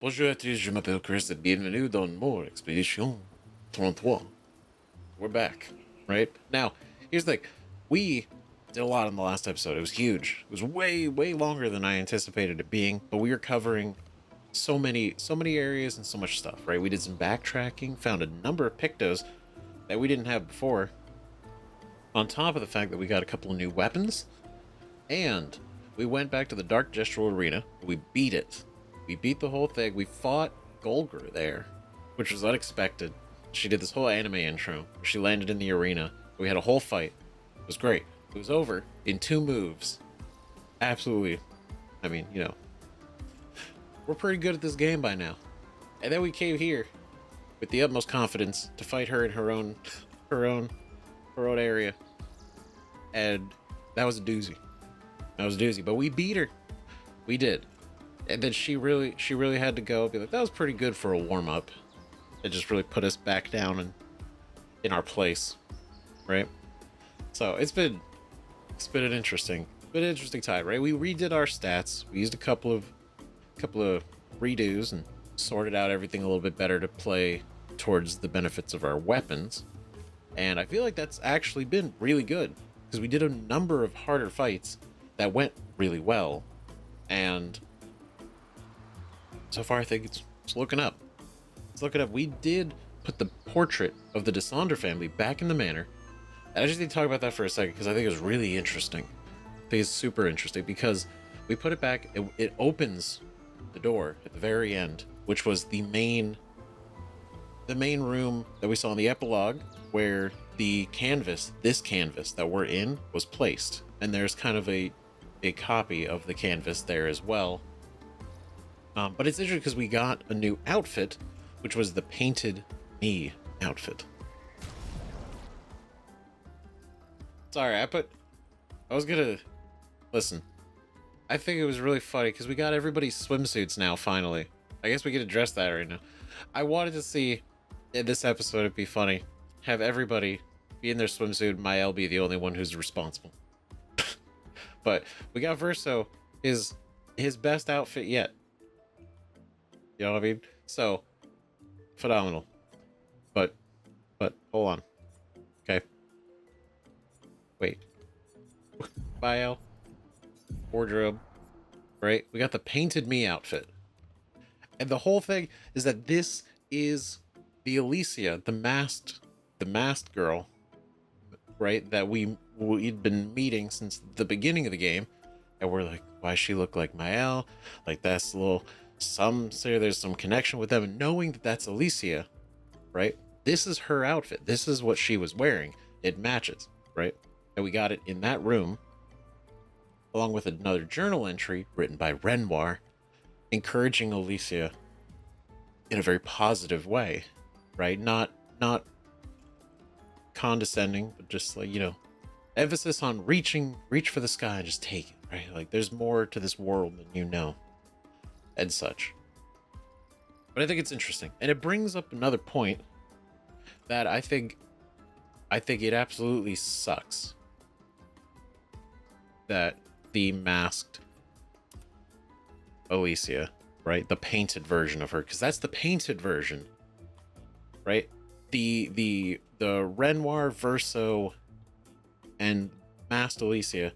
Bonjour à tous, je m'appelle Chris et bienvenue dans mon expédition 33. We're back, right? Now, here's the thing. We did a lot in the last episode. It was huge. It was way, way longer than I anticipated it being, but we were covering so many areas and so much stuff, right? We did some backtracking, found a number of pictos that we didn't have before, on top of the fact that we got a couple of new weapons, and we went back to the Dark Gestural Arena. We beat it. We beat the whole thing. We fought Golgr there, which was unexpected. She did this whole anime intro. She landed in the arena. We had a whole fight. It was great. It was over in 2 moves. Absolutely. I mean, we're pretty good at this game by now. And then we came here with the utmost confidence to fight her in her own area. And that was a doozy. That was a doozy. But we beat her. We did. And then she really had to go and be like, that was pretty good for a warm-up. It just really put us back down in our place, right? So it's been an interesting time, right? We redid our stats. We used a couple of redos and sorted out everything a little bit better to play towards the benefits of our weapons. And I feel like that's actually been really good because we did a number of harder fights that went really well. And so far, I think it's looking up. It's looking up. We did put the portrait of the Descender family back in the manor. And I just need to talk about that for a second because I think it was really interesting. I think it's super interesting because we put it back. It opens the door at the very end, which was the main room that we saw in the epilogue, where the canvas, this canvas that we're in, was placed. And there's kind of a copy of the canvas there as well. But it's interesting because we got a new outfit, which was the painted me outfit. Sorry, I was gonna listen. I think it was really funny because we got everybody's swimsuits now, finally. I guess we could address that right now. I wanted to see in this episode, it'd be funny, have everybody be in their swimsuit and Mael be the only one who's responsible. But we got Verso, his best outfit yet. You know what I mean? So, phenomenal. But, hold on. Okay. Wait. Bio. Wardrobe. Right? We got the painted me outfit. And the whole thing is that this is the Alicia, the masked girl, right? That we'd been meeting since the beginning of the game. And we're like, why does she look like Mael? Like, that's a little... Some say there's some connection with them, and knowing that that's Alicia, right? This is her outfit. This is what she was wearing. It matches, right? And we got it in that room, along with another journal entry written by Renoir, encouraging Alicia in a very positive way, right? Not condescending, but just like, emphasis on reach for the sky and just take it, right? Like, there's more to this world than you know. And such. But I think it's interesting, and it brings up another point that I think it absolutely sucks that the masked Alicia, right, the painted version of her, because that's the painted version, right? The Renoir, Verso, and masked Alicia,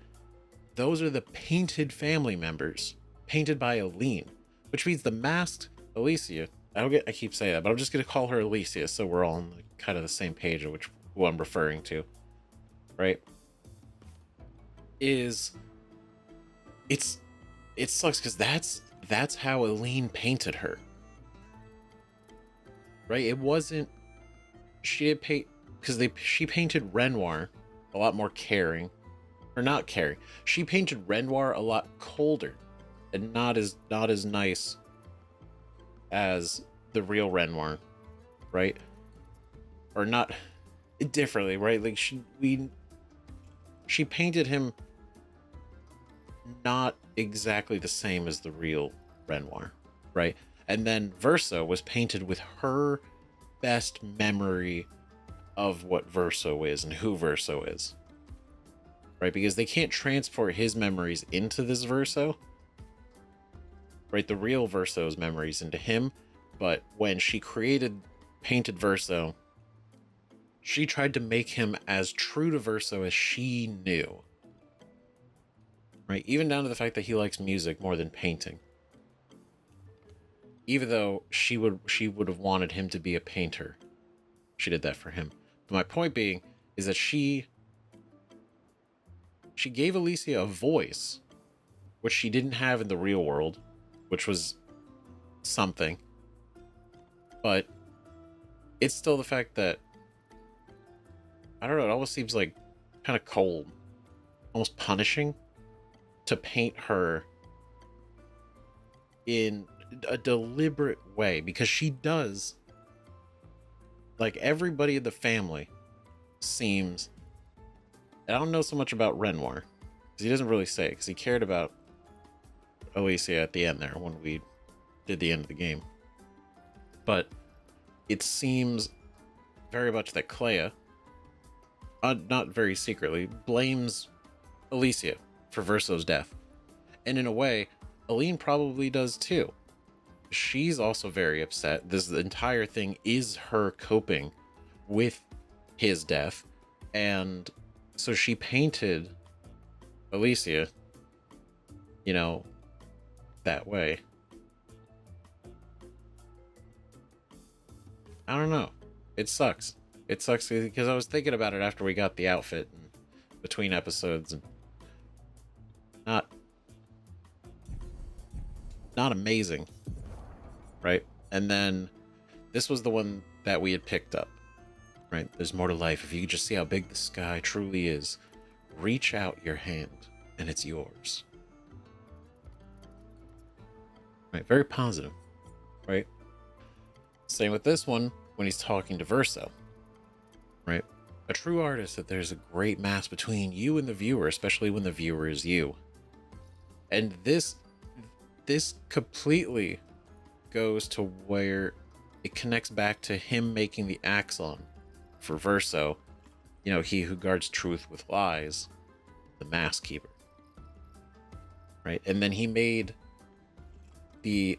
those are the painted family members, painted by Aline. Which means the masked Alicia, I keep saying that, but I'm just going to call her Alicia so we're all on kind of the same page of who I'm referring to, right? It sucks because that's how Aline painted her, right? It wasn't, she did paint, because she painted Renoir a lot more caring, or not caring. She painted Renoir a lot colder. And not as nice as the real Renoir, right? Or not differently, right? Like she painted him not exactly the same as the real Renoir, right? And then Verso was painted with her best memory of what Verso is and who Verso is, right? Because they can't transport his memories into this Verso, right? The real Verso's memories into him. But when she painted Verso, she tried to make him as true to Verso as she knew. Right? Even down to the fact that he likes music more than painting. Even though she would have wanted him to be a painter. She did that for him. But my point being is that she gave Alicia a voice, which she didn't have in the real world, which was something. But it's still the fact that, I don't know, it almost seems like kind of cold, almost punishing to paint her in a deliberate way, because she does, like, everybody in the family seems, and I don't know so much about Renoir, because he doesn't really say it, because he cared about Alicia at the end there when we did the end of the game. But it seems very much that Clair, not very secretly, blames Alicia for Verso's death. And in a way, Aline probably does too. She's also very upset. The entire thing is her coping with his death. And so she painted Alicia, that way. I don't know. It sucks. It sucks because I was thinking about it after we got the outfit and between episodes, and not amazing, right? And then this was the one that we had picked up, right? There's more to life. If you could just see how big the sky truly is, reach out your hand and it's yours. Right? Very positive, right? Same with this one when he's talking to Verso, right? A true artist, that there's a great mass between you and the viewer, especially when the viewer is you. And this completely goes to where it connects back to him making the Axon for Verso. He who guards truth with lies, the Mask Keeper. Right? And then he made the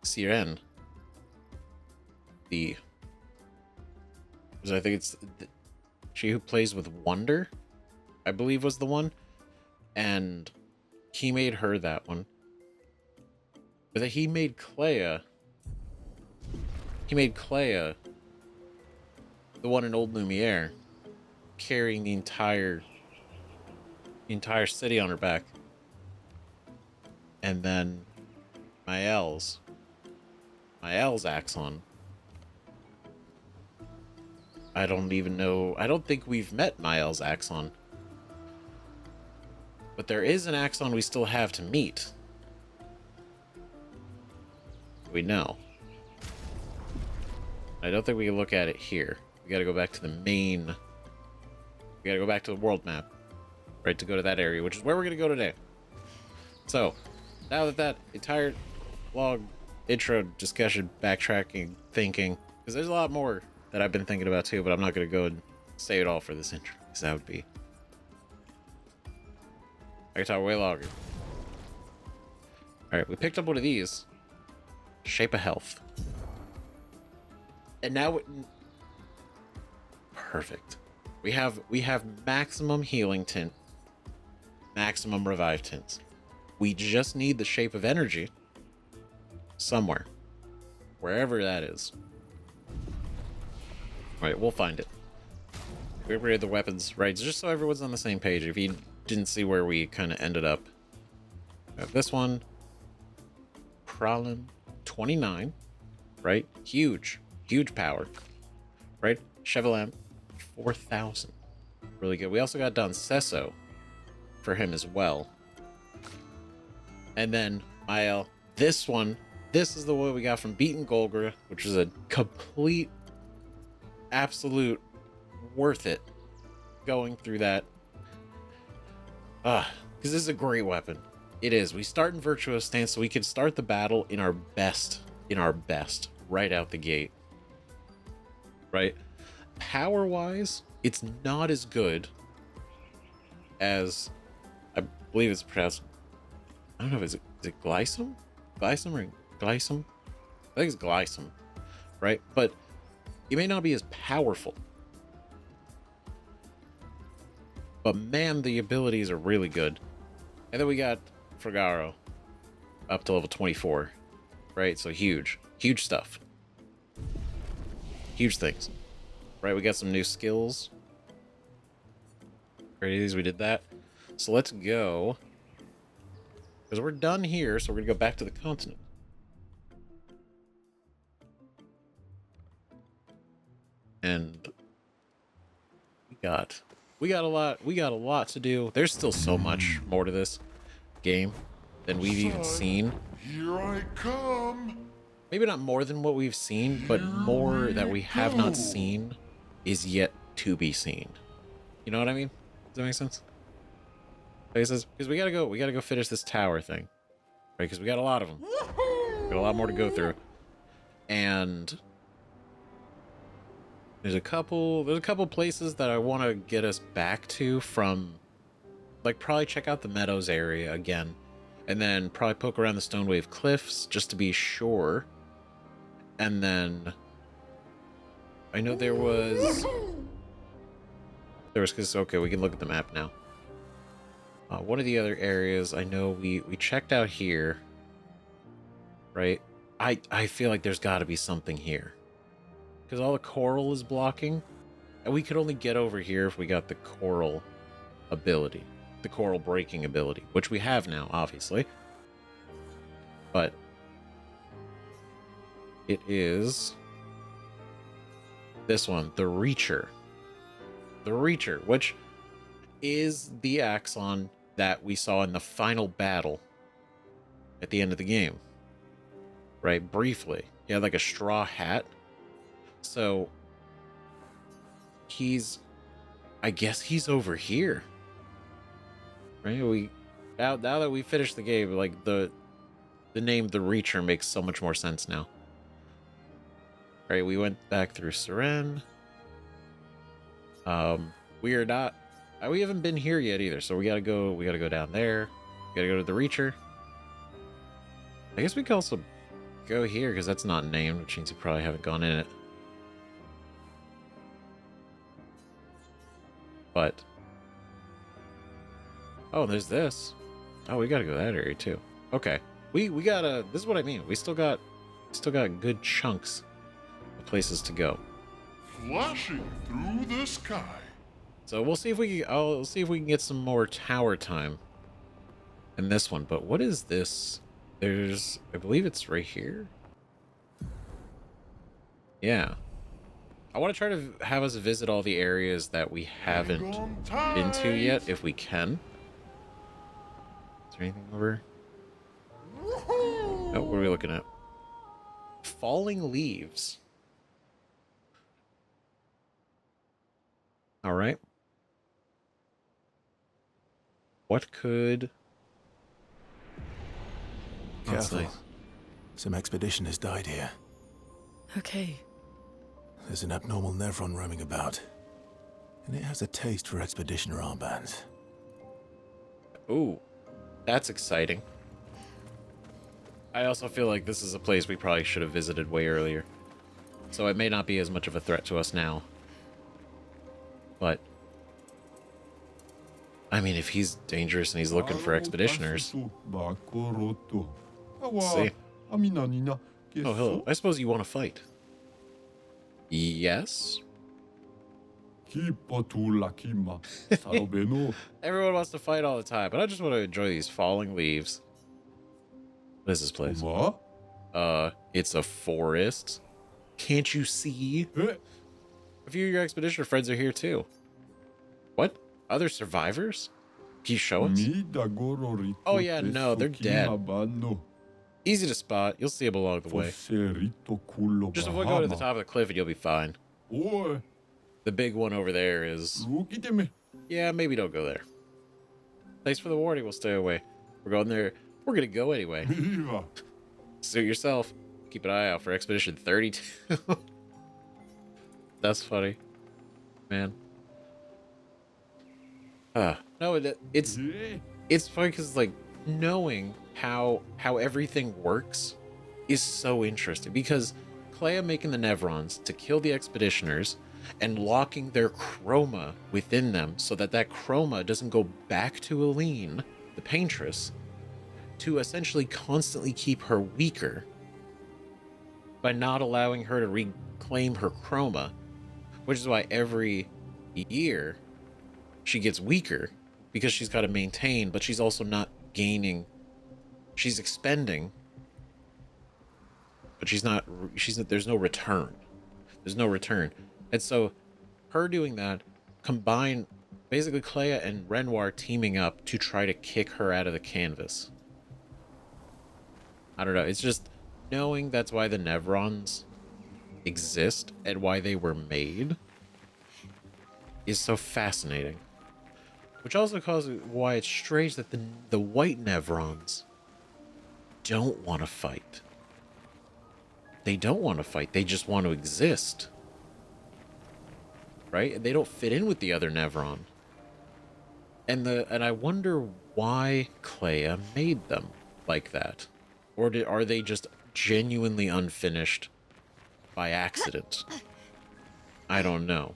Siren, I think it's she who plays with wonder, I believe was the one. And he made her that one. But then he made Clair the one in Old Lumiere, carrying the entire city on her back. And then Mael's Axon. I don't even know. I don't think we've met Mael's Axon. But there is an Axon we still have to meet. We know. I don't think we can look at it here. We gotta go back to the main. We gotta go back to the world map, right, to go to that area, which is where we're gonna go today. So, now that entire long intro discussion, backtracking, thinking, because there's a lot more that I've been thinking about too, but I'm not gonna go and say it all for this intro, because that would be, I could talk way longer. Alright, we picked up one of these. Shape of Health. And now perfect. We have maximum healing tint, maximum revive tints. We just need the Shape of Energy somewhere. Wherever that is. Alright, we'll find it. We upgraded the weapons, right? Just so everyone's on the same page. If you didn't see where we kind of ended up. We have this one. Prolin 29, right? Huge power, right? Chevalam 4,000, really good. We also got Don Cesso for him as well. And then Mael, this is the one we got from Beaten Golgra, which is a complete, absolute worth it going through that. Because this is a great weapon. It is. We start in Virtuous Stance, so we can start the battle in our best, right out the gate. Right? Power-wise, it's not as good as, I believe it's pronounced, I don't know, is it Glycum? Glycem or Glycem? I think it's Glycem, right? But you may not be as powerful. But man, the abilities are really good. And then we got Fragaro up to level 24, right? So huge, huge stuff. Huge things, right? We got some new skills. We did that. So let's go. Because we're done here, so we're going to go back to the continent. And we got a lot to do. There's still so much more to this game than we've even seen. Here I come. Maybe not more than what we've seen, but more that we have not seen is yet to be seen. You know what I mean? Does that make sense? Because we gotta go finish this tower thing, right? Because we got a lot of them. Got a lot more to go through, and there's a couple places that I want to get us back to from, like probably check out the Meadows area again, and then probably poke around the Stonewave Cliffs just to be sure. And then I know there was because okay, we can look at the map now. One of the other areas I know we checked out here, right? I feel like there's got to be something here because all the coral is blocking, and we could only get over here if we got the coral ability, the coral breaking ability, which we have now, obviously. But it is this one, the Reacher. The Reacher, which is the Axon that we saw in the final battle at the end of the game. Right? Briefly. He had like a straw hat. So I guess he's over here. Right? Now that we finished the game, like the name The Reacher makes so much more sense now. Right, we went back through Seren. We haven't been here yet either, so we gotta go down there. We gotta go to the Reacher. I guess we can also go here because that's not named, which means you probably haven't gone in it. But oh, there's this. Oh, we gotta go that area too. Okay. We gotta, this is what I mean. We still got good chunks of places to go. Flashing through the sky. So we'll see if I'll see if we can get some more tower time in this one. But what is this? I believe it's right here. Yeah. I want to try to have us visit all the areas that we haven't been to yet, if we can. Is there anything over? Oh, what are we looking at? Falling leaves. All right. What could... Careful. Nice. Some expeditioners died here. Okay. There's an abnormal Nevron roaming about. And it has a taste for expeditioner armbands. Ooh, that's exciting. I also feel like this is a place we probably should have visited way earlier. So it may not be as much of a threat to us now. But I mean, if he's dangerous and he's looking for expeditioners. Let's see. Oh, hello. I suppose you want to fight. Yes? Everyone wants to fight all the time, but I just want to enjoy these falling leaves. What is this place? It's a forest. Can't you see? A few of your expeditioner friends are here too. What? Other survivors? Can you show us? Oh yeah, no, they're dead. Easy to spot. You'll see them along the way. Just avoid going to the top of the cliff and you'll be fine. The big one over there is... Yeah, maybe don't go there. Thanks for the warning. We'll stay away. We're going there. We're going to go anyway. Suit yourself. Keep an eye out for Expedition 32. That's funny. Man. No, it's funny because, like, knowing how everything works is so interesting, because Clair making the Nevrons to kill the Expeditioners and locking their chroma within them so that chroma doesn't go back to Aline, the Paintress, to essentially constantly keep her weaker by not allowing her to reclaim her chroma, which is why every year she gets weaker, because she's got to maintain, but she's also not gaining. She's expending, but there's no return. There's no return. And so her doing that, combined, basically Clair and Renoir teaming up to try to kick her out of the canvas. I don't know. It's just knowing that's why the Nevrons exist and why they were made is so fascinating. Which also causes why it's strange that the white Nevrons don't want to fight. They don't want to fight. They just want to exist. Right? And they don't fit in with the other Nevron. And I wonder why Clair made them like that. Or are they just genuinely unfinished by accident? I don't know.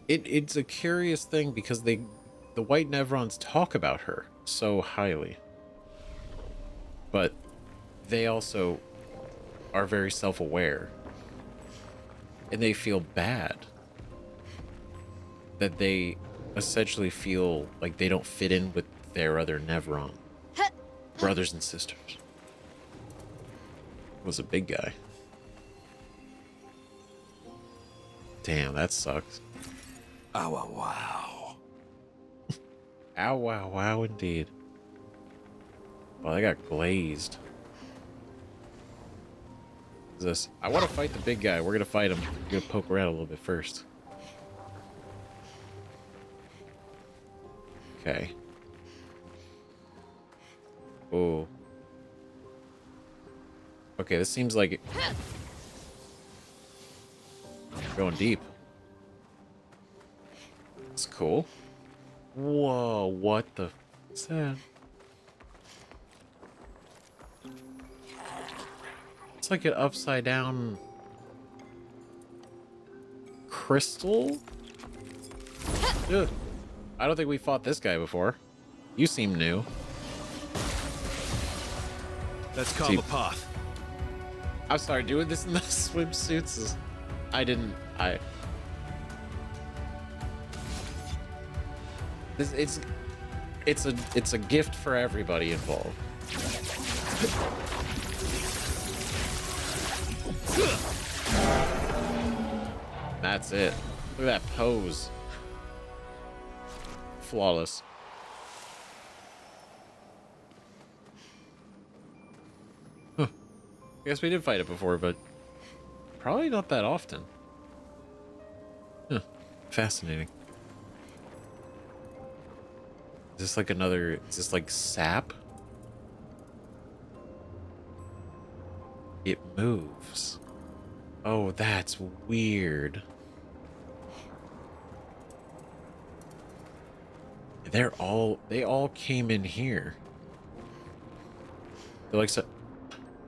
It's a curious thing because the white Nevrons talk about her so highly. But they also are very self-aware. And they feel bad that they essentially feel like they don't fit in with their other Nevron brothers and sisters. Was a big guy. Damn, that sucks. Oh, wow. Ow, wow, wow, indeed. Well, I got glazed. Is this? I want to fight the big guy. We're gonna fight him. We're gonna poke around a little bit first. Okay. Oh. Okay, this seems like it. Going deep. It's cool. Whoa, what the? What's that? It's like an upside down crystal? Ugh. I don't think we fought this guy before. You seem new. Let's carve a path. I'm sorry, doing this in the swimsuits is... It's a gift for everybody involved. That's it. Look at that pose. Flawless. Huh. I guess we did fight it before, but probably not that often. Huh. Fascinating. Is this like another... Is this like sap? It moves. Oh, that's weird. They all came in here. They're like, so,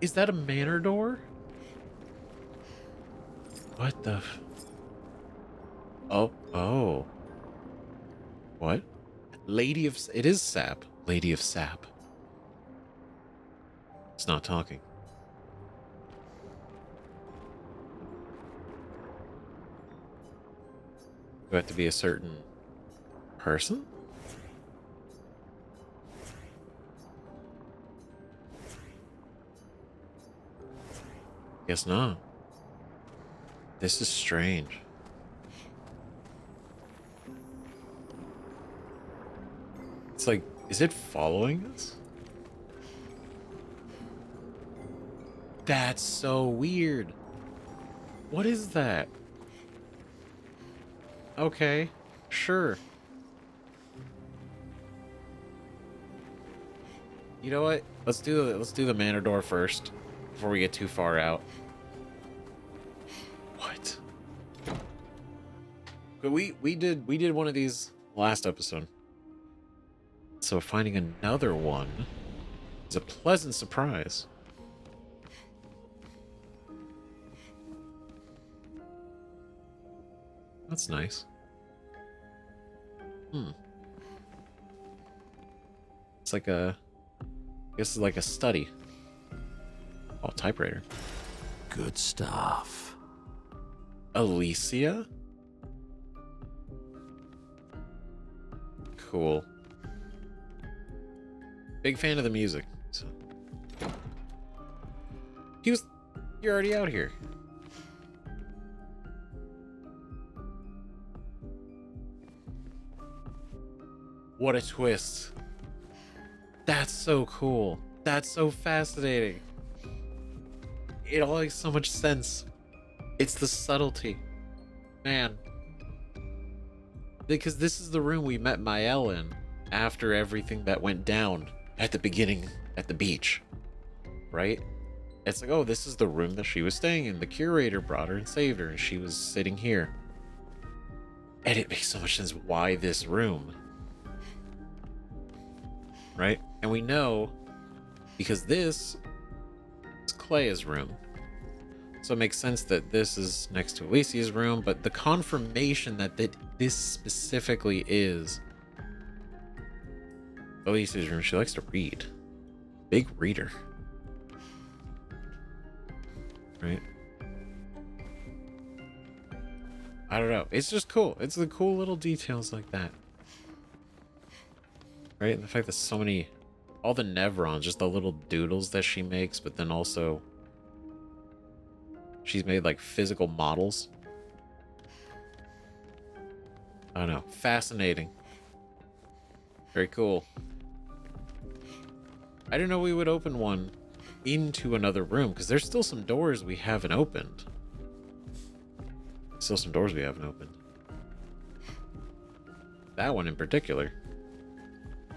is that a manor door? What the? Oh. What? Lady of, it is sap. Lady of sap. It's not talking. Do I have to be a certain person? Guess not. This is strange. It's like, is it following us? That's so weird. What is that? Okay, sure. You know what? Let's do the manor door first before we get too far out. What? But we did one of these last episode. So finding another one is a pleasant surprise. That's nice. It's like a, I guess it's like a study. Oh, typewriter. Good stuff. Alicia? Cool. Big fan of the music. So. You're already out here. What a twist. That's so cool. That's so fascinating. It all makes so much sense. It's the subtlety. Man. Because this is the room we met Mael in after everything that went down at the beginning at the beach. Right? It's like, oh, this is the room that she was staying in. The curator brought her and saved her, and she was sitting here. And it makes so much sense why this room. Right? And we know because this is Clay's room. So it makes sense that this is next to Alicia's room, but the confirmation that this specifically is Alicia's room. She likes to read. Big reader. Right? I don't know. It's just cool. It's the cool little details like that. Right? And the fact that so many, all the Nevrons, just the little doodles that she makes, but then also she's made like physical models. I don't know. Fascinating. Very cool. I didn't know we would open one into another room because there's still some doors we haven't opened. Still some doors we haven't opened. That one in particular.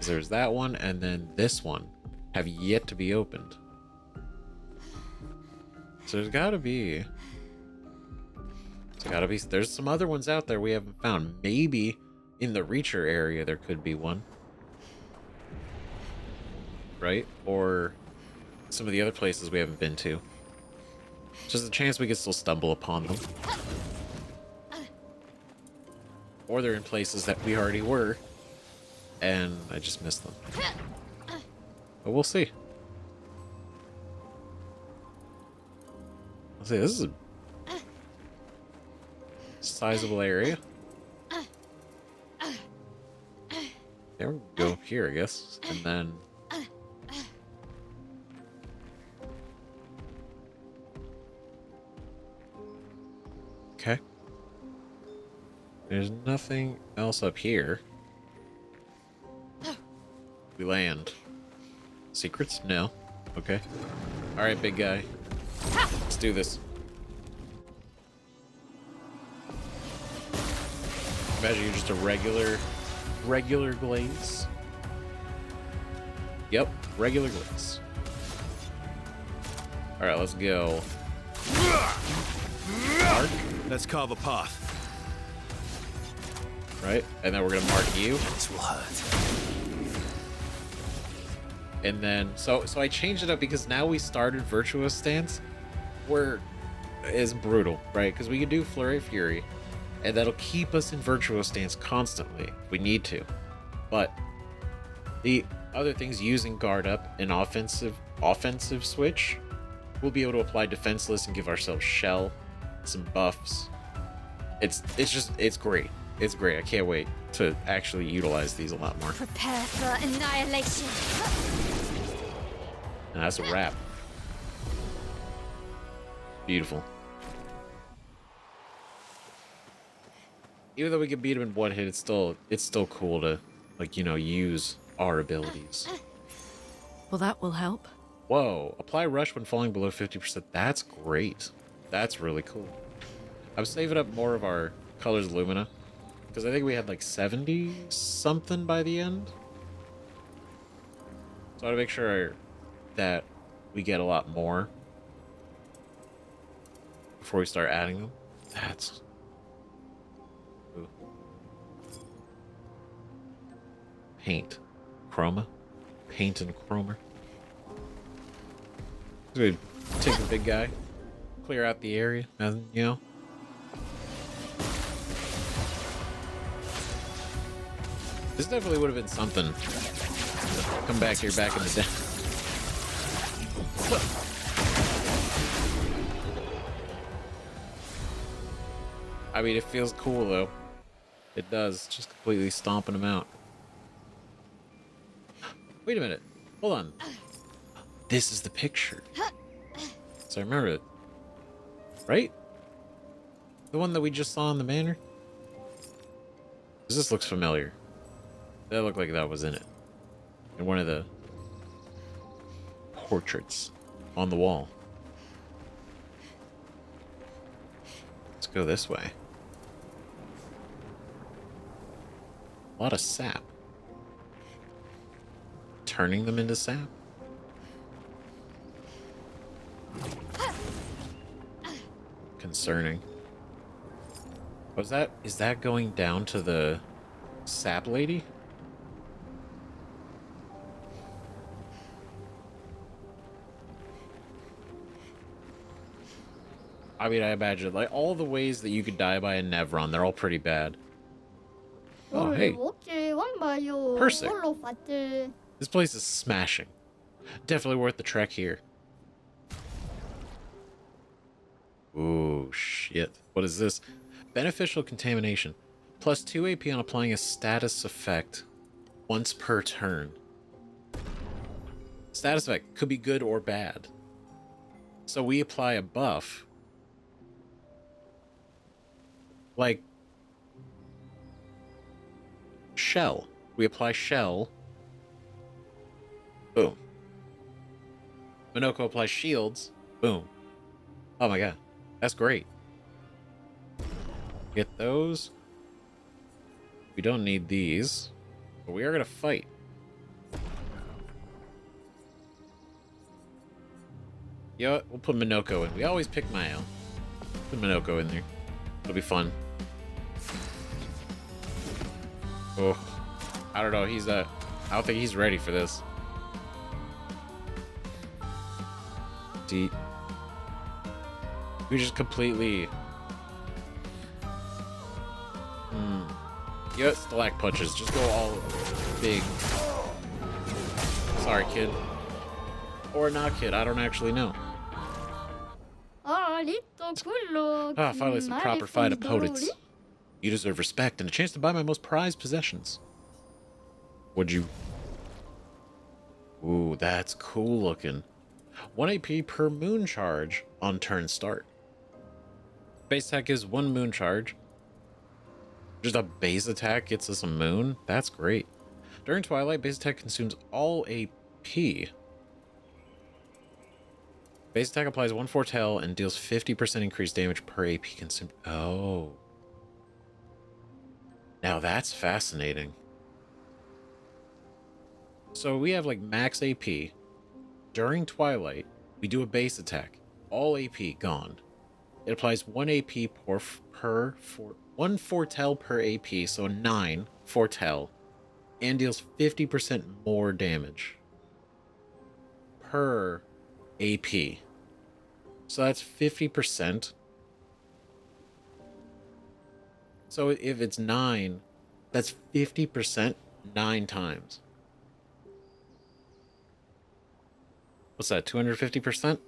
There's that one, and then this one have yet to be opened. So there's gotta be there's some other ones out there we haven't found. Maybe in the Reacher area there could be one. Right? Or some of the other places we haven't been to. Just a chance we could still stumble upon them. Or they're in places that we already were. And I just missed them. But we'll see. I'll say this is a sizable area. There we go here, I guess. And then okay. There's nothing else up here. We land. Secrets? No. Okay. Alright, big guy. Let's do this. Imagine you're just a regular glaze. Yep, regular glaze. Alright, let's go. Mark. Let's carve a path. Right? And then we're gonna mark you. This will hurt. And then, so I changed it up because now we started Virtuous Stance, where is brutal, right? Because we can do Flurry of Fury, and that'll keep us in Virtuous Stance constantly if we need to. But the other things, using Guard Up and offensive switch, we'll be able to apply Defenseless and give ourselves Shell, some buffs. It's great. It's great. I can't wait to actually utilize these a lot more. Prepare for annihilation. And that's a wrap. Beautiful. Even though we can beat him in one hit, it's still cool to, like, use our abilities. Well, that will help. Whoa, apply rush when falling below 50%. That's great. That's really cool. I'm saving up more of our Colors Lumina, because I think we had like 70 something by the end. So I want to make sure that we get a lot more before we start adding them. Ooh. Paint. Chroma? Paint and chromer. So we take the big guy, clear out the area, and, you know. This definitely would have been something. Come back here back in the day. I mean, it feels cool, though. It does. Just completely stomping them out. Wait a minute. Hold on. This is the picture. So I remember it. Right? The one that we just saw in the manor? This looks familiar. That looked like that was in it. In one of the portraits on the wall. Let's go this way. A lot of sap. Turning them into sap? Concerning. Is that going down to the sap lady? I mean, I imagine, like, all the ways that you could die by a Nevron, they're all pretty bad. Oh, hey. Perfect. This place is smashing. Definitely worth the trek here. Ooh, shit. What is this? Beneficial contamination. Plus 2 AP on applying a status effect once per turn. Status effect could be good or bad. So we apply a buff. Like shell. We apply shell. Boom. Minoko applies shields. Boom. Oh my god. That's great. Get those. We don't need these. But we are going to fight. You know what? We'll put Minoko in. We always pick Mayo. Put Minoko in there. It'll be fun. Oh. I don't know. I don't think he's ready for this. Deep. We just completely... Yeah, Stalak punches. Just go all big. Sorry, kid. Or not, kid. I don't actually know. Finally some proper fight opponents. You deserve respect and a chance to buy my most prized possessions. Would you... Ooh, that's cool looking. 1 AP per moon charge on turn start. Base attack is 1 moon charge. Just a base attack gets us a moon? That's great. During Twilight, base attack consumes all AP. Base attack applies 1 foretell and deals 50% increased damage per AP consumed. Oh. Now that's fascinating. So we have like max AP. During Twilight, we do a base attack. All AP gone. It applies 1 AP per 1 foretell per AP, so 9 foretell, and deals 50% more damage per AP. So that's 50%. So if it's 9, that's 50% 9 times. What's that, 250%?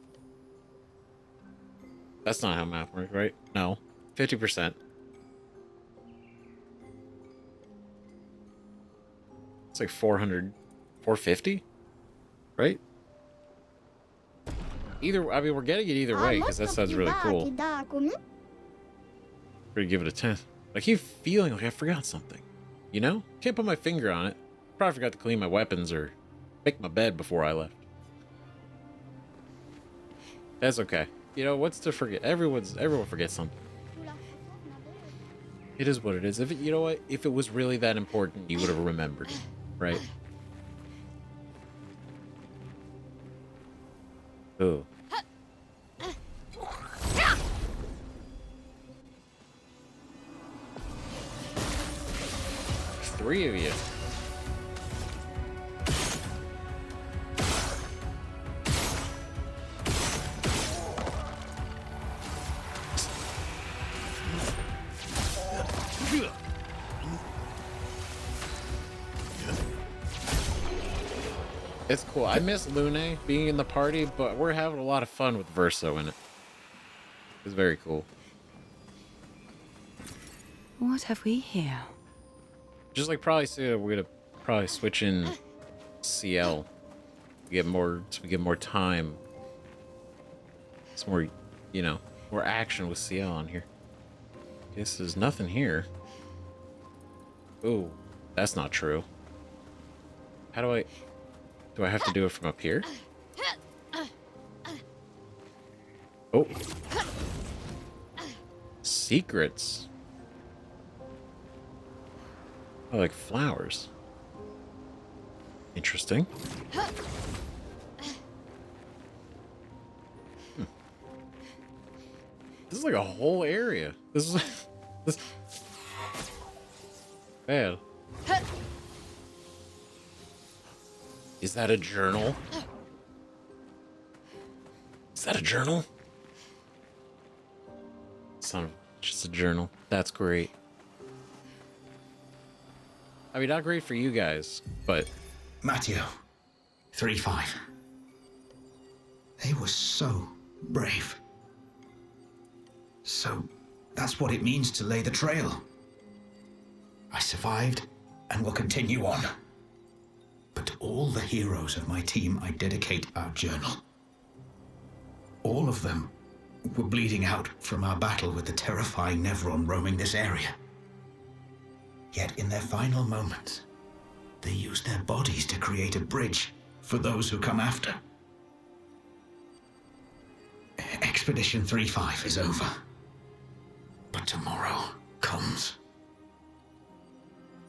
That's not how math works, right? No. 50%. It's like 400, 450? Right? Either, I mean, we're getting it either way, because that sounds really cool. We're gonna give it a 10. I keep feeling like I forgot something. You know? Can't put my finger on it. Probably forgot to clean my weapons or make my bed before I left. That's okay. You know, what's to forget? Everyone forgets something. It is what it is. You know what? If it was really that important, you would have remembered it, right? Ooh. 3 of you. It's cool. I miss Lune being in the party, but we're having a lot of fun with Verso in it. It's very cool. What have we here? Just like probably soon, we're gonna probably switch in CL. Get more, so we get more time. It's more, you know, more action with CL on here. Guess there's nothing here. Ooh, that's not true. How do I have to do it from up here? Oh. Secrets. Oh, like flowers. Interesting. This is like a whole area. This is this. Man. Is that a journal? Is that a journal? It's not just a journal. That's great. I mean, not great for you guys, but... Matteo, 3-5. They were so brave. So, that's what it means to lay the trail. I survived, and will continue on. But to all the heroes of my team, I dedicate our journal. All of them were bleeding out from our battle with the terrifying Nevron roaming this area. Yet in their final moments, they used their bodies to create a bridge for those who come after. Expedition 3-5 is over. But tomorrow comes.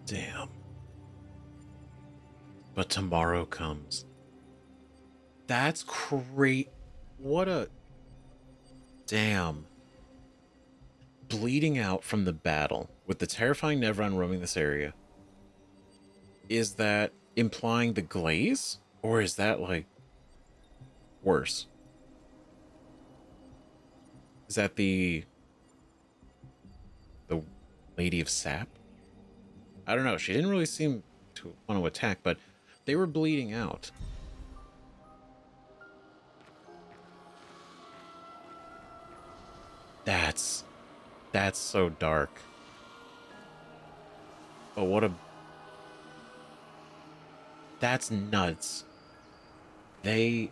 Damn. But tomorrow comes. That's great. What a... Damn. Bleeding out from the battle with the terrifying Nevron roaming this area. Is that implying the glaze? Or is that, like, worse? Is that the Lady of Sap? I don't know. She didn't really seem to want to attack, but they were bleeding out. That's so dark. But what a... That's nuts. They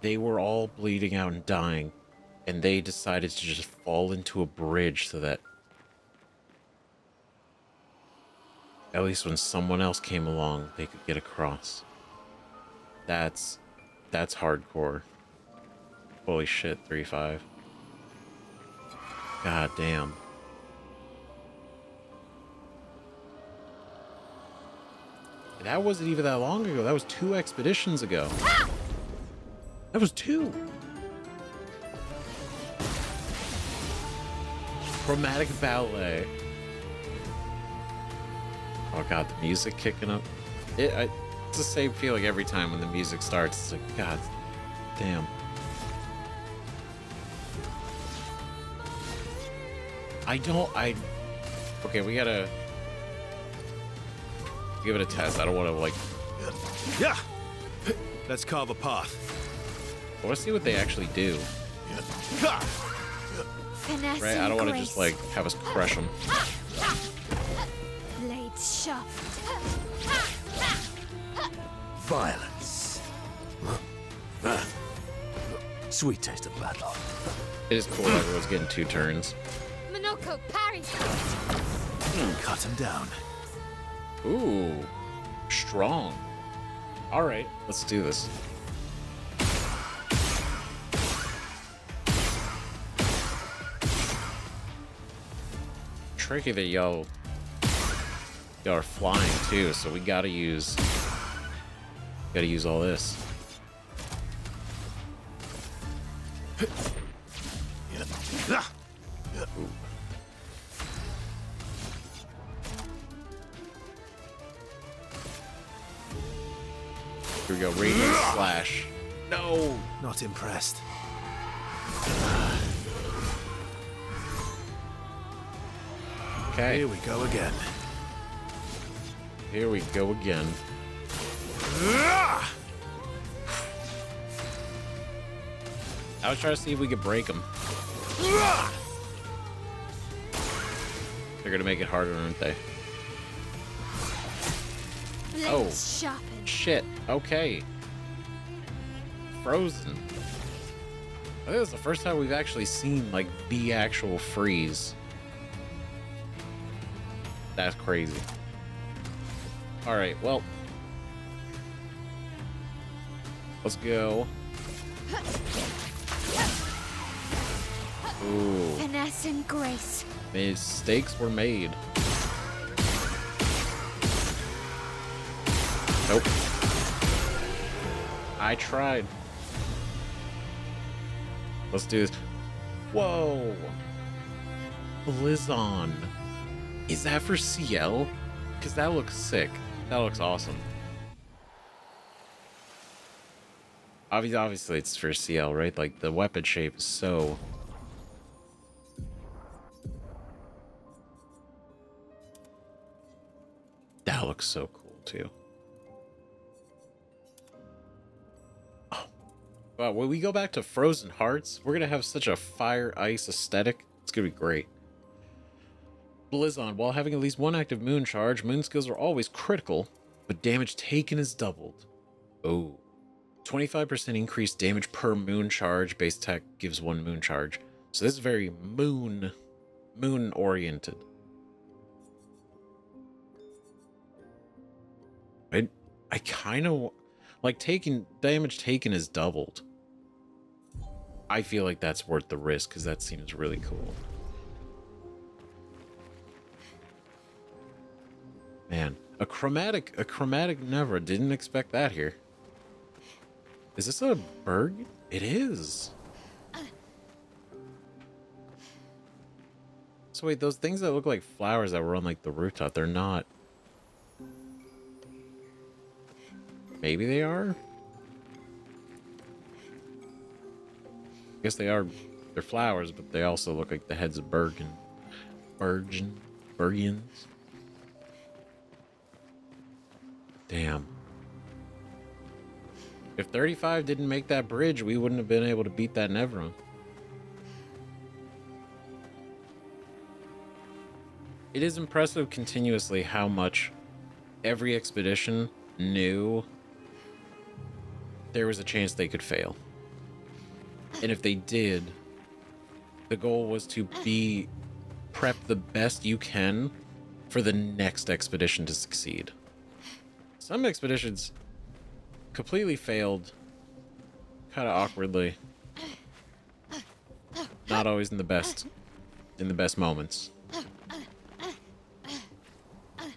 were all bleeding out and dying, and they decided to just fall into a bridge so that at least when someone else came along, they could get across. That's hardcore. Holy shit, 3-5. God damn. That wasn't even that long ago. That was 2 expeditions ago. That was 2. Chromatic ballet. Oh god, the music kicking up. It's the same feeling every time when the music starts. It's like, god damn. Okay, we gotta give it a test. I don't want to, like... Yeah! Let's carve a path. I want to see what they actually do. Finesse Right? I don't want to just, like, have us crush them. Blades sharp. Violence. Sweet taste of battle. It is cool that everyone's getting 2 turns. Monoko, parry. Cut him down. Ooh. Strong. Alright, let's do this. Tricky that y'all are flying too, so we gotta use all this. Ooh. Here we go. Radiant slash. No. Not impressed. Okay. Here we go again. Here we go again. I was trying to see if we could break them. They're gonna make it harder, aren't they? Blades sharpened. Shit. Okay. Frozen. I think it's the first time we've actually seen like the actual freeze. That's crazy. All right. Well, let's go. Ooh. Finesse and grace. Mistakes were made. Nope. I tried. Let's do this. Whoa. Blizzon. Is that for CL? Because that looks sick. That looks awesome. Obviously, it's for CL, right? Like, the weapon shape is so... That looks so cool, too. Oh. Wow, when we go back to Frozen Hearts, we're going to have such a fire-ice aesthetic. It's going to be great. Blizzon, while having at least one active moon charge, moon skills are always critical, but damage taken is doubled. Oh. 25% increased damage per moon charge. Base attack gives one moon charge. So this is very moon oriented. I kind of like damage taken is doubled. I feel like that's worth the risk because that seems really cool. Man, a chromatic Nevra. Didn't expect that here. Is this a berg? It is. So wait, those things that look like flowers that were on like the rooftop, they're not. Maybe they are? I guess they are. They're flowers, but they also look like the heads of Bergians. Damn. If 35 didn't make that bridge, we wouldn't have been able to beat that Nevron. It is impressive continuously how much every expedition knew there was a chance they could fail. And if they did, the goal was to prep the best you can for the next expedition to succeed. Some expeditions completely failed, kind of awkwardly. Not always in the best moments.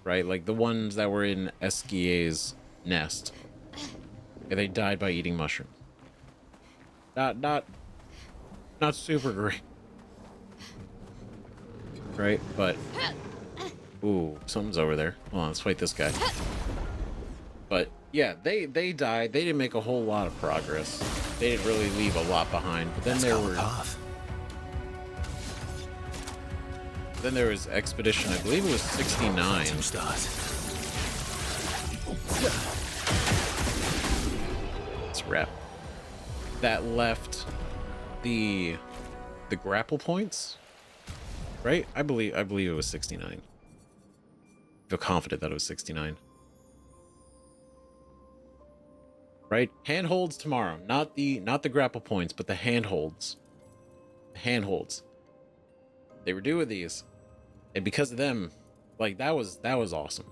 Right, like the ones that were in Esquier's nest. And they died by eating mushrooms. Not super great. Right, but ooh, something's over there. Hold on, let's fight this guy. But yeah, they died. They didn't make a whole lot of progress. They didn't really leave a lot behind. But then there was Expedition, I believe it was 69. Let's wrap. That left the grapple points, right? I believe it was 69. I feel confident that it was 69. Right? Handholds tomorrow. Not the grapple points, but the handholds. Handholds. They were doing these. And because of them, like that was awesome.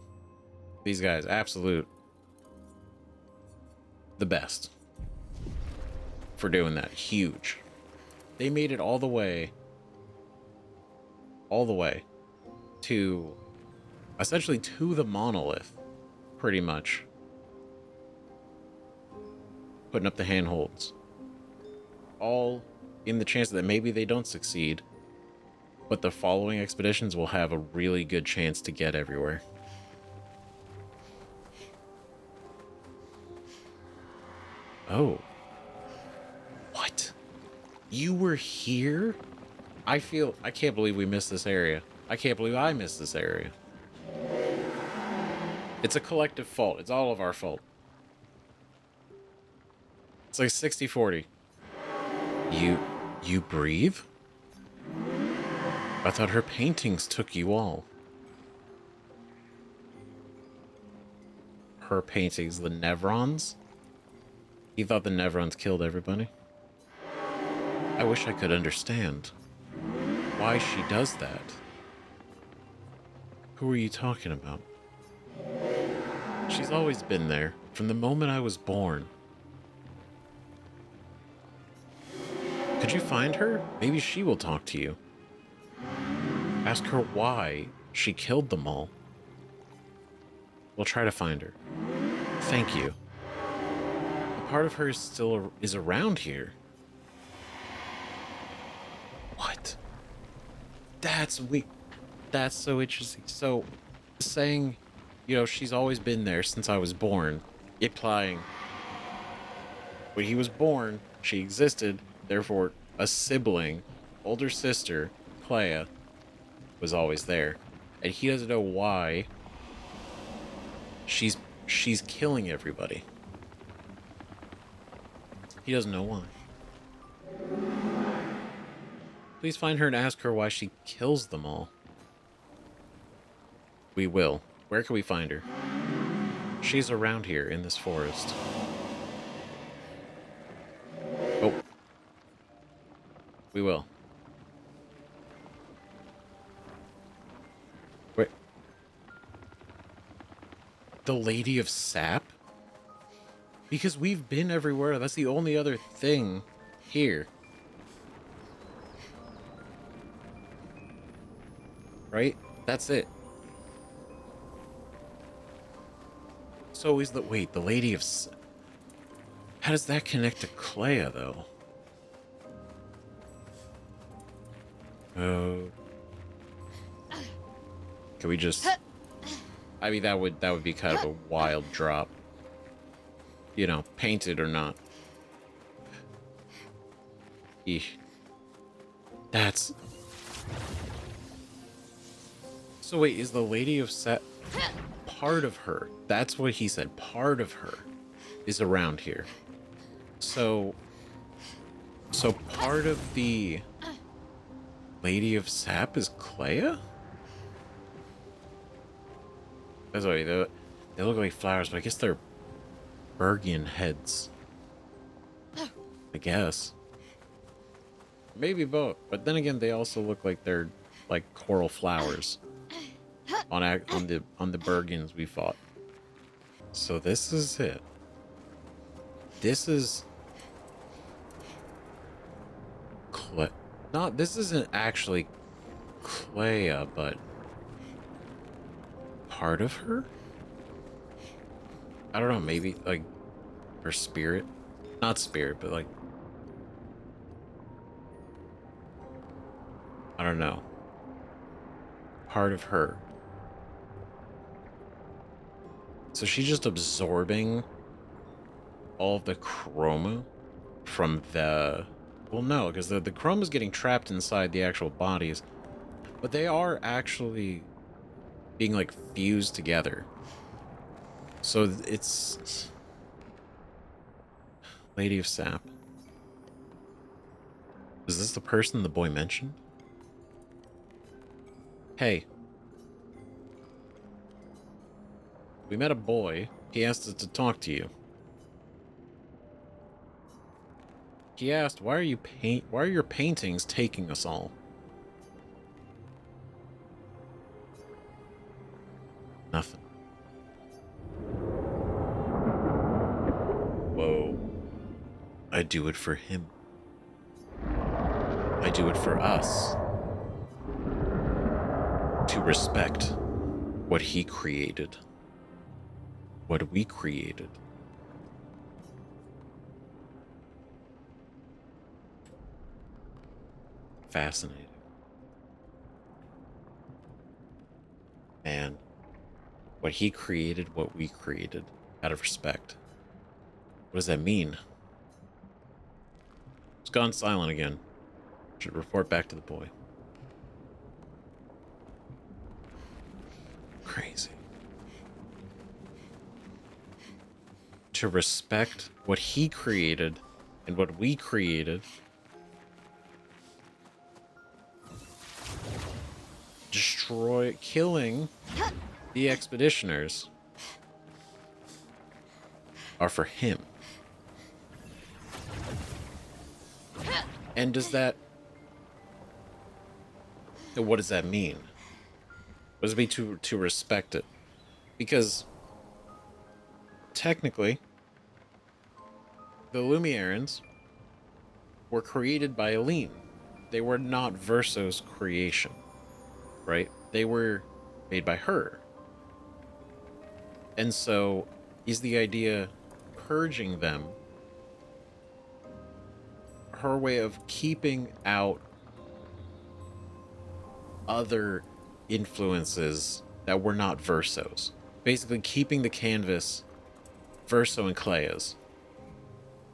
These guys, absolute the best for doing that. Huge. They made it all the way to essentially to the monolith, pretty much. Putting up the handholds. All in the chance that maybe they don't succeed, but the following expeditions will have a really good chance to get everywhere. Oh. What? You were here? I can't believe we missed this area. I can't believe I missed this area. It's a collective fault. It's all of our fault. It's like 60-40. You breathe? I thought her paintings took you all. Her paintings, the Nevrons? He thought the Nevrons killed everybody? I wish I could understand why she does that. Who are you talking about? She's always been there, from the moment I was born. Could you find her? Maybe she will talk to you. Ask her why she killed them all. We'll try to find her. Thank you. A part of her still is around here. What? That's so interesting. So, saying, you know, she's always been there since I was born, implying when he was born, she existed, therefore a sibling, older sister, Clair, was always there. And he doesn't know why she's killing everybody. He doesn't know why. Please find her and ask her why she kills them all. We will. Where can we find her? She's around here in this forest. Oh. We will. Wait. The Lady of Sap? Because we've been everywhere. That's the only other thing here. Right? That's it. So is the... Wait, the Lady of... How does that connect to Clair, though? Oh. Can we just... I mean, that would be kind of a wild drop. You know, painted or not. Eesh. That's... So wait, is the Lady of Set part of her? That's what he said. Part of her is around here. So part of the Lady of Sap is Clair? That's why they look like flowers, but I guess they're Bergian heads. I guess. Maybe both, but then again, they also look like they're like coral flowers. On the Bergens we fought. So this is it. This is this isn't actually Clair, but part of her? I don't know, maybe like her spirit. Not spirit, but like I don't know. Part of her. So she's just absorbing all of the chroma from the... Well, no, because the chroma is getting trapped inside the actual bodies. But they are actually being, like, fused together. So it's... Lady of Sap. Is this the person the boy mentioned? Hey. We met a boy. He asked us to talk to you. He asked, why are your paintings taking us all? Nothing. Whoa. I do it for him. I do it for us. To respect what he created. What we created. Fascinating. Man, what he created, what we created, out of respect. What does that mean? It's gone silent again. Should report back to the boy. Crazy. To respect what he created and what we created. Killing the expeditioners are for him. And does that... What does that mean? What does it mean to respect it? Because technically, the Lumierans were created by Aline. They were not Verso's creation, right? They were made by her. And so, is the idea purging them her way of keeping out other influences that were not Verso's? Basically keeping the canvas Verso and Claia's.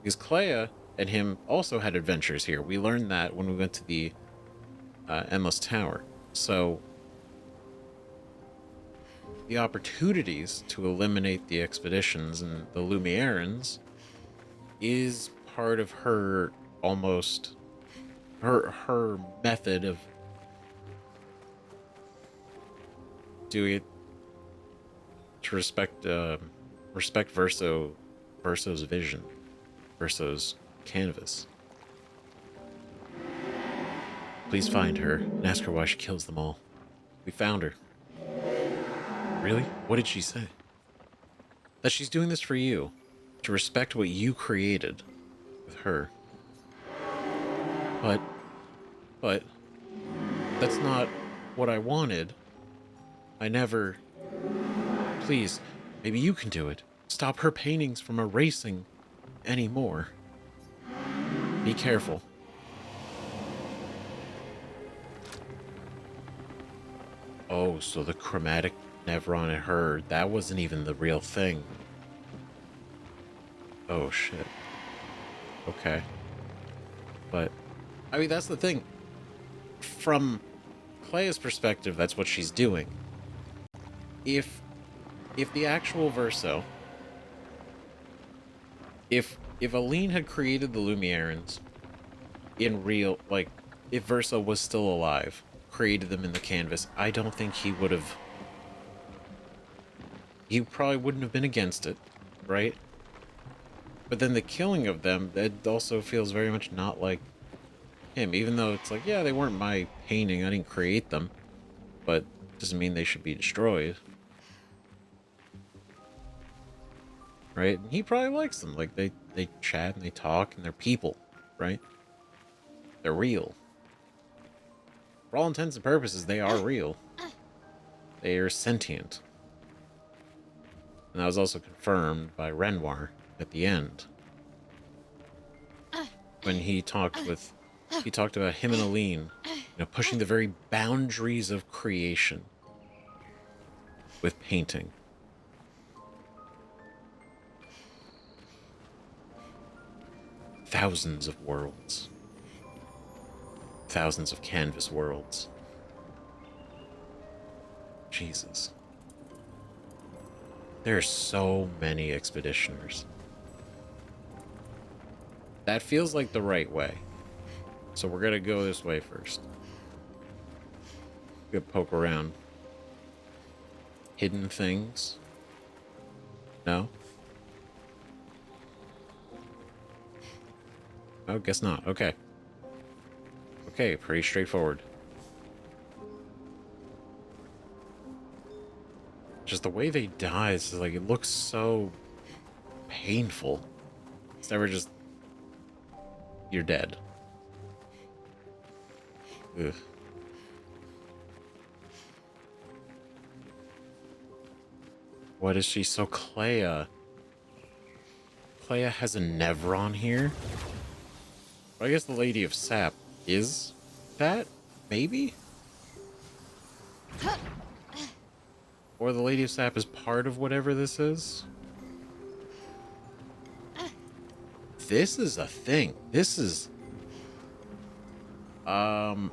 Because Claia and him also had adventures here. We learned that when we went to the Endless Tower. So the opportunities to eliminate the expeditions and the Lumierans is part of her almost her method of doing it to respect Verso's vision, Verso's canvas. Please find her and ask her why she kills them all. We found her. Really? What did she say? That she's doing this for you, to respect what you created with her. But that's not what I wanted. I never... Please, maybe you can do it. Stop her paintings from erasing anymore. Be careful. Oh, so the chromatic Nevron and her, that wasn't even the real thing. Oh, shit. Okay. But, I mean, that's the thing. From Claia's perspective, that's what she's doing. If the actual Verso... If Aline had created the Lumierans in real... Like, if Verso was still alive, created them in the canvas, I don't think he would have... He probably wouldn't have been against it, right? But then the killing of them, that also feels very much not like him. Even though it's like, yeah, they weren't my painting, I didn't create them. But doesn't mean they should be destroyed. Right? And he probably likes them. Like, they chat and they talk and they're people, right? They're real. For all intents and purposes, they are real. They are sentient. And that was also confirmed by Renoir at the end. When he talked about him and Aline, pushing the very boundaries of creation with painting. Thousands of worlds. Thousands of canvas worlds. Jesus. There are so many expeditioners. That feels like the right way. So we're gonna go this way first. Go poke around. Hidden things? No? Oh, guess not. Okay. Okay, pretty straightforward. Just the way they die is like, it looks so painful. It's never just, you're dead. Ugh. What is she? So Claia has a Nevron here? I guess the Lady of Sap is that? Maybe? Or the Lady of Sap is part of whatever this is? This is a thing. This is I'm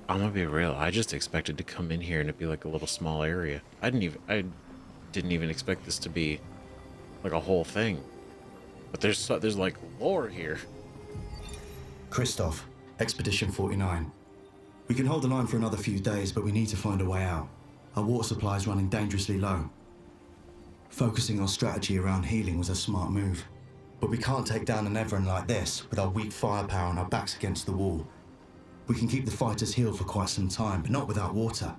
gonna be real. I just expected to come in here and it'd be like a little small area. I didn't even expect this to be like a whole thing. But there's like lore here. Christoph, Expedition 49. We can hold the line for another few days, but we need to find a way out. Our water supply is running dangerously low. Focusing our strategy around healing was a smart move. But we can't take down an Everin like this with our weak firepower and our backs against the wall. We can keep the fighters healed for quite some time, but not without water.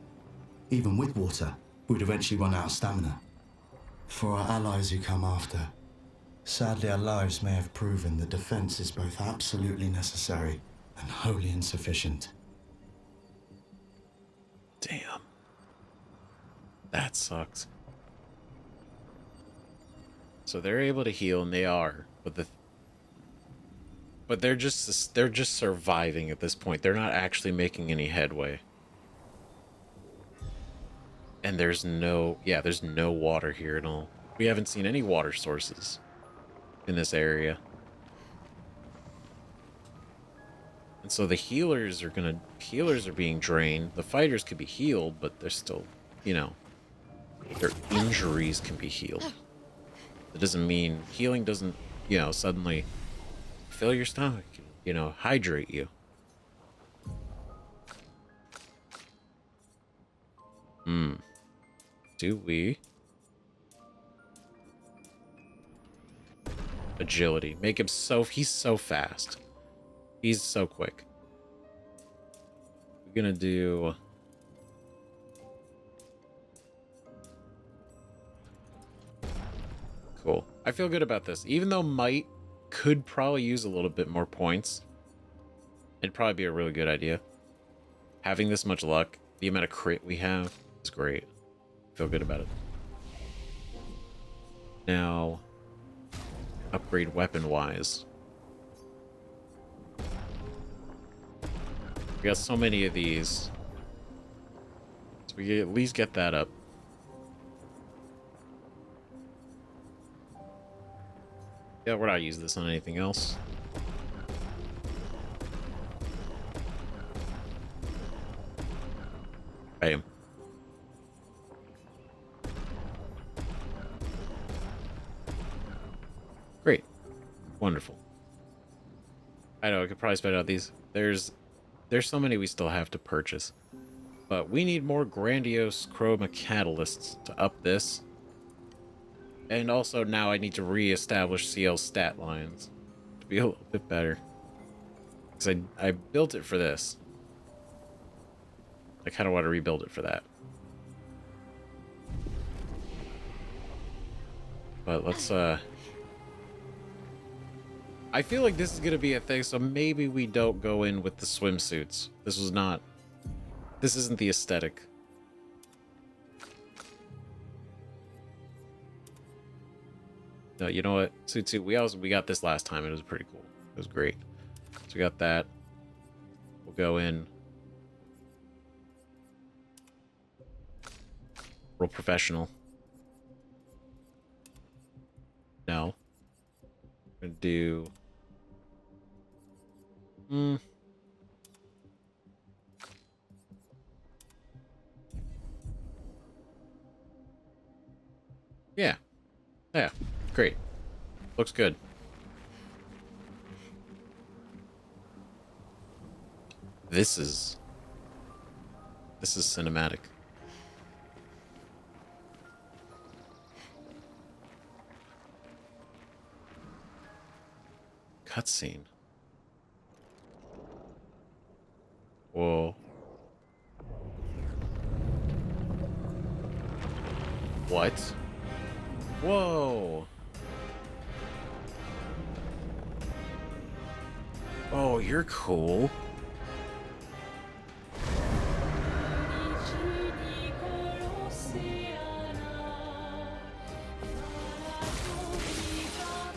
Even with water, we'd eventually run out of stamina. For our allies who come after, sadly our lives may have proven that defense is both absolutely necessary and wholly insufficient. Damn. That sucks. So they're able to heal, and they are, but they're just surviving at this point. They're not actually making any headway. And there's no water here at all. We haven't seen any water sources in this area. And so the healers are being drained. The fighters could be healed, but they're still, you know, their injuries can be healed. That doesn't mean healing doesn't, you know, suddenly fill your stomach, you know, hydrate you. Do we? Agility. Make him he's so fast. He's so quick. We're gonna do... Cool. I feel good about this. Even though Might could probably use a little bit more points, it'd probably be a really good idea. Having this much luck, the amount of crit we have is great. Feel good about it. Now, upgrade weapon-wise. We got so many of these. So we can at least get that up. Yeah, we're not using this on anything else. Bam. Great. Wonderful. I know, I could probably spend out these. There's so many we still have to purchase. But we need more grandiose chroma catalysts to up this. And also now I need to re-establish CL's stat lines to be a little bit better. Because I built it for this. I kind of want to rebuild it for that. But let's, I feel like this is going to be a thing, so maybe we don't go in with the swimsuits. This isn't the aesthetic. No, you know what? Suit. We got this last time. It was pretty cool. It was great. So we got that. We'll go in. Real professional. No. I'm gonna do. Yeah. Yeah. Great. Looks good. This is cinematic. Cutscene. Whoa. What? Whoa. Oh, you're cool.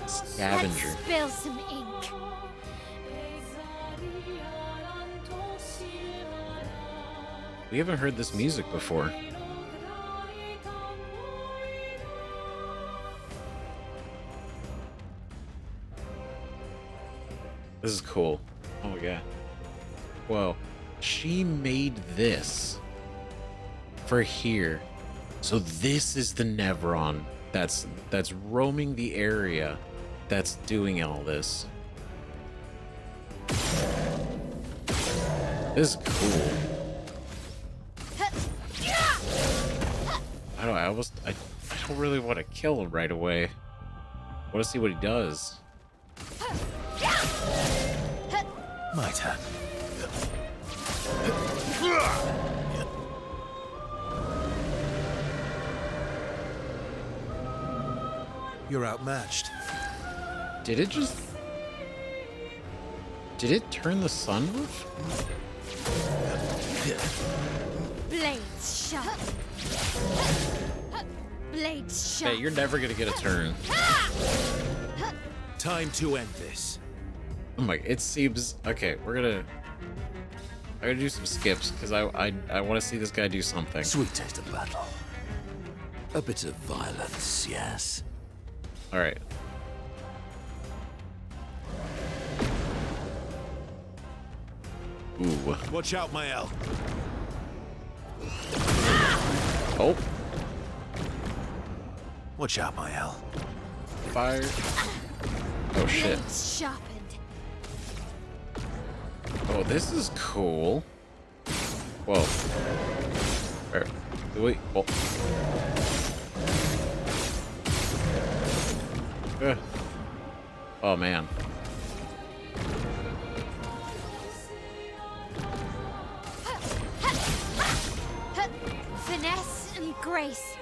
Scavenger. Let's spill some ink. We haven't heard this music before. This is cool. Oh my god. Whoa. She made this for here. So this is the Nevron that's roaming the area that's doing all this. This is cool. I don't really want to kill him right away. I want to see what he does. My turn. You're outmatched. Did it turn the sunroof? Blades sharp. Blades sharp. Hey, you're never gonna get a turn. Time to end this. Oh my, it seems okay. I'm gonna do some skips because I want to see this guy do something. Sweet taste of battle. A bit of violence, yes. All right. Ooh. Watch out, Mael. Oh, Watch out, Mael. fire. Oh shit. Blades sharpened. Oh, this is cool. Whoa. Alright. Wait. Oh. Oh man. Finesse and grace.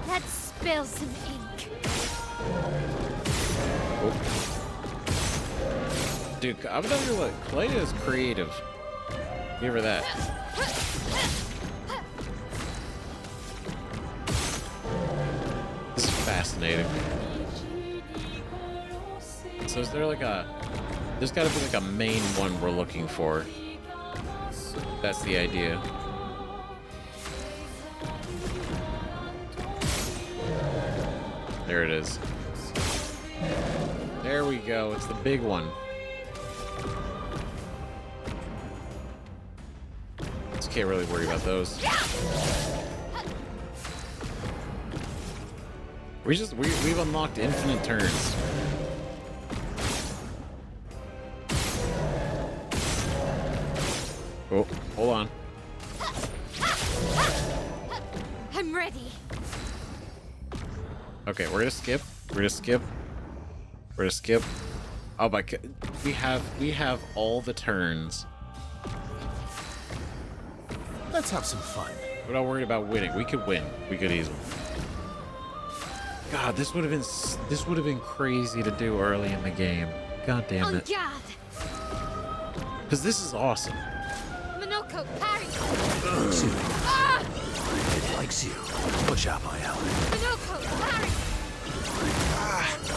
Let's spill some ink. Dude, I'm not gonna let Clay is creative. Give her that. This is fascinating. So is there like there's gotta be like a main one we're looking for. That's the idea. There it is. There we go. It's the big one. Just can't really worry about those. We've unlocked infinite turns. Oh, hold on. I'm ready. Okay, we're gonna skip. We're gonna skip. We're gonna skip. Oh my god, we have all the turns. Let's have some fun. We're not worried about winning. We could win. We could easily. God, this would have been crazy to do early in the game. God damn On it. guard. Because this is awesome. Monoko, parry. It likes you. Watch out, Mael. Monoko, parry.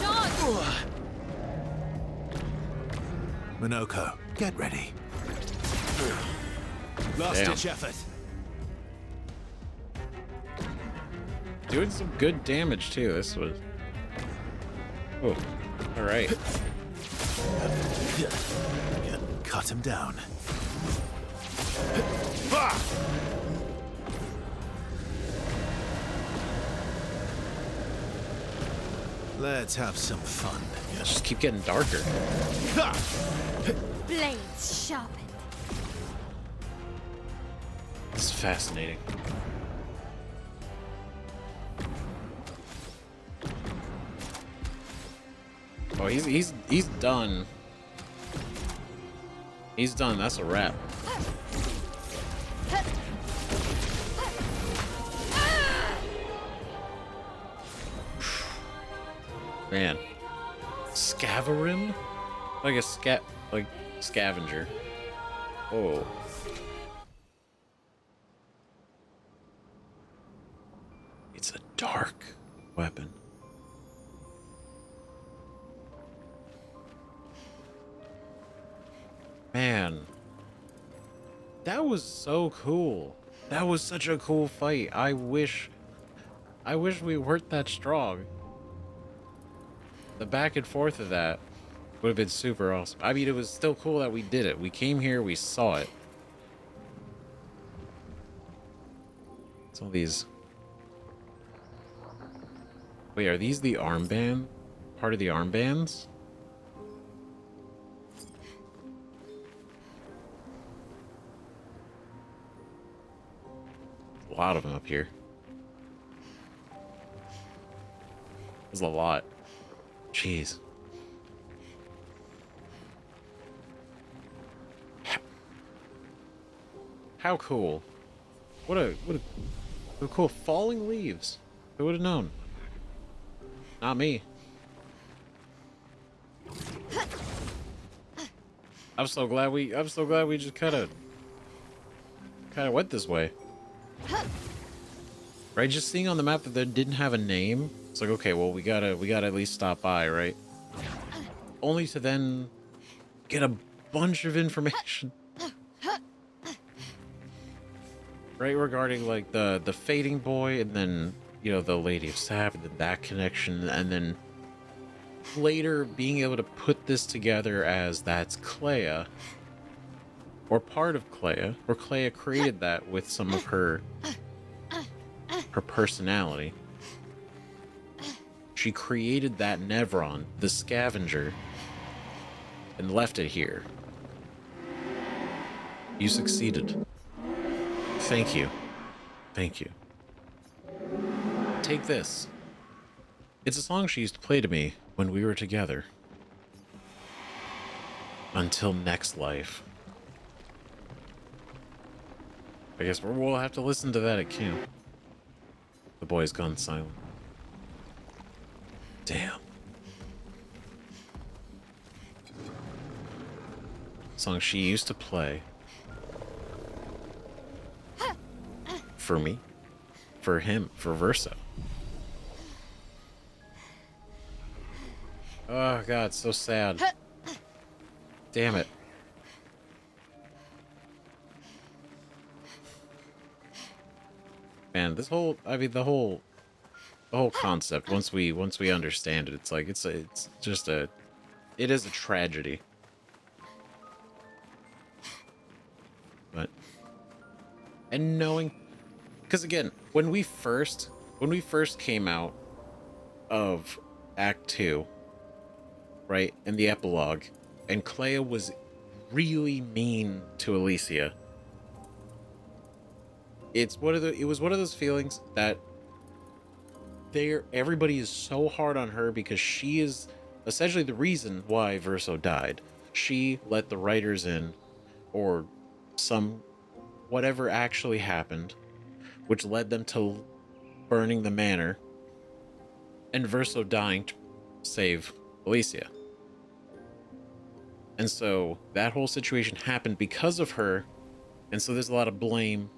Dodge. Monoko, get ready. Last Damn. ditch effort. Doing some good damage too. This was. Oh, all right. Cut him down. Let's have some fun. Just keep getting darker. Blades sharpened. This is fascinating. Oh, he's done. He's done. That's a wrap. Man, Scavarim? Like a scavenger. Oh. It's a dark weapon. Man. That was so cool. That was such a cool fight. I wish we weren't that strong. The back and forth of that Would have been super awesome. I mean, it was still cool that we did it. We came here, we saw it. Some of these. Wait, are these the armband? Part of the armbands? A lot of them up here. There's a lot. Jeez. How cool. What a cool falling leaves. Who would have known? Not me. I'm so glad we just kind of went this way. Right, just seeing on the map that they didn't have a name. It's like, okay, well, we gotta at least stop by, right? Only to then get a bunch of information. Right, regarding like the fading boy, and then, you know, the Lady of Sap, and then that connection, and then later being able to put this together as that's Clair, or part of Clair, or Clair created that with some of her personality. She created that Nevron, the scavenger, and left it here. You succeeded. Thank you. Thank you. Take this. It's a song she used to play to me when we were together. Until next life. I guess we'll have to listen to that at camp. The boy's gone silent. Damn. Song she used to play. For me. For him. For Verso. Oh god, so sad. Damn it. Man, this whole, I mean, the whole concept, once we understand it, it's like, it is a tragedy. But, and knowing, because again, when we first came out of Act 2, right, in the epilogue, and Clair was really mean to Alicia, it was one of those feelings that everybody is so hard on her because she is essentially the reason why Verso died. She let the writers in, or whatever actually happened, which led them to burning the manor and Verso dying to save Alicia. And so that whole situation happened because of her, and so there's a lot of blame.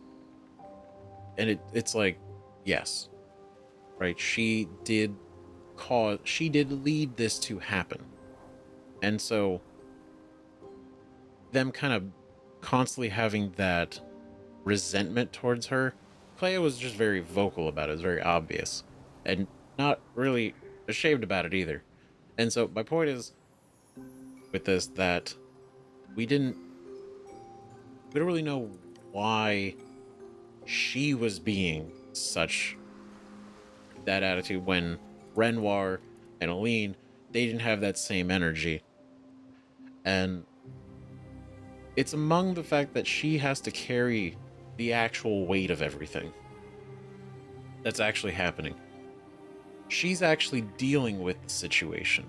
And it's like, yes, right? She did lead this to happen. And so them kind of constantly having that resentment towards her, Clair was just very vocal about it. It was very obvious and not really ashamed about it either. And so my point is with this, that we don't really know why she was being such that attitude when Renoir and Aline, they didn't have that same energy. And it's among the fact that she has to carry the actual weight of everything that's actually happening. She's actually dealing with the situation.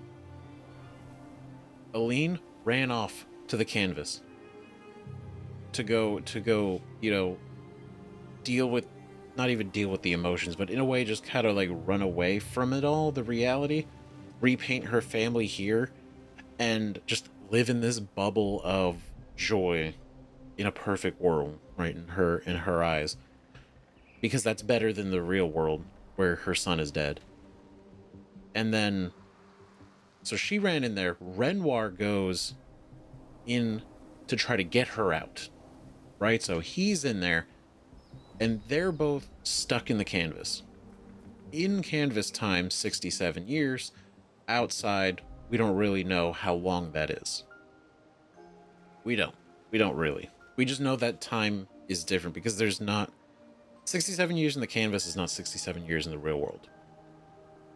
Aline ran off to the canvas to go, you know, not even deal with the emotions, but in a way just kind of like run away from it all, the reality, repaint her family here, and just live in this bubble of joy in a perfect world, right, in her eyes, because that's better than the real world where her son is dead. And then so she ran in there. Renoir goes in to try to get her out, right? So he's in there, and they're both stuck in the canvas. In canvas time, 67 years. Outside, we don't really know how long that is. We don't. We don't really. We just know that time is different because there's not 67 years in the canvas is not 67 years in the real world.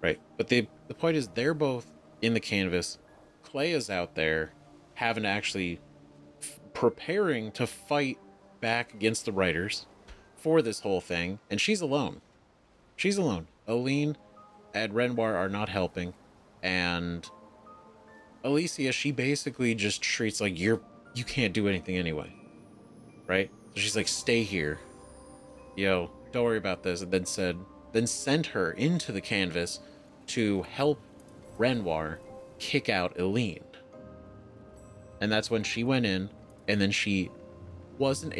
Right? But the point is they're both in the canvas. Clea's out there having to actually preparing to fight back against the writers for this whole thing, and she's alone. She's alone. Aline and Renoir are not helping, and Alicia, she basically just treats like you can't do anything anyway, right? So she's like, stay here, yo, don't worry about this, and then sent her into the canvas to help Renoir kick out Aline. And that's when she went in, and then she wasn't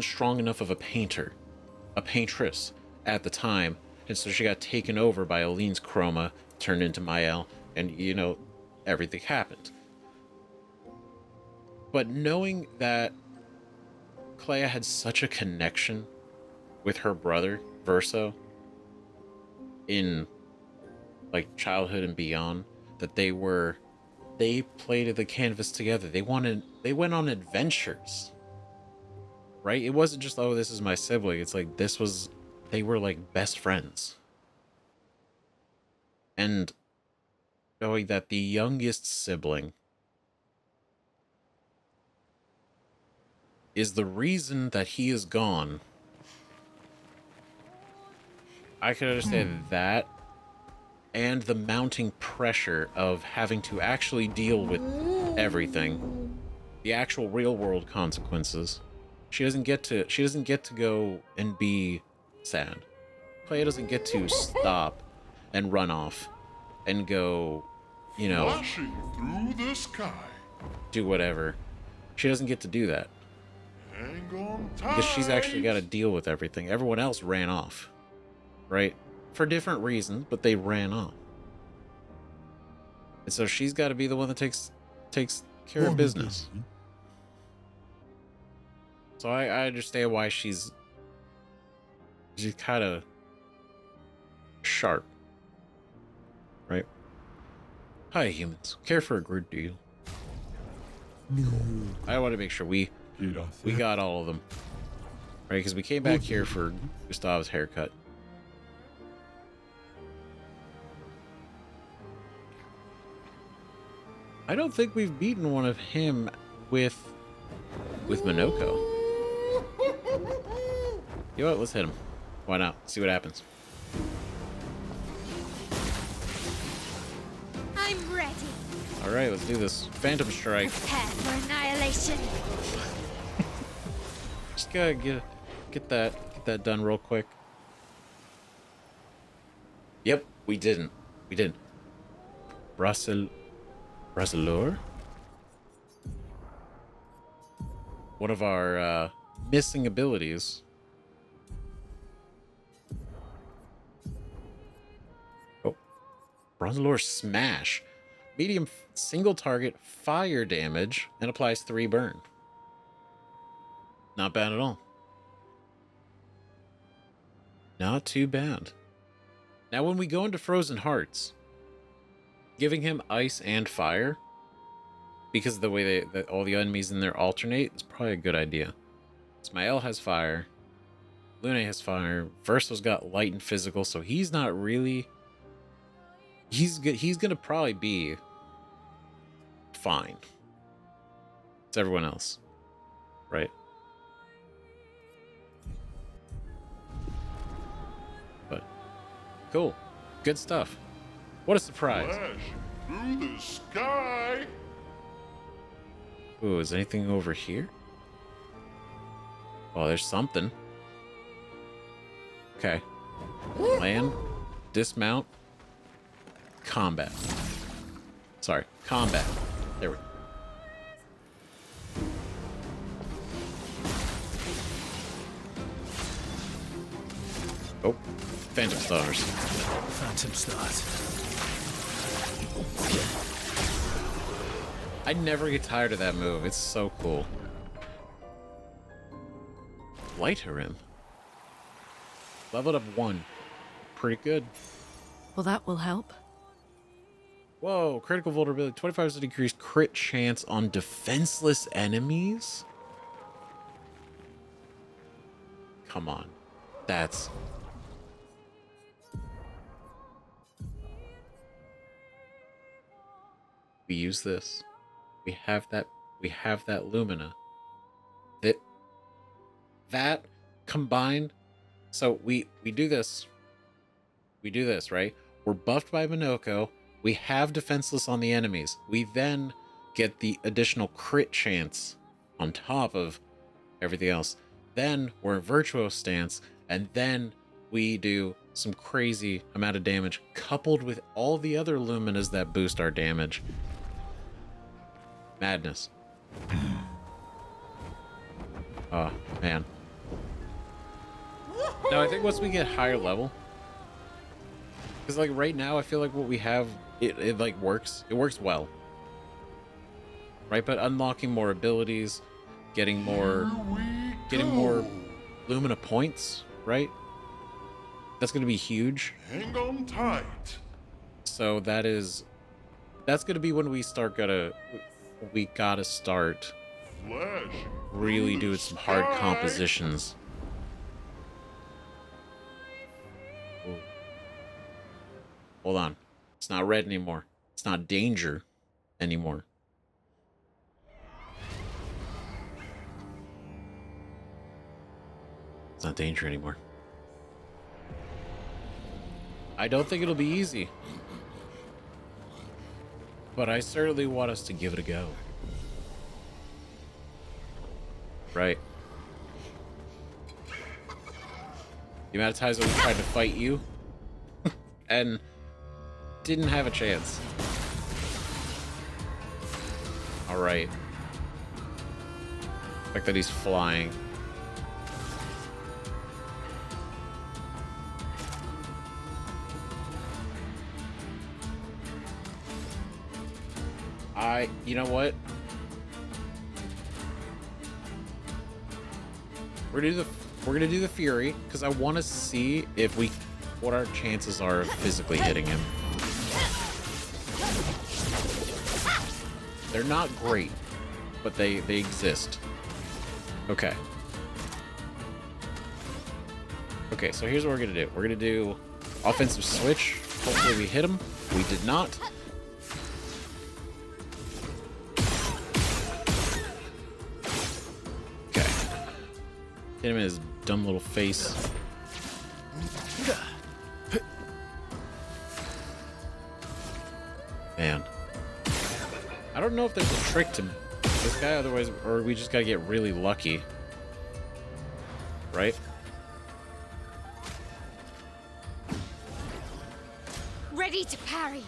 strong enough of a paintress at the time, and so she got taken over by Aline's chroma, turned into Mael, and everything happened. But knowing that Clair had such a connection with her brother Verso in like childhood and beyond, that they played at the canvas together. They went on adventures, right? It wasn't just, oh, this is my sibling. It's like they were like best friends. And knowing that the youngest sibling is the reason that he is gone, I can understand that, and the mounting pressure of having to actually deal with everything, the actual real world consequences. She doesn't get to go and be sad. Clair doesn't get to stop and run off and go, Flashing through the sky. do whatever. She doesn't get to do that Hang on tight. because she's actually got to deal with everything. Everyone else ran off, right? For different reasons, but they ran off. And so she's got to be the one that takes care of business. So I understand why she's kind of sharp, right? Hi, humans. Care for a good deal. I want to make sure we got all of them, right? Because we came back here for Gustav's haircut. I don't think we've beaten one of him with Minoko. You know what? Let's hit him. Why not? See what happens. I'm ready. All right, let's do this. Phantom Strike. Prepare for annihilation. Just gotta get that done real quick. Yep, we didn't. Brasilleur? One of our missing abilities. Oh. Brasilleur Smash. Medium single target fire damage and applies 3 burn. Not bad at all. Not too bad. Now when we go into Frozen Hearts, giving him ice and fire, because of the way that all the enemies in there alternate, is probably a good idea. Smael has fire. Lune has fire. Verso's got light and physical, so he's not really... He's gonna probably be fine. It's everyone else, right? But cool, good stuff. What a surprise! Flashing through the sky. Ooh, is anything over here? Oh, there's something. Okay. Land, dismount, combat. Sorry, combat. There we go. Oh, Phantom Stars. Phantom Stars. I never get tired of that move. It's so cool. Lighter Rim. Leveled up 1. Pretty good. Well, that will help. Whoa, critical vulnerability, 25% increased crit chance on defenseless enemies? Come on. That's... We use this. We have that Lumina. That combined, so we do this. We do this, right? We're buffed by Minoko. We have defenseless on the enemies. We then get the additional crit chance on top of everything else. Then we're in Virtuos stance, and then we do some crazy amount of damage coupled with all the other Luminas that boost our damage. Madness. Oh, man. No, I think once we get higher level, because like right now I feel like what we have, it like works. It works well. Right? But unlocking more abilities, getting more Lumina points, right? That's going to be huge. Hang on tight. So that's going to be when we gotta start Flash. really doing some hard compositions. Ooh. Hold on. It's not red anymore. It's not danger anymore. It's not danger anymore. I don't think it'll be easy. But I certainly want us to give it a go. Right. The amount of times that we tried to fight you and didn't have a chance. Alright. The fact that he's flying. You know what? We're gonna do the Fury because I want to see what our chances are of physically hitting him. They're not great, but they exist. Okay. Okay, so here's what we're gonna do. We're gonna do offensive switch. Hopefully we hit him. We did not. Hit him in his dumb little face. Man. I don't know if there's a trick to this guy otherwise, or we just gotta get really lucky. Right? Ready to parry.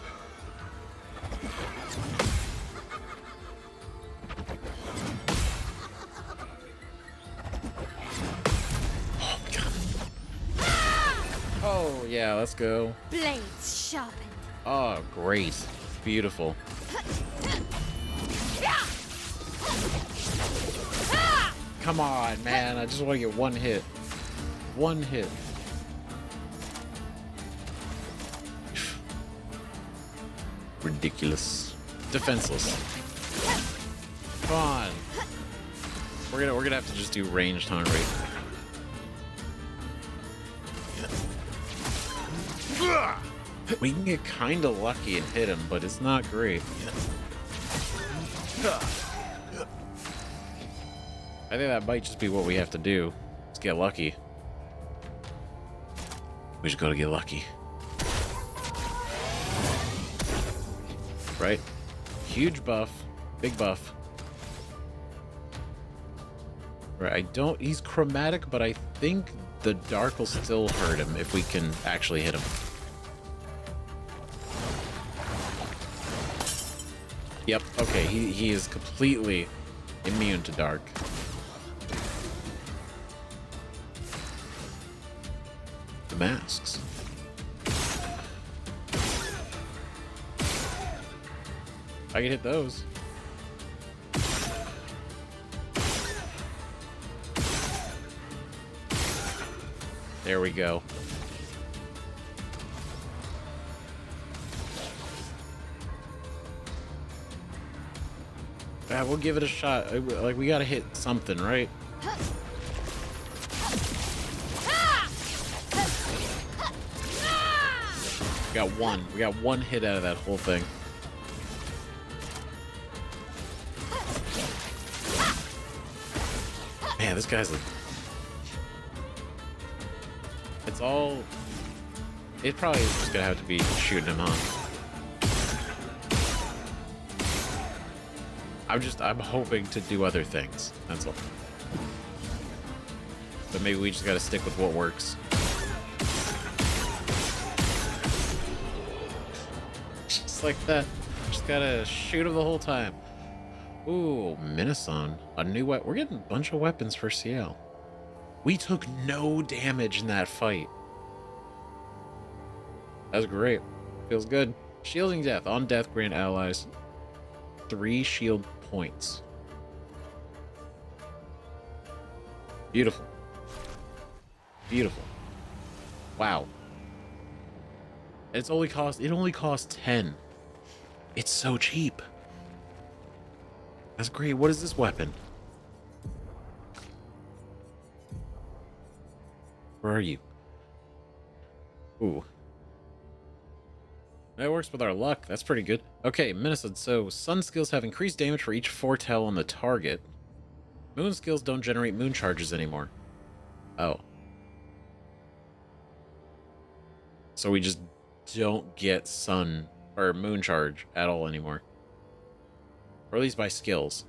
Oh, yeah, let's go. Blades sharpened. Oh, great. Beautiful. Come on, man. I just want to get one hit. One hit. Ridiculous. Defenseless. Come on. We're gonna have to just do ranged hunt rate. We can get kind of lucky and hit him, but it's not great. I think that might just be what we have to do. Let's get lucky. We just gotta get lucky. Right? Huge buff. Big buff. Right, he's chromatic, but I think the dark will still hurt him if we can actually hit him. Yep, okay, he is completely immune to dark. The masks. I can hit those. There we go. Yeah, we'll give it a shot. Like, we gotta hit something, right? We got one. We got one hit out of that whole thing. Man, this guy's like... It's all... It probably is just gonna have to be shooting him on. I'm hoping to do other things. That's all. But maybe we just gotta stick with what works. Just like that. Just gotta shoot him the whole time. Ooh, Minison. A new weapon. We're getting a bunch of weapons for CL. We took no damage in that fight. That's great. Feels good. Shielding death. On death, grant allies 3 shield points. Beautiful. Beautiful. Wow. It only costs 10. It's so cheap. That's great. What is this weapon? Where are you? Ooh. That works with our luck. That's pretty good. Okay, Minnesota. So, sun skills have increased damage for each foretell on the target. Moon skills don't generate moon charges anymore. Oh. So we just don't get sun or moon charge at all anymore. Or at least by skills.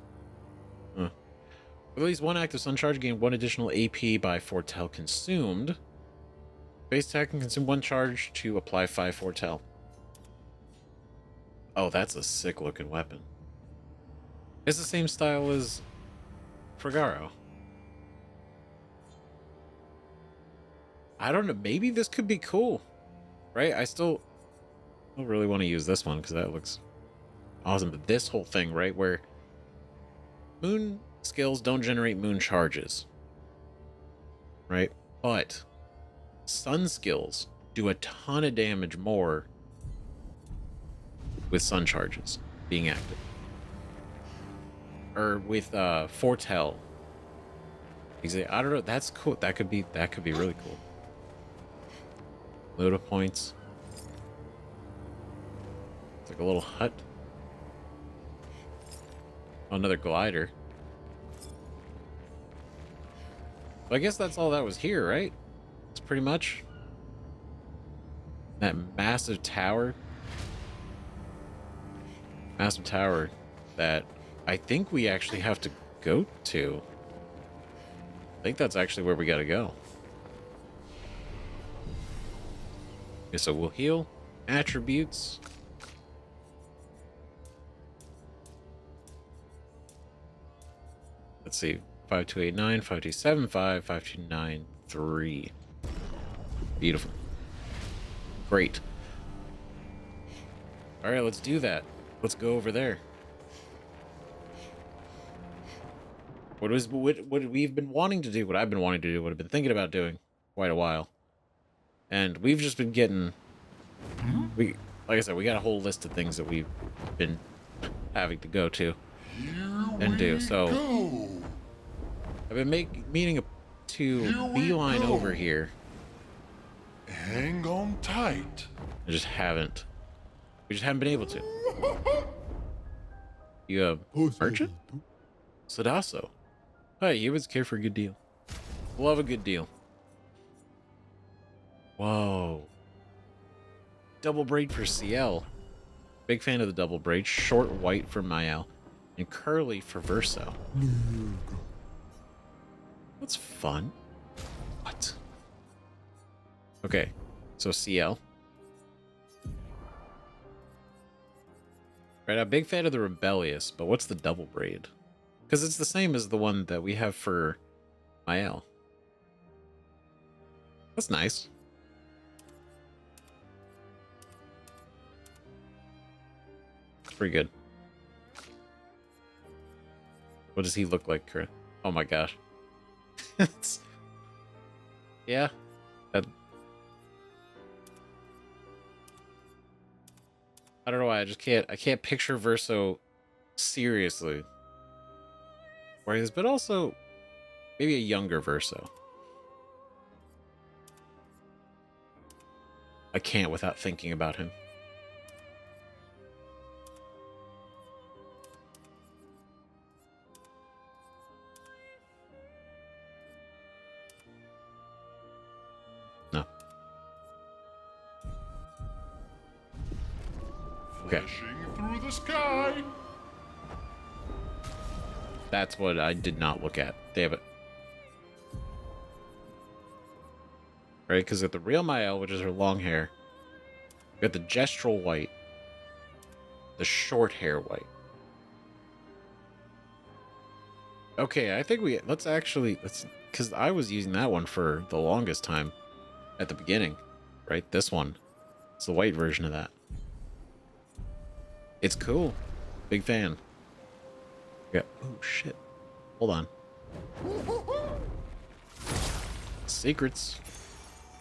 Huh. With at least one active sun charge, gain 1 additional AP by foretell consumed. Base attack can consume 1 charge to apply 5 foretell. Oh, that's a sick looking weapon. It's the same style as Fragaro. I don't know. Maybe this could be cool. Right? I still don't really want to use this one because that looks awesome. But this whole thing, right? Where moon skills don't generate moon charges. Right? But sun skills do a ton of damage more with sun charges being active. Or with foretell. Exactly. I don't know. That's cool. That could be really cool. Load of points. It's like a little hut. Oh, another glider. Well, I guess that's all that was here, right? It's pretty much that massive tower. Massive tower that I think we actually have to go to. I think that's actually where we gotta go. Okay, so we'll heal. Attributes. Let's see. 5289, 5275, 5293. Beautiful. Great. Alright, let's do that. Let's go over there. What we've been wanting to do, what I've been wanting to do, what I've been thinking about doing quite a while. And we've just been getting, like I said, we got a whole list of things that we've been having to go to and do. So I've been meaning to beeline over here. Hang on tight. I just haven't. We just haven't been able to. You merchant? Sadasso. Hey, you always care for a good deal. Love a good deal. Whoa. Double braid for CL. Big fan of the double braid. Short white for Mael. And curly for Verso. That's fun. What? Okay. So CL. Right, I'm a big fan of the Rebellious, but what's the double braid? Because it's the same as the one that we have for Mael. That's nice. It's pretty good. What does he look like, Chris? Oh my gosh. Yeah. I don't know why I can't picture Verso seriously Whereas, but also maybe a younger Verso. I can't without thinking about him. No. Okay. Flashing through the sky. That's what I did not look at. Damn it. Right, because at the real Mael, which is her long hair, we got the gestural white, the short hair white. Okay, I think let's because I was using that one for the longest time at the beginning, right? This one, it's the white version of that. It's cool. Big fan. Yeah. Oh shit. Hold on. Secrets.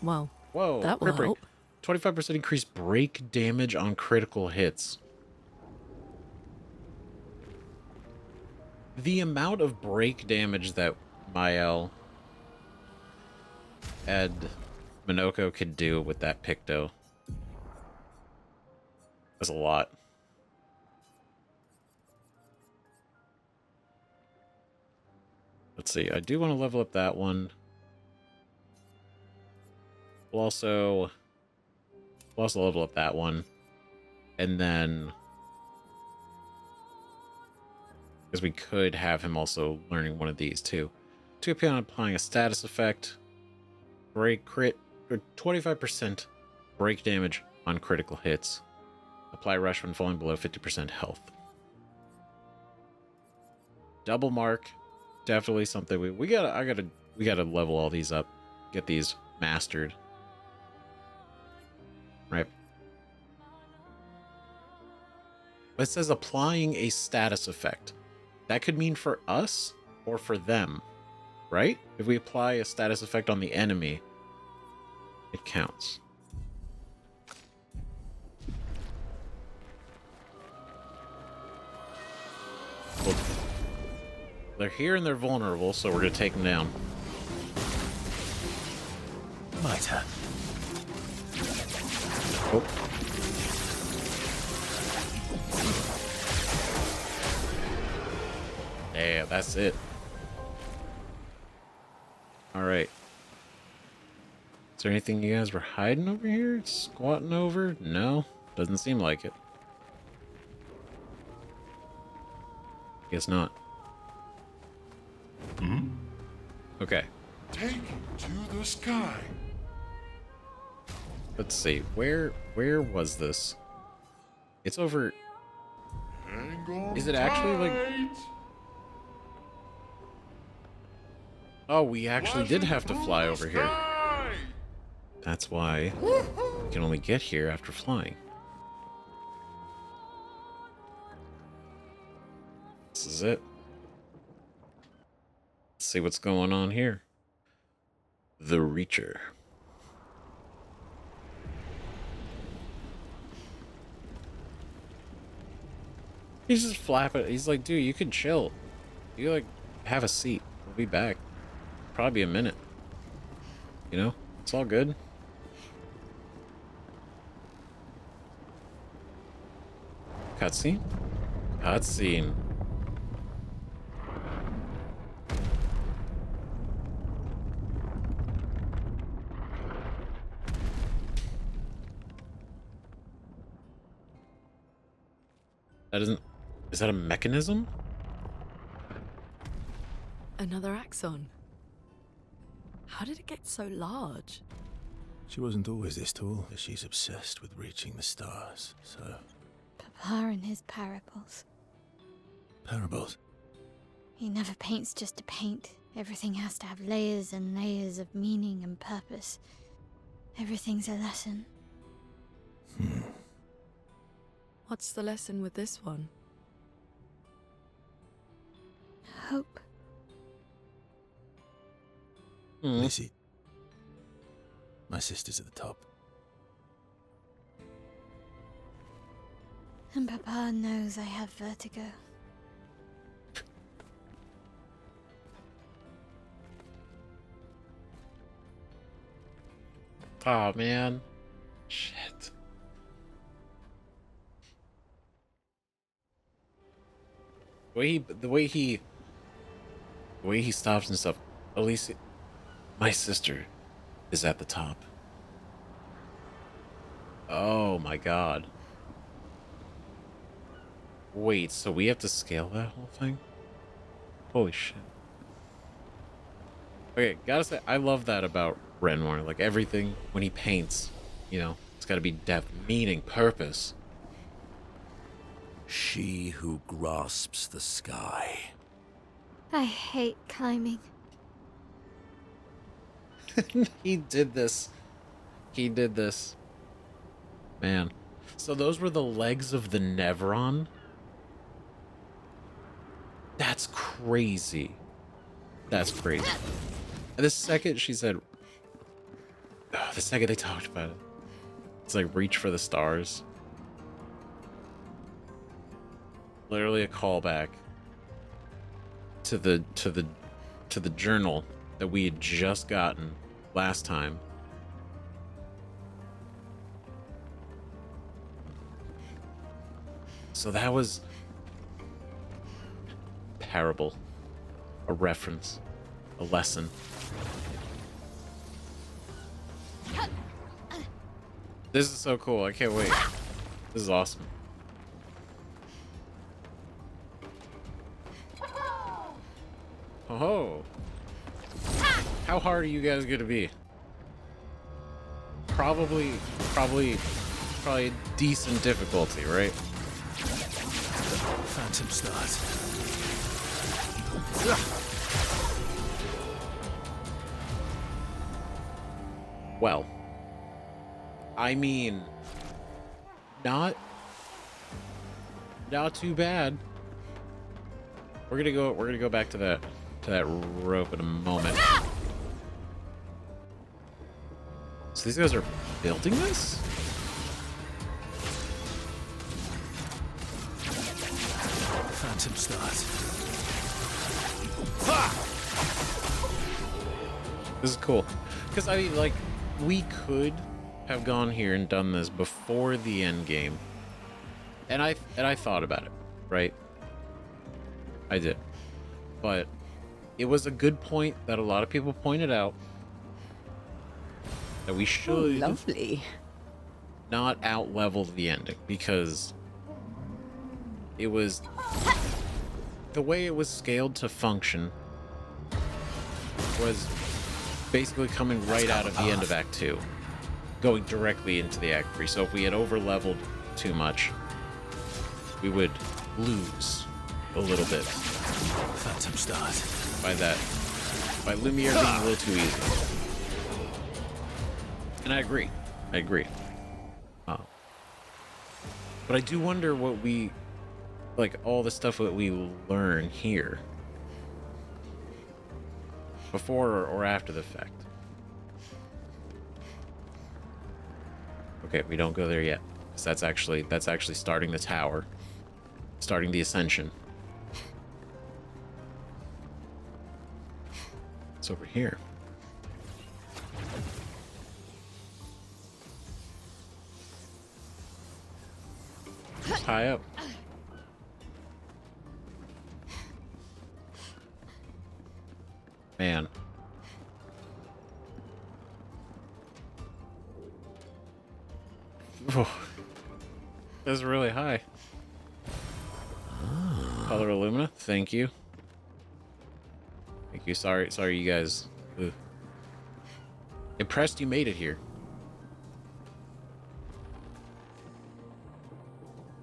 Well, Whoa. that will crit help. break. 25% increased break damage on critical hits. The amount of break damage that Mael and Minoko could do with that Picto is a lot. Let's see. I do want to level up that one. We'll also level up that one. And then, because we could have him also learning one of these too. 2 AP on applying a status effect. Break crit, or 25% break damage on critical hits. Apply rush when falling below 50% health. Double mark, definitely something we gotta level all these up, get these mastered. Right. It says applying a status effect. That could mean for us or for them, right? If we apply a status effect on the enemy, it counts. Well, they're here and they're vulnerable, so we're gonna take them down. My turn. Oh. Yeah, that's it. Alright. Is there anything you guys were hiding over here? Squatting over? No? Doesn't seem like it. Guess not. Okay. Take it to the sky. Let's see. Where was this? It's over. Hang on Is it actually like? tight. Oh, we actually did have to fly over here. Sky. That's why we can only get here after flying. This is it. Let's see what's going on here. The Reacher. He's just flapping. He's like, dude, you can chill. You like have a seat. We'll be back. Probably a minute. You know, it's all good. Cutscene? Cutscene. That isn't... Is that a mechanism? Another Axon. How did it get so large? She wasn't always this tall, but she's obsessed with reaching the stars, so... Papa and his parables. Parables. He never paints just to paint. Everything has to have layers and layers of meaning and purpose. Everything's a lesson. What's the lesson with this one? Hope. Lizzie. My sister's at the top. And Papa knows I have vertigo. Oh man. Shit. The way he stops and stuff. Alicia, my sister is at the top. Oh my god. Wait, so we have to scale that whole thing? Holy shit. Okay, gotta say, I love that about Renoir. Like, everything, when he paints, you know, it's gotta be depth, meaning, purpose. She who grasps the sky. I hate climbing. He did this. He did this. Man. So those were the legs of the Nevron? That's crazy. That's crazy. And the second she said... Oh, the second they talked about it. It's like reach for the stars. Literally a callback to the journal that we had just gotten last time. So that was parable, a reference, a lesson. This is so cool. I can't wait. This is awesome. Oh. How hard are you guys gonna be? Probably decent difficulty, right? Phantom stars. Well, I mean, not too bad. We're gonna go back to that rope in a moment. So these guys are building this? Phantom stars. This is cool. Because, I mean, like, we could have gone here and done this before the end game. And I thought about it, right? I did. But it was a good point that a lot of people pointed out. That we should Lovely. not out-level the ending. Because it was... the way it was scaled to function was basically coming right out of the end of Act 2, going directly into the Act 3. So if we had over-leveled too much, we would lose a little bit. Phantom stars. By Lumiere being a little too easy. And I agree. But I do wonder what we... like, all the stuff that we learn here. Before or after the fact. Okay, we don't go there yet. Because that's actually starting the tower. Starting the ascension. It's over here. It's high up. Man. Oh, that's really high. Color Illumina, thank you. Thank you. Sorry you guys. Ugh. Impressed you made it here.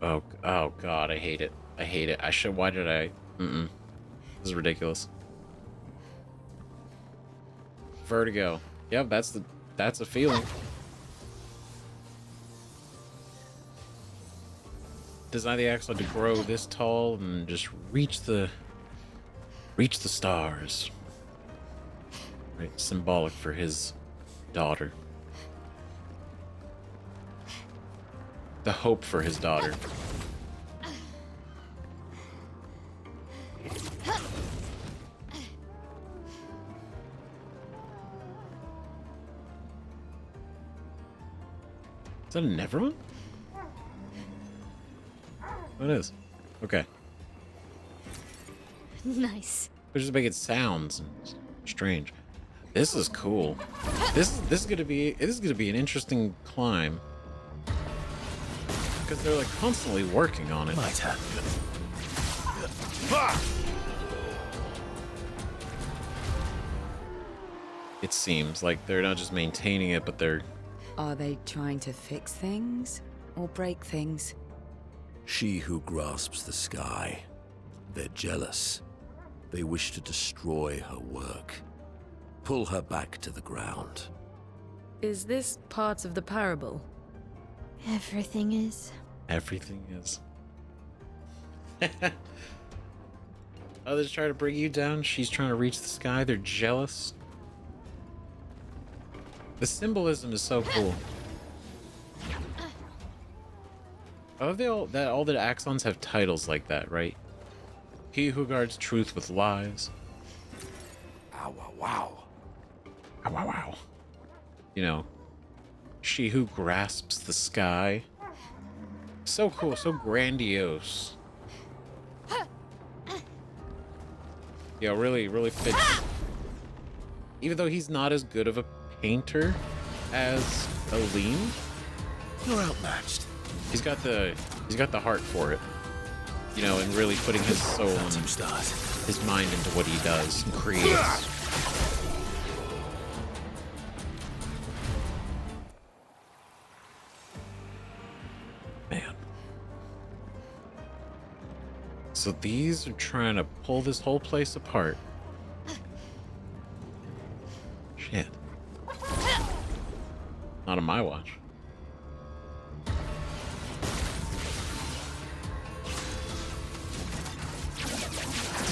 Oh god, I hate it. Why did I? This is ridiculous. Vertigo. Yep, that's a feeling. Design the Axon to grow this tall and just reach the stars. Right, symbolic for his daughter. The hope for his daughter. Is that a Nevermont? What is? Okay. Nice. We're just making sounds and strange. This is cool. This is gonna be an interesting climb. Because they're like constantly working on it. Might have. It seems like they're not just maintaining it, but they're... Are they trying to fix things or break things? She who grasps the sky. They're jealous. They wish to destroy her work. Pull her back to the ground. Is this part of the parable? Everything is. Everything is. Others try to bring you down. She's trying to reach the sky. They're jealous. The symbolism is so cool. I love all the Axons have titles like that, right? He who guards truth with lies. Ow, wow, wow. Ow, wow, wow. You know, she who grasps the sky. So cool, so grandiose. Yeah, really, really fits. Even though he's not as good of a painter as Aline, You're outmatched. he's got the heart for it. You know, and really putting his soul and Phantom stars. his mind into what he does and creates. Man. So these are trying to pull this whole place apart. Shit. Not on my watch.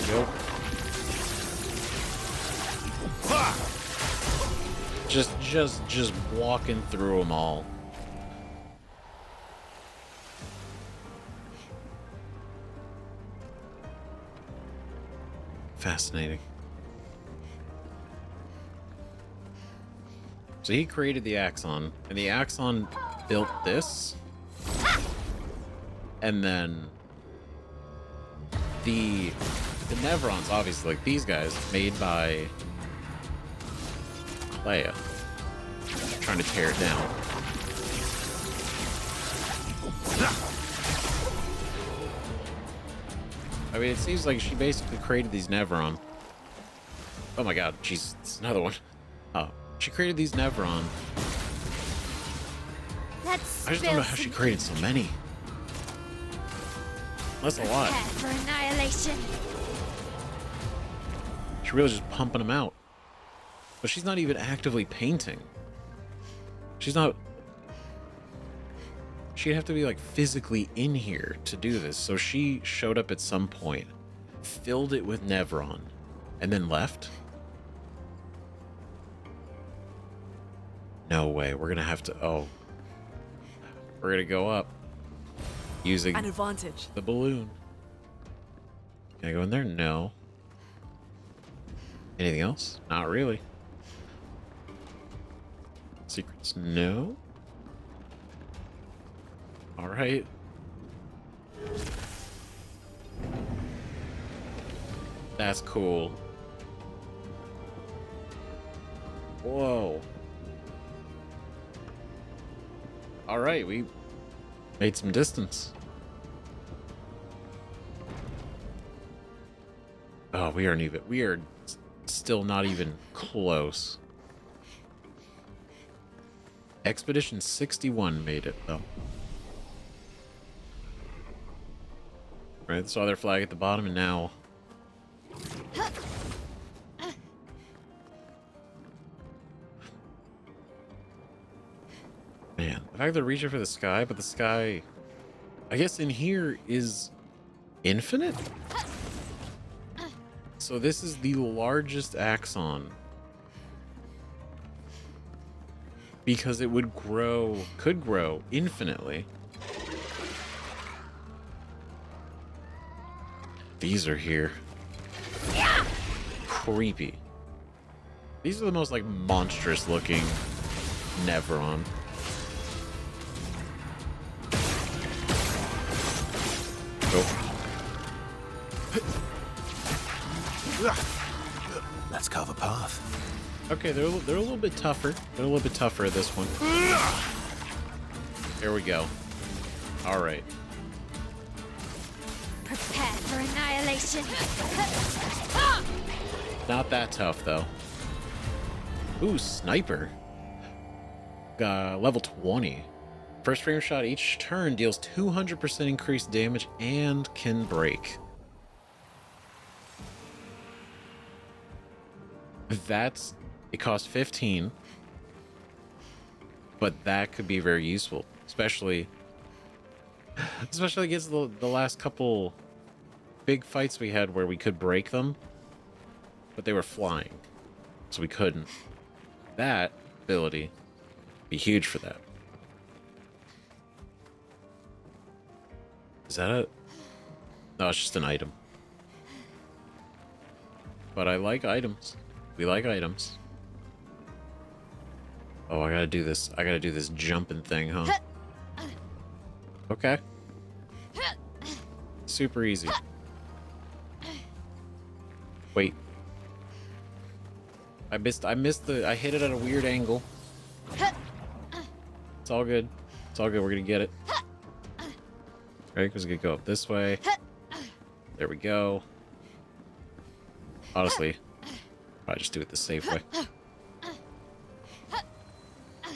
Nope. Just walking through them all. Fascinating. So he created the Axon, and the Axon built this, and then the Nevrons, obviously, like these guys, made by Clair, trying to tear it down. I mean, it seems like she basically created these Nevron. Oh my god, jeez, it's another one. Oh, she created these Nevron. Let's I just don't know how she created so many. That's a lot. For annihilation. She's really just pumping them out. But she's not even actively painting. She's not... She'd have to be, like, physically in here to do this. So she showed up at some point, filled it with Nevron, and then left? No way. We're gonna have to... Oh. We're gonna go up. Using An advantage. the balloon. Can I go in there? No. Anything else? Not really. Secrets? No. All right. That's cool. Whoa. All right, we made some distance. Oh, we are still not even close. Expedition 61 made it, though. Right, saw their flag at the bottom, and now... Man, the fact they're reaching for the sky, but the sky... I guess in here is infinite? So this is the largest Axon. Because it would grow, could grow infinitely. These are here. Creepy. These are the most like monstrous looking Nevron. Let's carve a path. Okay, they're a little bit tougher. They're a little bit tougher at this one. There we go. All right. Prepare for annihilation. Not that tough, though. Ooh, sniper. Level 20. First frame shot each turn deals 200% increased damage and can break. It costs 15. But that could be very useful. Especially against the last couple big fights we had where we could break them. But they were flying. So we couldn't. That ability be huge for that. Is that a... No, it's just an item. But I like items. We like items. Oh, I gotta do this. I gotta do this jumping thing, huh? Okay. Super easy. Wait. I hit it at a weird angle. It's all good. It's all good. We're gonna get it. Right, because we could go up this way. There we go. Honestly, I'll just do it the safe way.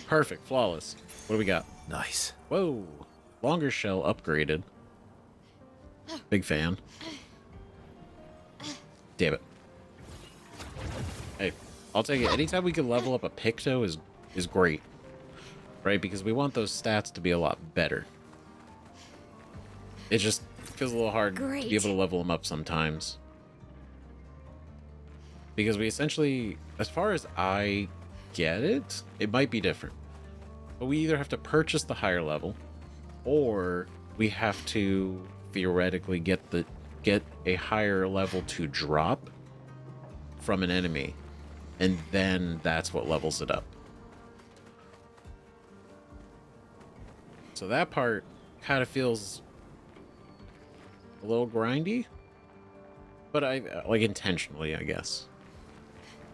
Perfect. Flawless. What do we got? Nice. Whoa. Longer shell upgraded. Big fan. Damn it. Hey, I'll take it. Anytime we can level up a Picto is great. Right? Because we want those stats to be a lot better. It just feels a little hard to be able to level them up sometimes. Because we essentially, as far as I get it, it might be different. But we either have to purchase the higher level, or we have to theoretically get a higher level to drop from an enemy. And then that's what levels it up. So that part kind of feels a little grindy, but I like intentionally, I guess.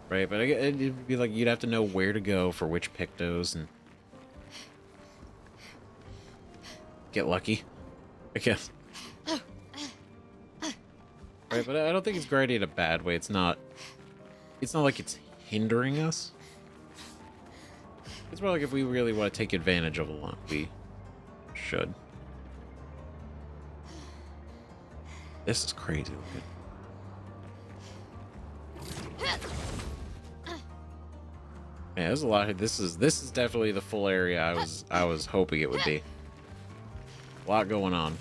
Right, but it'd be like you'd have to know where to go for which Pictos and get lucky, I guess. Right, but I don't think it's grindy in a bad way. It's not like it's hindering us. It's more like if we really want to take advantage of a lot, we should. This is crazy looking. Yeah, there's a lot here. This is definitely the full area I was hoping it would be. A lot going on.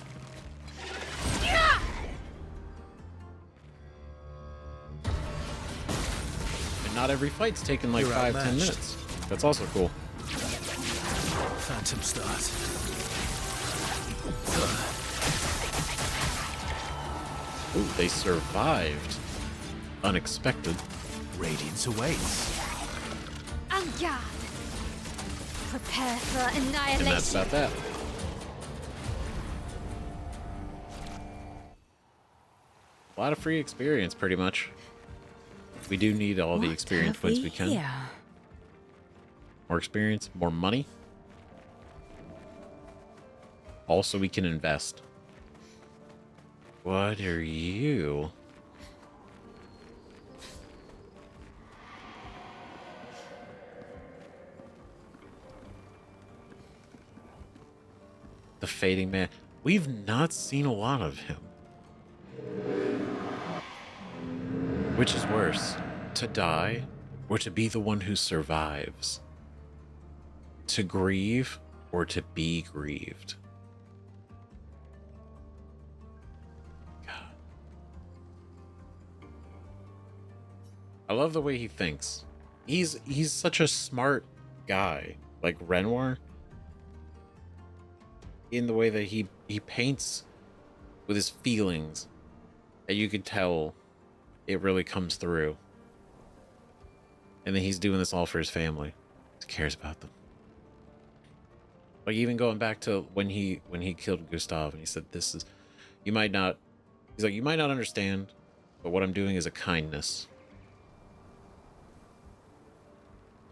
And not every fight's taking like 5-10 minutes. That's also cool. Phantom start. Ooh, they survived. Unexpected. Radiance awaits. En garde. Prepare for annihilation. And that's about that. A lot of free experience, pretty much. We do need all the experience points we can. Here? More experience, more money. Also, we can invest. What are you? The Fading Man. We've not seen a lot of him. Which is worse, to die or to be the one who survives? To grieve or to be grieved? God. I love the way he thinks. He's such a smart guy, like Renoir, in the way that he paints with his feelings, and you could tell it really comes through. And then he's doing this all for his family. He cares about them. Like even going back to when he killed Gustav and he said, "This is, You might not, he's like, you might not understand, but what I'm doing is a kindness.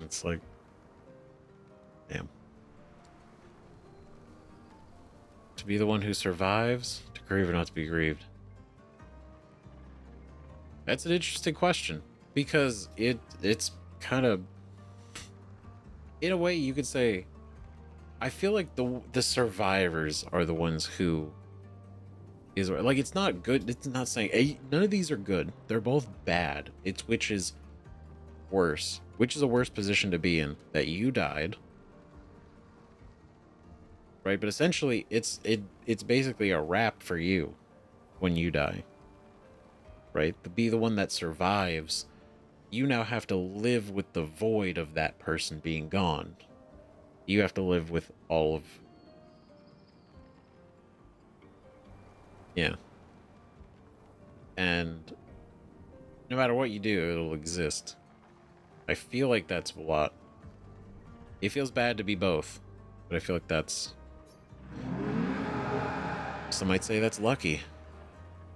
It's like, damn. To be the one who survives, to grieve or not to be grieved. That's an interesting question, because it's kind of, in a way you could say, I feel like the survivors are the ones who is like, it's not good. It's not saying none of these are good. They're both bad. It's which is worse. Which is a worse position to be in, that you died, right? But essentially, it's basically a wrap for you when you die, right? To be the one that survives, you now have to live with the void of that person being gone. You have to live with all of, yeah. And no matter what you do, it'll exist. I feel like that's a lot. It feels bad to be both, but I feel like that's, some might say that's lucky.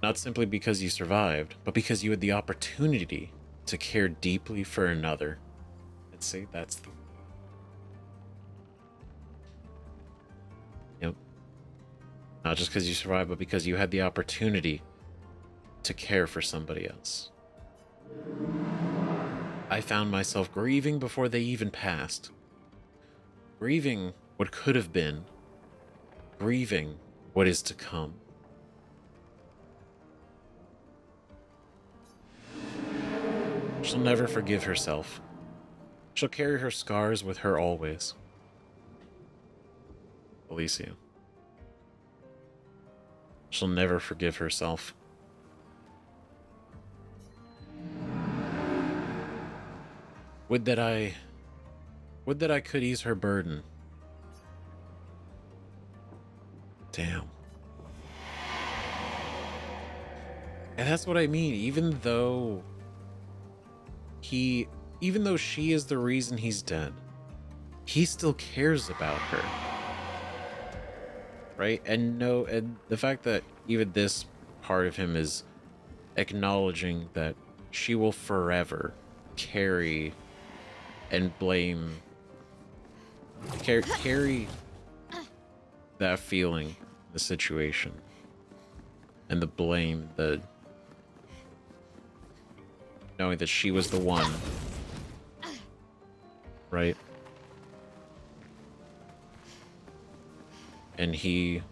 Not simply because you survived, but because you had the opportunity to care deeply for another. I'd say that's the... Yep. Not just because you survived, but because you had the opportunity to care for somebody else. I found myself grieving before they even passed. Grieving what could have been. Grieving what is to come. She'll never forgive herself. She'll carry her scars with her always. Alicia. She'll never forgive herself. Would that I could ease her burden. Damn. And that's what I mean. Even though she is the reason he's dead, he still cares about her. Right? And the fact that even this part of him is acknowledging that she will forever carry and blame, carry that feeling, the situation, and the blame, the knowing that she was the one, right? And he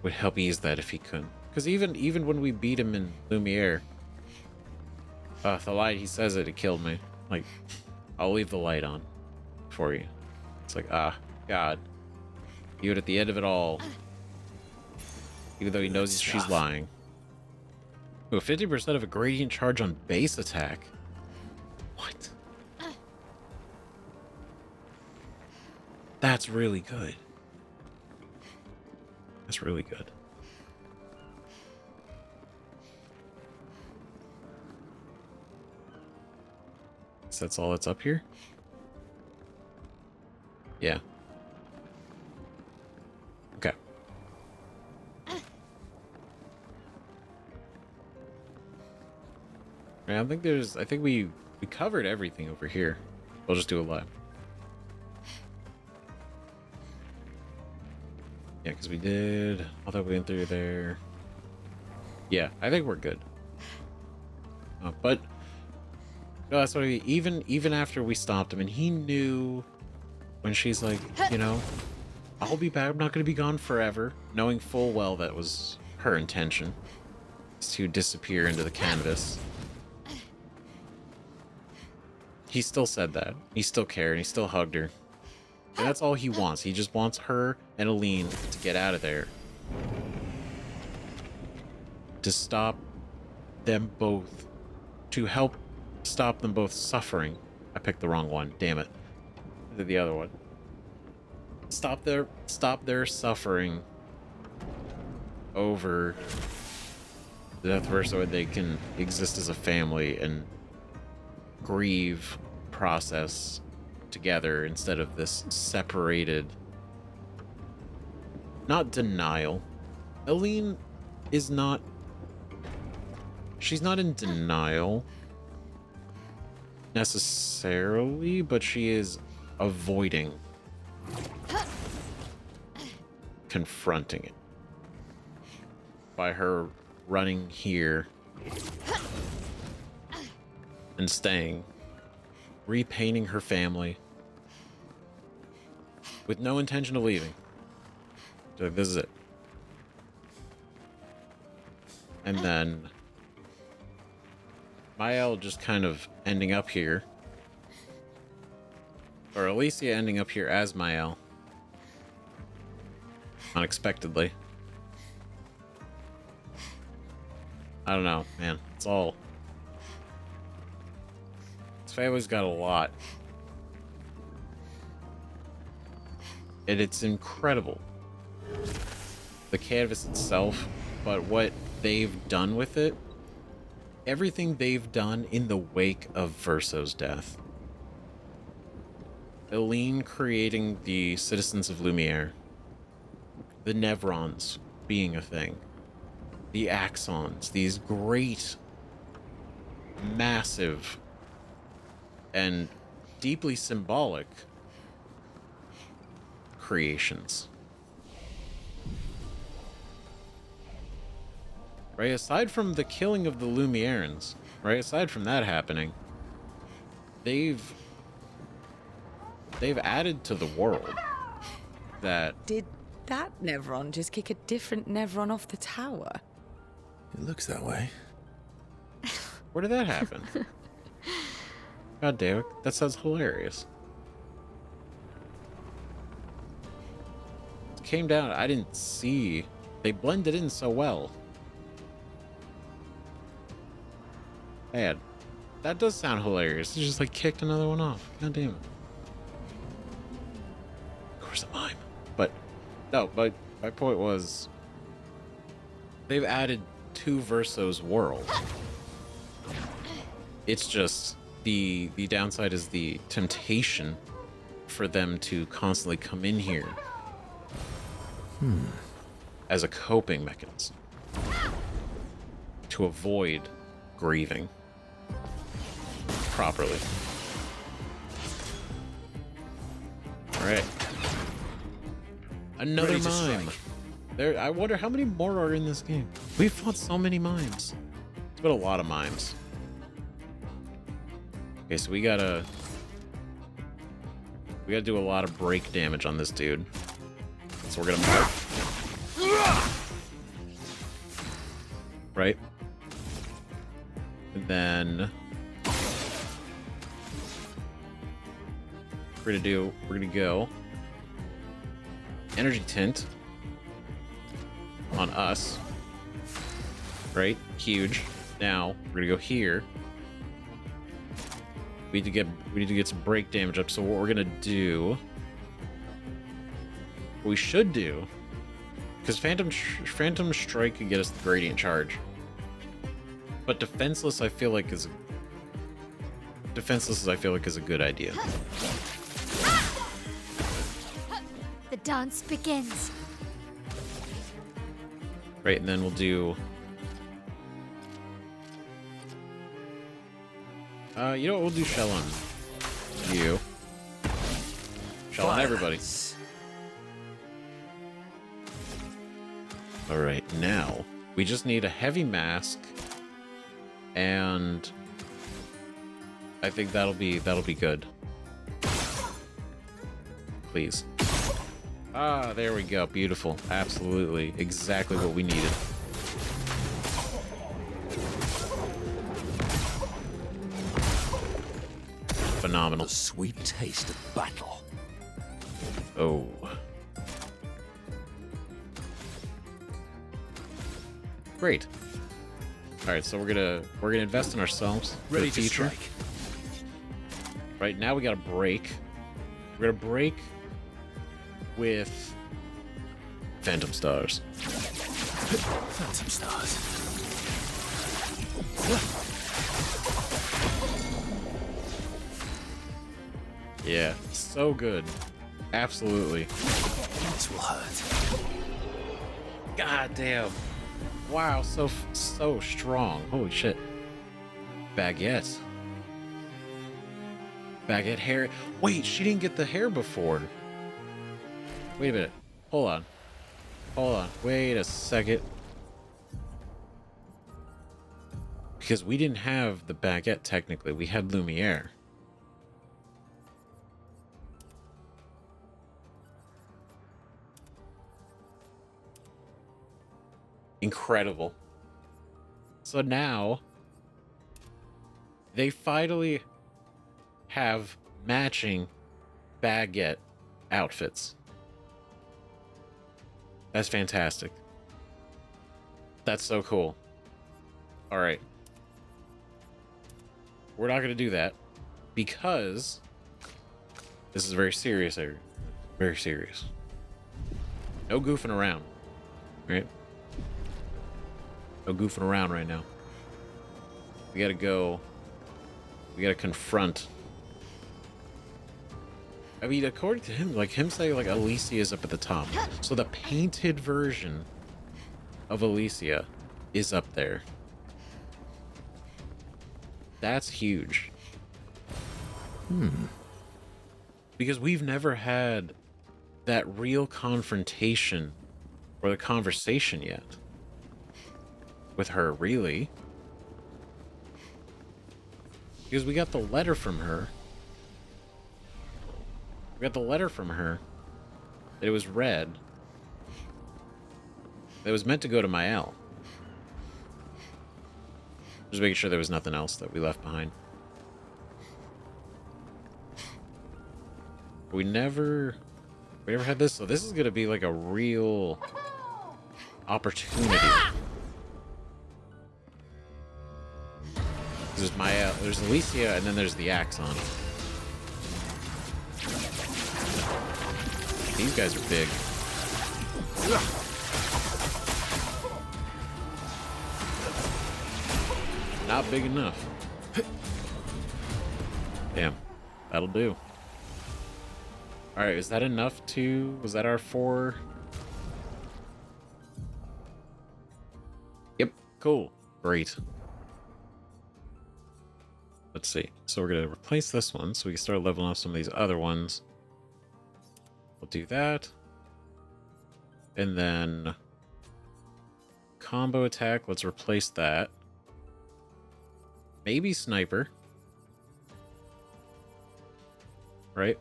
would help ease that if he could. Because even when we beat him in Lumiere, the light, he says it killed me. Like, I'll leave the light on for you. It's like, God. Even at the end of it all, even though he knows she's lying. Ooh, 50% of a gradient charge on base attack. What? That's really good. That's really good. So that's all that's up here? Yeah. Okay. Yeah, I think we covered everything over here. We'll just do a live. Yeah, because we did all that we went through there. Yeah, I think we're good. But no, that's what I mean. Even after we stopped him, and he knew when she's like, you know, I'll be back. I'm not going to be gone forever, knowing full well that was her intention, is to disappear into the canvas. He still said that. He still cared, and he still hugged her. And that's all he wants. He just wants her and Aline to get out of there. To stop them both. To help stop them both suffering. I picked the wrong one. Damn it. I did the other one. Stop their suffering over the death, so they can exist as a family and grieve process together instead of this separated, not denial, Aline is not... She's not in denial necessarily, but she is avoiding confronting it by her running here and staying, repainting her family with no intention of leaving. So this is it. And then Mael just kind of ending up here, or Alicia ending up here as Mael unexpectedly. I don't know, man. It's all... This family's got a lot. And it's incredible. The canvas itself, but what they've done with it, everything they've done in the wake of Verso's death. Aline creating the citizens of Lumiere, the Nevrons being a thing, the Axons, these great, massive, and deeply symbolic creations. Right, aside from the killing of the Lumierans, right, aside from that happening, they've added to the world that... Did that Nevron just kick a different Nevron off the tower? It looks that way. Where did that happen? God damn it, that sounds hilarious. It came down, I didn't see... They blended in so well. Man, that does sound hilarious. It's just like kicked another one off. God damn it. Of course, a mime. But, no, but my point was... They've added to Verso's world. It's just... The downside is the temptation for them to constantly come in here as a coping mechanism to avoid grieving properly. All right, another mime. There. I wonder how many more are in this game. We've fought so many mimes. It's been a lot of mimes. Okay, so we gotta do a lot of break damage on this dude. So we're gonna mark. Right? And then we're gonna go energy tint on us. Right? Huge. Now we're gonna go here. We need to get some break damage up. So what we're gonna do, what we should do, because Phantom Strike could get us the gradient charge, but defenseless I feel like is a good idea. The dance begins. Right, and then we'll do. You know what? We'll do shell on you. Shell on everybody. All right, now we just need a heavy mask, and I think that'll be good. Please. Ah, there we go. Beautiful. Absolutely, exactly what we needed. Phenomenal. The sweet taste of battle. Oh. Great. All right, so we're gonna invest in ourselves for Ready the to future. strike. Right now we gotta break. We're gonna break with Phantom Stars. Phantom stars. Yeah, so good. Absolutely. This will hurt. God damn. Wow, so strong. Holy shit. Baguette. Baguette hair. Wait, she didn't get the hair before. Wait a minute. Hold on. Hold on. Wait a second. Because we didn't have the baguette technically. We had Lumiere. Incredible. So now they finally have matching baguette outfits. That's fantastic. That's so cool. All right. We're not going to do that because this is very serious area. Very serious. No goofing around. Right? No goofing around right now. We gotta go. We gotta confront. I mean, according to him, like him saying, like Alicia is up at the top. So the painted version of Alicia is up there. That's huge. Because we've never had that real confrontation or the conversation yet. With her, really. Because we got the letter from her. We got the letter from her. It was read. It was meant to go to Mael. Just making sure there was nothing else that we left behind. We never had this, so this is gonna be like a real opportunity. There's Maya, there's Alicia, and then there's the Axon. These guys are big. Not big enough. Damn. That'll do. Alright, is that enough to... Was that our 4? Yep. Cool. Great. Let's see. So we're going to replace this one so we can start leveling up some of these other ones. We'll do that. And then... Combo attack. Let's replace that. Maybe sniper. Right?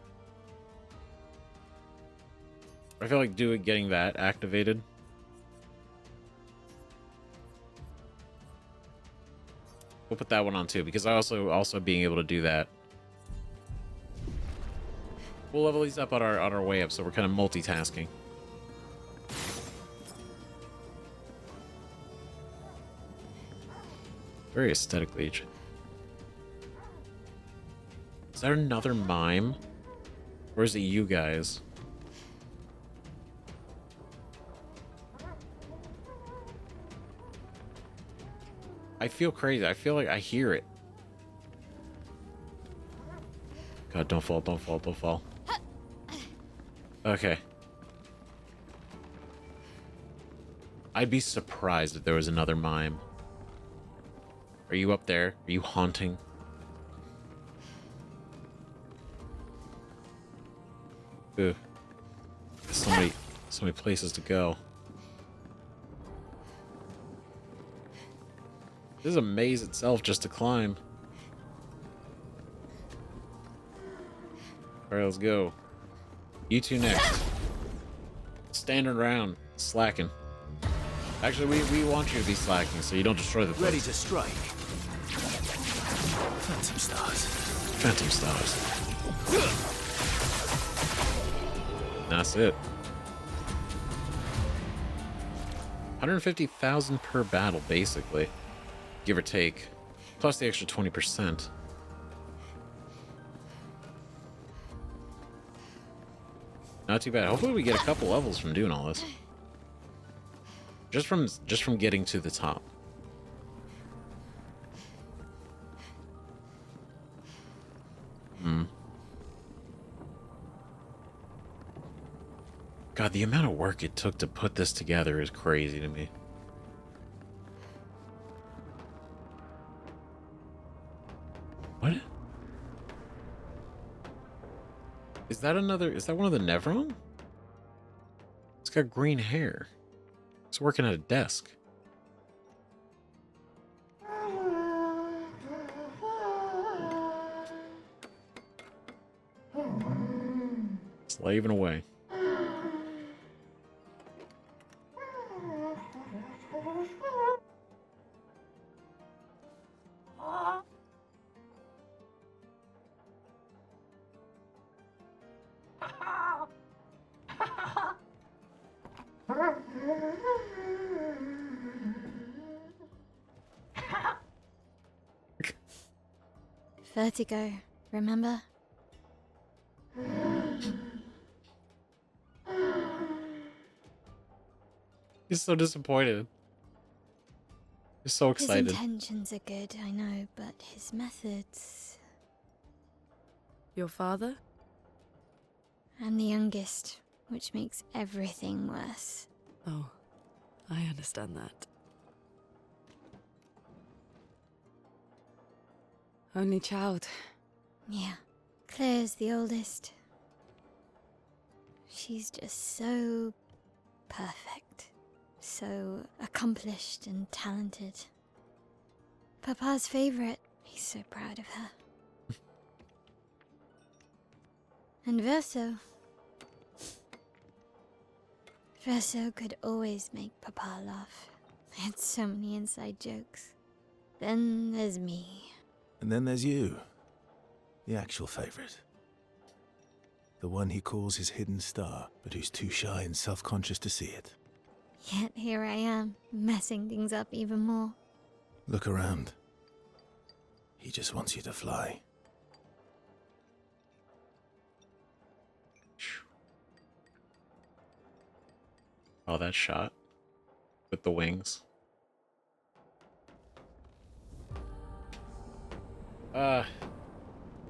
I feel like getting that activated. We'll put that one on too, because I also being able to do that. We'll level these up on our way up, so we're kind of multitasking. Very aesthetically. Is there another mime? Or is it you guys? I feel crazy. I feel like I hear it. God, don't fall, don't fall, don't fall. Okay. I'd be surprised if there was another mime. Are you up there? Are you haunting? Ugh. So many places to go. This is a maze itself just to climb. Alright, let's go. You two next. Standing around, slacking. Actually, we want you to be slacking so you don't destroy the place. Ready to strike. Phantom stars. Phantom stars. That's it. 150,000 per battle, basically. Give or take. Plus the extra 20%. Not too bad. Hopefully we get a couple levels from doing all this. Just from getting to the top. God, the amount of work it took to put this together is crazy to me. What? Is that one of the Nevron? It's got green hair. It's working at a desk. Slaving away. Vertigo, remember? He's so disappointed. He's so excited. His intentions are good, I know, but his methods... Your father? I'm the youngest, which makes everything worse. Oh, I understand that. Only child. Yeah, Claire's the oldest. She's just so perfect. So accomplished and talented. Papa's favorite. He's so proud of her. And Verso. Verso could always make Papa laugh. I had so many inside jokes. Then there's me. And then there's you. The actual favorite. The one he calls his hidden star, but who's too shy and self-conscious to see it. Yet here I am, messing things up even more. Look around. He just wants you to fly. Oh, that shot with the wings.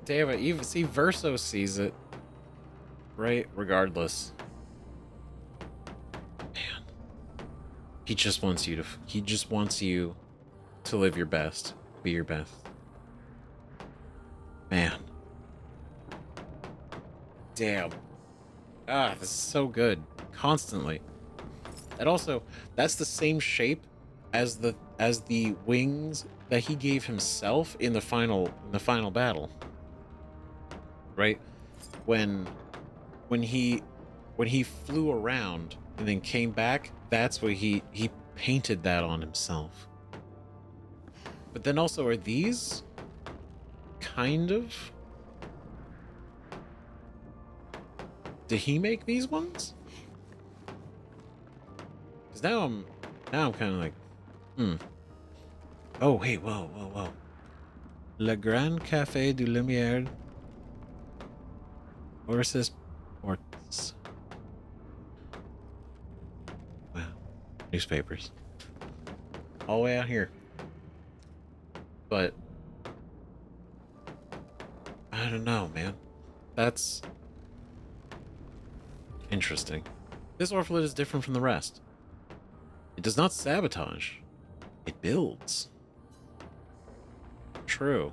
Damn it. Even see, Verso sees it. Right? Regardless. Man. He just wants you to live your best. Be your best. Man. Damn. This is so good. Constantly. And also, that's the same shape as the wings that he gave himself in the final battle. Right? When he flew around and then came back, that's what he painted that on himself. But then also, are these kind of... Did he make these ones? Because now I'm kind of like, Oh, wait, whoa. Le Grand Café du Lumière. Orsis Ports. Wow. Newspapers. All the way out here. But I don't know, man. That's interesting. This orphanage is different from the rest. It does not sabotage. It builds. True.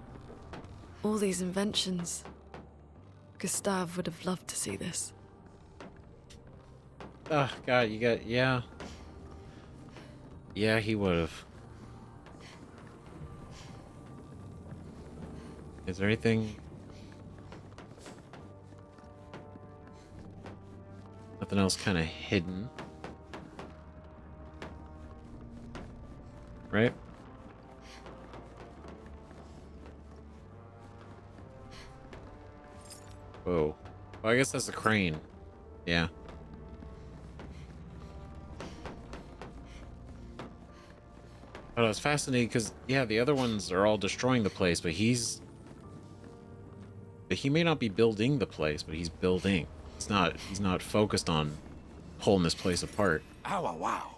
All these inventions. Gustave would have loved to see this. Oh, God, you got... Yeah. Yeah, he would have. Is there anything... Nothing else kind of hidden? Right? Whoa. Well, I guess that's a crane. Yeah. But I was fascinated because, yeah, the other ones are all destroying the place, but he may not be building the place, but he's building. He's not focused on pulling this place apart. Ow, ow, wow.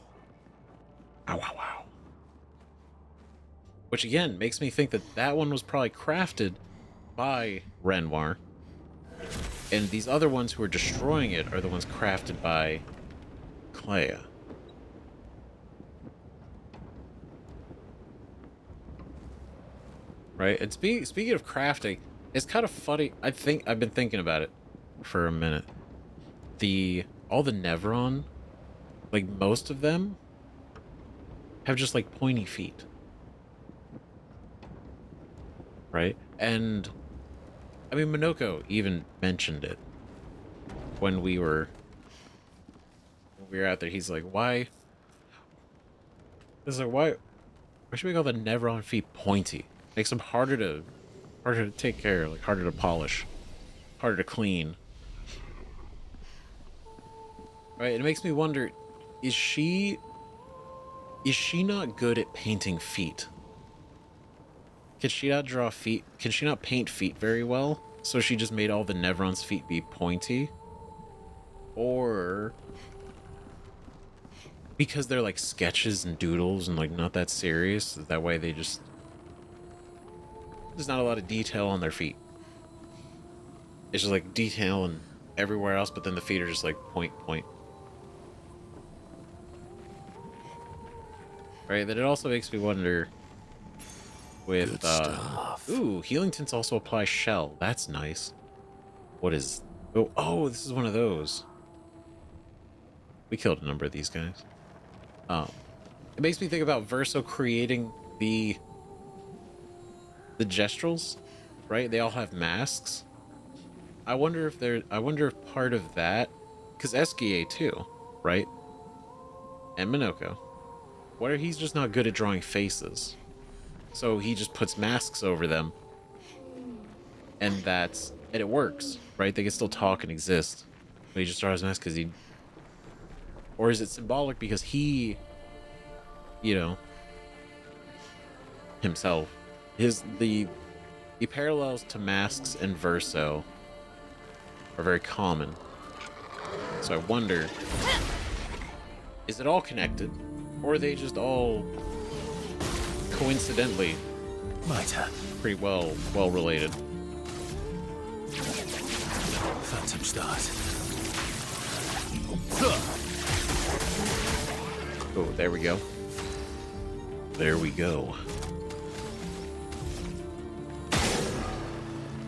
Ow, wow, wow. Which again makes me think that one was probably crafted by Renoir And these other ones who are destroying it are the ones crafted by Clair. Right? And speaking of crafting, it's kind of funny. I've been thinking about it for a minute. All the Nevron, like most of them, have just like pointy feet. Right? And I mean, Minoko even mentioned it when we were out there. He's like, why? It's like, why should we make all the Nevron feet pointy? Makes them harder to take care of, like harder to polish, harder to clean. Right? It makes me wonder, is she not good at painting feet? Can she not draw feet? Can she not paint feet very well? So she just made all the Nevron's feet be pointy? Or because they're like sketches and doodles and like not that serious, that way there's not a lot of detail on their feet. It's just like detail and everywhere else, but then the feet are just like point. Right? Then it also makes me wonder with ooh, healing tints also apply shell. That's nice. What is oh, this is one of those. We killed a number of these guys. It makes me think about Verso creating the gestrels, right? They all have masks. I wonder if part of that, because Eskie too, right? And Minoko. What if he's just not good at drawing faces? So he just puts masks over them. And it works, right? They can still talk and exist. But he just draws masks because he... Or is it symbolic because he, himself, the parallels to masks and Verso are very common. So I wonder, is it all connected? Or are they just all coincidentally pretty well related? Phantom stars. Oh, there we go. There we go.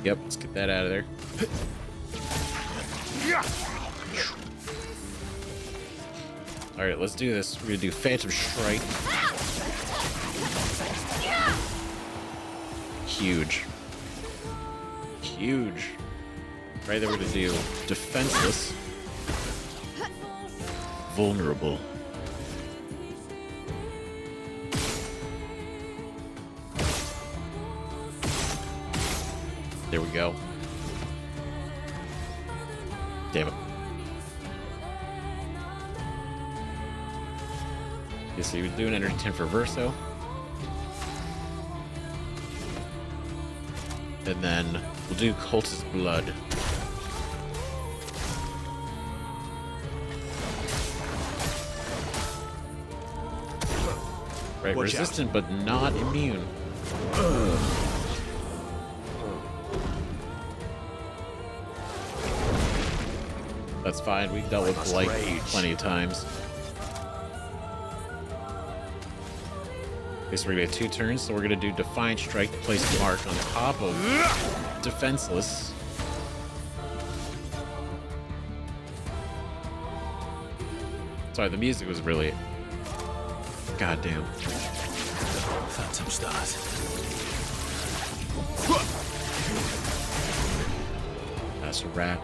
Yep, let's get that out of there. Alright, let's do this. We're gonna do Phantom Strike. Huge. Huge. Right, then we're gonna do Defenseless. Vulnerable. There we go. Damn it. Okay, so you're doing energy 10 for Verso. And then we'll do Cultist Blood. Right, Watch resistant but not immune. That's fine, we've dealt with Blight plenty of times. Okay, so we're gonna get 2 turns, so we're gonna do Defiant Strike to place a mark on top of Defenseless. Sorry, the music was really... Goddamn. Phantom stars. That's a rat.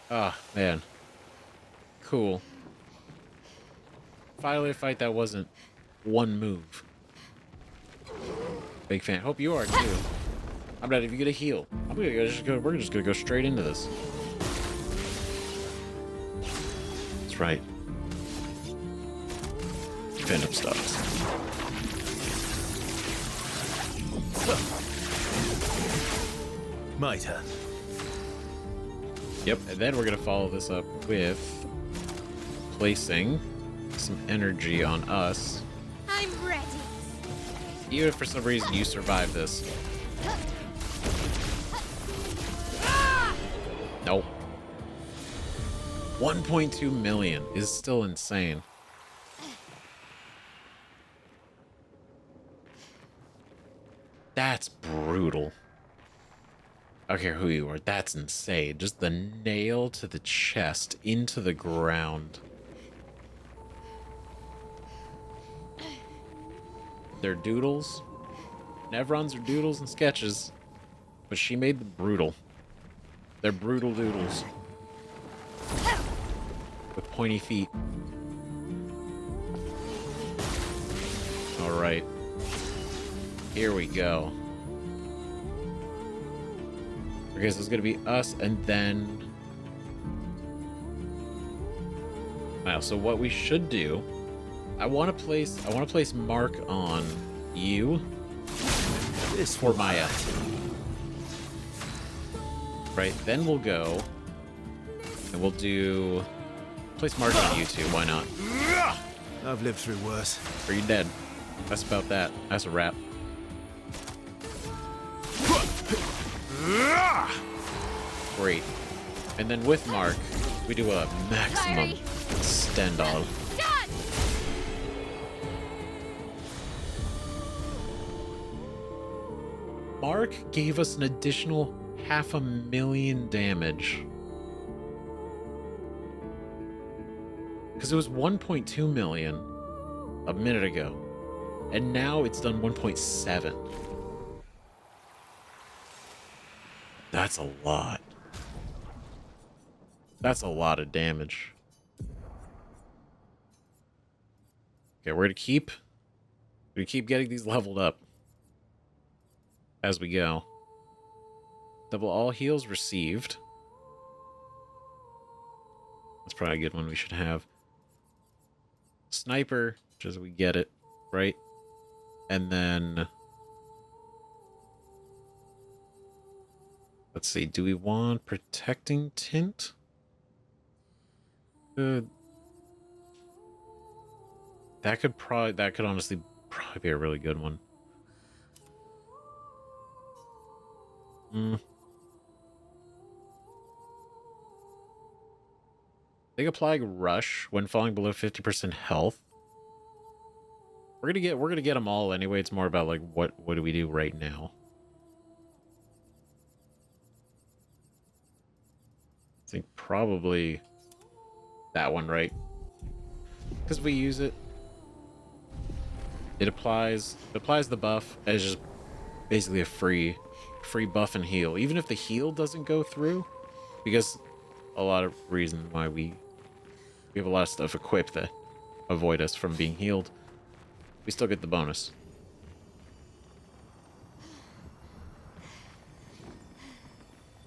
Ah, man. Cool. Finally a fight that wasn't one move. Big fan. Hope you are too. I'm not even gonna heal. We're just gonna go straight into this. That's right. Phantom stars. My turn. Yep, and then we're gonna follow this up with placing some energy on us. I'm ready. Even if for some reason you survive this. Nope. 1.2 million is still insane. That's brutal. I don't care who you are. That's insane. Just the nail to the chest into the ground. They're doodles. Nevrons are doodles and sketches. But she made them brutal. They're brutal doodles. With pointy feet. Alright. Here we go. Okay, so it's gonna be us and then... Wow, so what we should do... I wanna place Mark on you. This for Maya. Right, then we'll go and we'll do place Mark on you two, why not? I've lived through worse. Are you dead? That's about that. That's a wrap. Great. And then with Mark, we do a maximum standoff. Mark gave us an additional 500,000 damage. Because it was 1.2 million a minute ago. And now it's done 1.7. That's a lot. That's a lot of damage. Okay, we're gonna keep getting these leveled up as we go. Double all heals received. That's probably a good one we should have. Sniper, just so we get it, right? And then... Let's see, do we want protecting tint? That could honestly probably be a really good one. They apply rush when falling below 50% health. We're gonna get them all anyway. It's more about like what do we do right now? I think probably that one, right? Because we use it. It applies the buff as just basically a free buff and heal. Even if the heal doesn't go through, because a lot of reasons why we have a lot of stuff equipped that avoid us from being healed, we still get the bonus.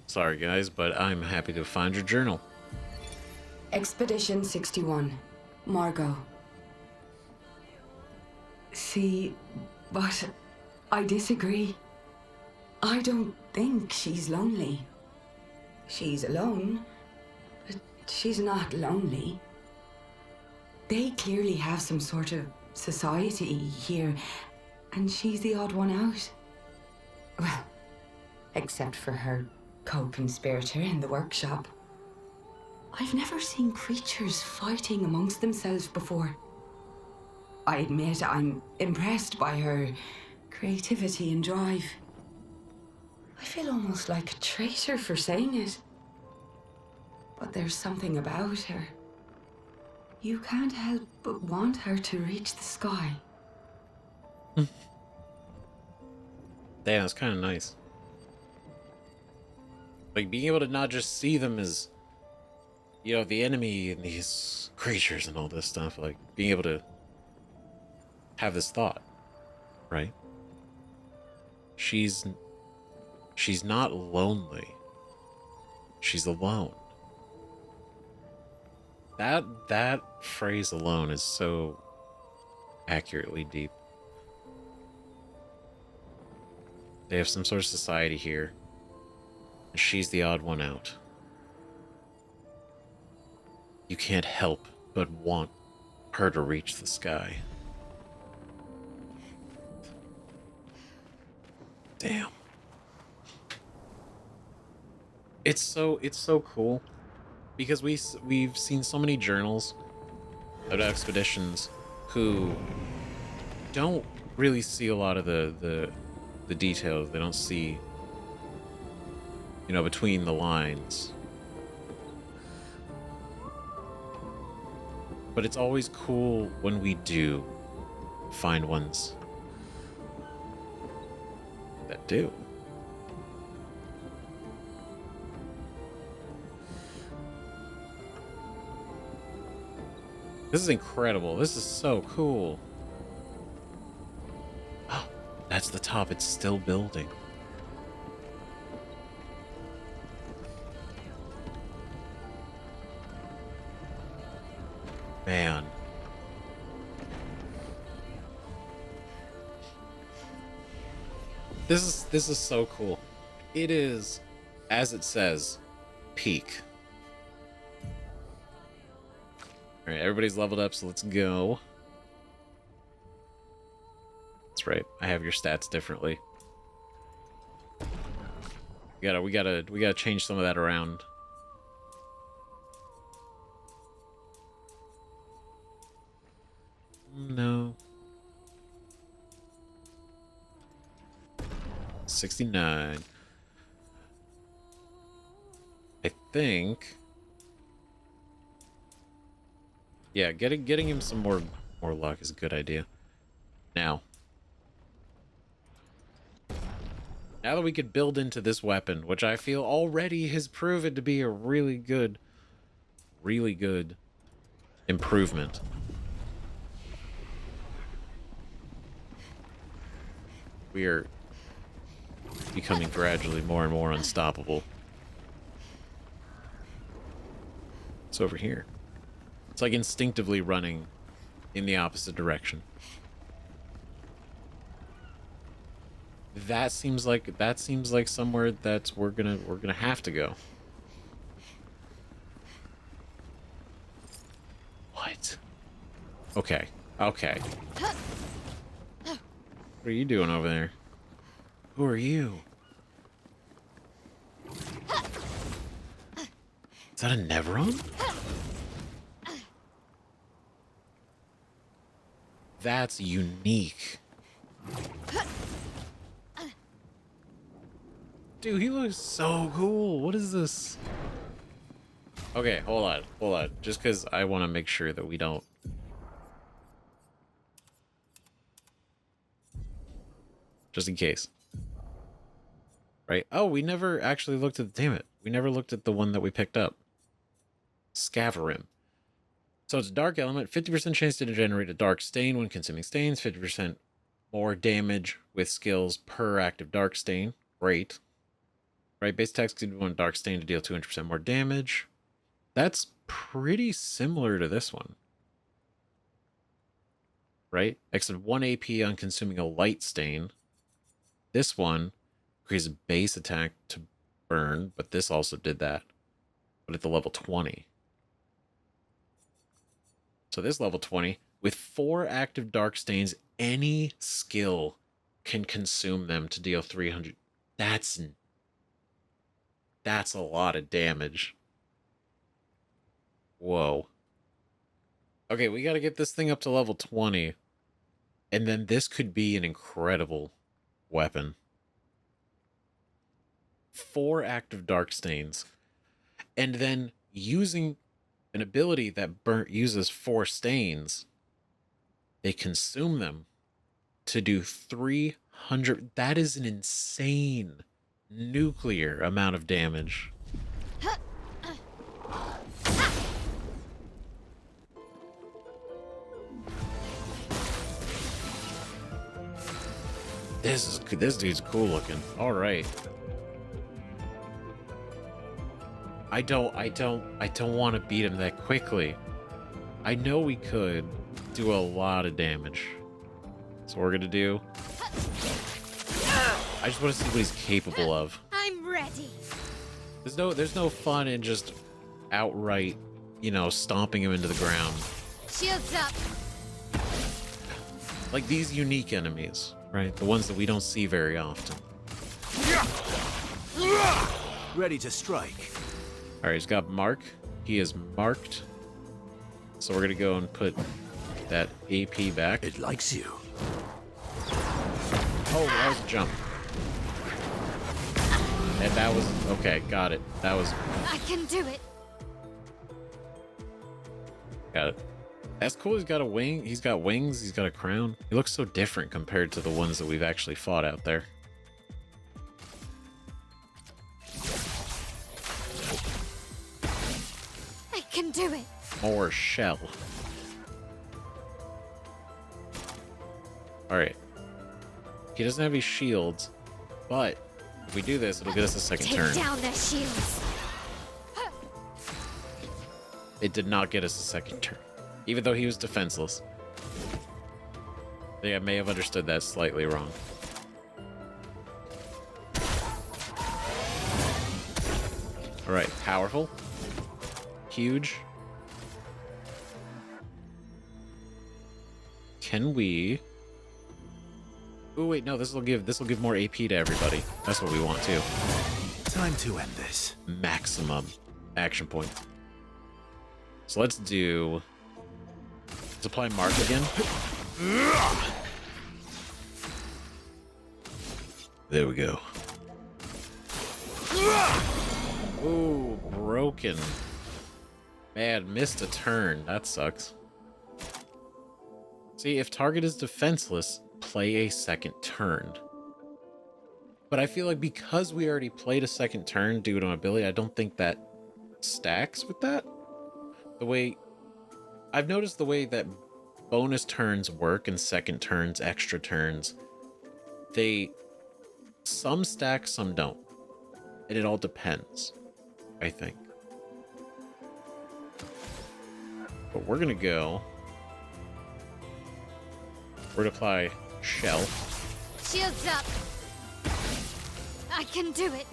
Sorry guys, but I'm happy to find your journal. Expedition 61, Margot. See, but I disagree. I don't think she's lonely. She's alone, but she's not lonely. They clearly have some sort of society here, and she's the odd one out. Well, except for her co-conspirator in the workshop. I've never seen creatures fighting amongst themselves before. I admit I'm impressed by her creativity and drive. I feel almost like a traitor for saying it. But there's something about her. You can't help but want her to reach the sky. Damn, that's kind of nice. Like, being able to not just see them as, you know, the enemy and these creatures and all this stuff. Like, being able to have this thought, right? She's not lonely. She's alone. That phrase alone is so accurately deep. They have some sort of society here. And she's the odd one out. You can't help but want her to reach the sky. Damn. It's so cool because we've seen so many journals of expeditions who don't really see a lot of the details. They don't see, you know, between the lines. But it's always cool when we do find ones that do. This is incredible. This is so cool. Oh, that's the top. It's still building. Man. This is so cool. It is, as it says, peak. All right, everybody's leveled up, so let's go. That's right. I have your stats differently. We gotta change some of that around. No. 69. I think. Yeah, getting him some more luck is a good idea. Now that we could build into this weapon, which I feel already has proven to be a really good improvement. We are becoming gradually more and more unstoppable. It's over here. It's like instinctively running in the opposite direction. That seems like somewhere that we're gonna have to go. What? Okay. Okay. What are you doing over there? Who are you? Is that a Nevron? That's unique. Dude, he looks so cool. What is this? Okay, hold on. Just because I want to make sure that we don't... Just in case. Right? Oh, we never actually looked at... Damn it. We never looked at the one that we picked up. Scaverim. So it's a dark element, 50% chance to generate a dark stain when consuming stains, 50% more damage with skills per active dark stain. Great. Right, base attacks can do one dark stain to deal 200% more damage. That's pretty similar to this one. Right? Except 1 AP on consuming a light stain. This one increases base attack to burn, but this also did that. But at the level 20. So this level 20, with 4 active dark stains, any skill can consume them to deal 300. That's a lot of damage. Whoa. Okay, we got to get this thing up to level 20. And then this could be an incredible weapon. 4 active dark stains. And then using an ability that uses 4 stains, they consume them to do 300. That is an insane nuclear amount of damage. This dude's cool looking. All right. I don't want to beat him that quickly. I know we could do a lot of damage. That's what we're gonna do. I just want to see what he's capable of. I'm ready. There's no fun in just outright, you know, stomping him into the ground. Shields up. Like these unique enemies, right? The ones that we don't see very often. Ready to strike. Alright, he's got mark. He is marked. So we're gonna go and put that AP back. It likes you. Oh, that was a jump. And that was... Okay, got it. That was... I can do it. Got it. That's cool. He's got a wing. He's got wings. He's got a crown. He looks so different compared to the ones that we've actually fought out there. I can do it. More shell. Alright. He doesn't have any shields, but if we do this, it'll get us a second Take turn. down their shields. It did not get us a second turn, even though he was defenseless. I may have understood that slightly wrong. Alright, powerful. Huge. Can we... Oh wait, no, this will give more AP to everybody. That's what we want too. Time to end this. Maximum action point. So let's do... Let's apply mark again. There we go. Ooh, broken. Man, missed a turn. That sucks. See, if target is defenseless, play a second turn. But I feel like because we already played a second turn due to an ability, I don't think that stacks with that. The way... I've noticed the way that bonus turns work and second turns, extra turns, they... Some stack, some don't. And it all depends, I think. But we're gonna go... We're gonna apply shell. Shields up. I can do it.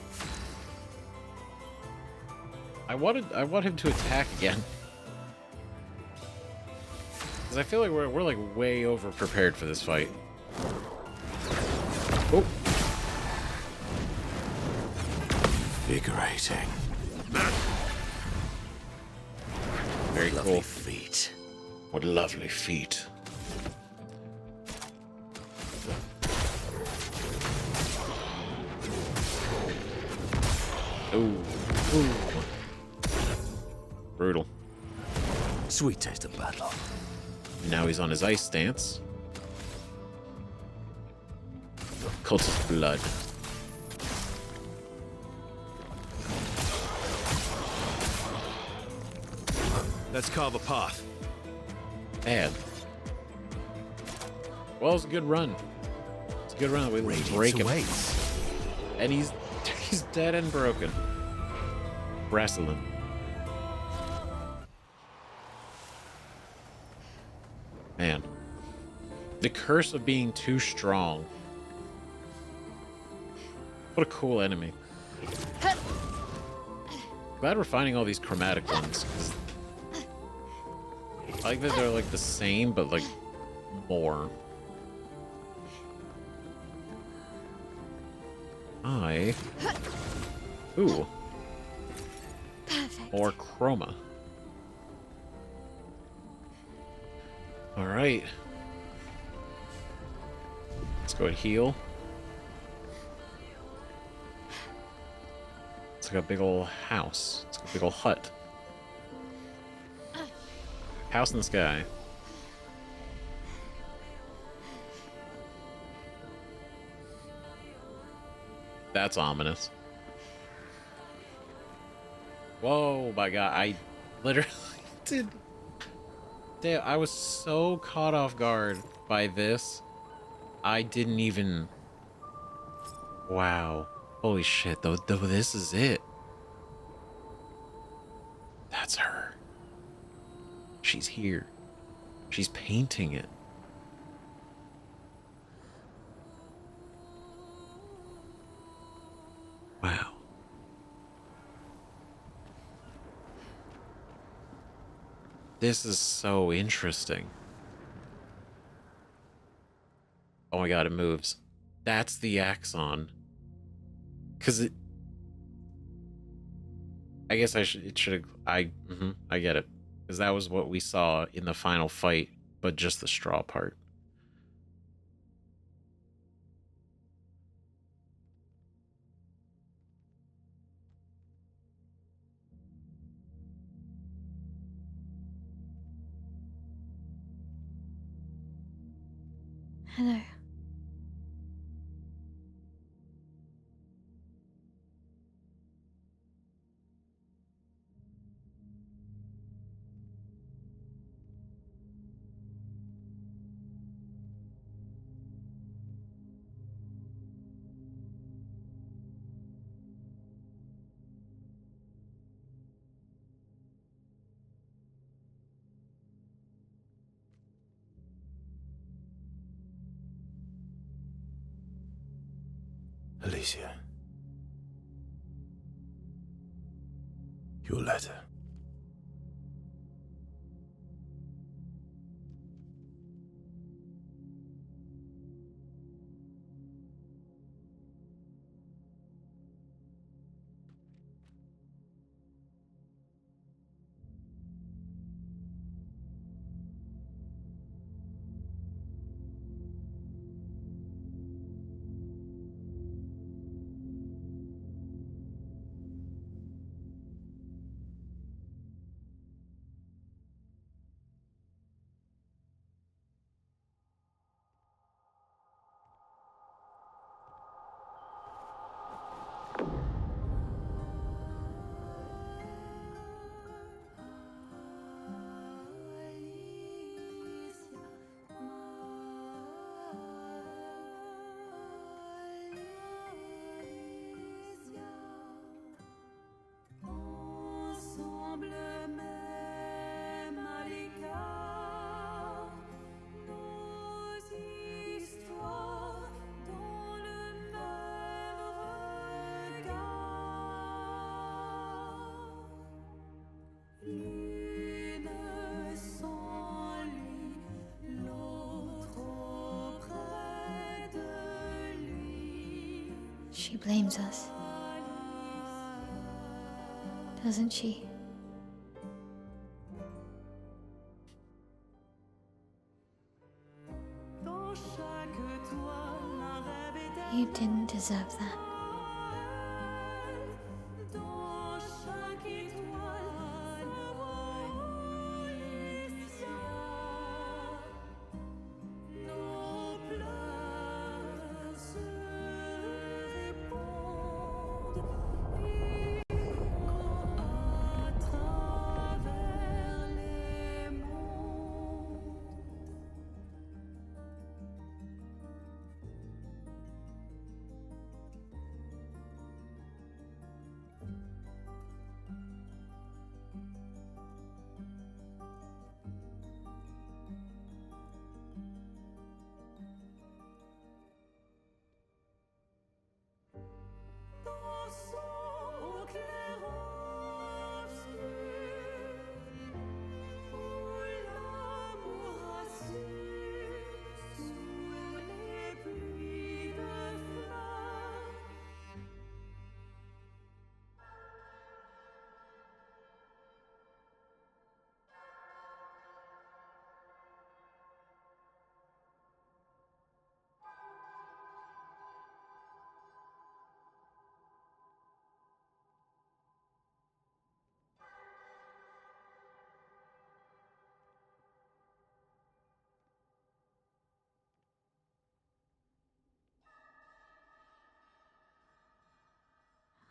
I want him to attack again. Because I feel like we're like way over prepared for this fight. Oh. Invigorating. Very Lovely cool. feet. What lovely feet. Ooh. Ooh. Brutal. Sweet taste of battle. Now he's on his ice stance. Cultist blood. Let's carve a path. Bad. Well, it's a good run. It's a good run. We break him. And he's dead and broken. Wrestling. Man. The curse of being too strong. What a cool enemy. Glad we're finding all these chromatic ones. 'Cause I like that they're like the same, but like more. Ooh. Perfect. More chroma. Alright. Let's go and heal. It's like a big old house. It's like a big old hut. House in the sky. That's ominous. Whoa, my God. I literally did... Damn, I was so caught off guard by this. I didn't even... Wow. Holy shit, though, this is it. That's her. She's here. She's painting it. Wow. This is so interesting. Oh my God, it moves. That's the Axon. Because I guess it should have, I get it. Because that was what we saw in the final fight, but just the straw part. Hello. Alicia. Your letter. She blames us. Doesn't she? You didn't deserve that.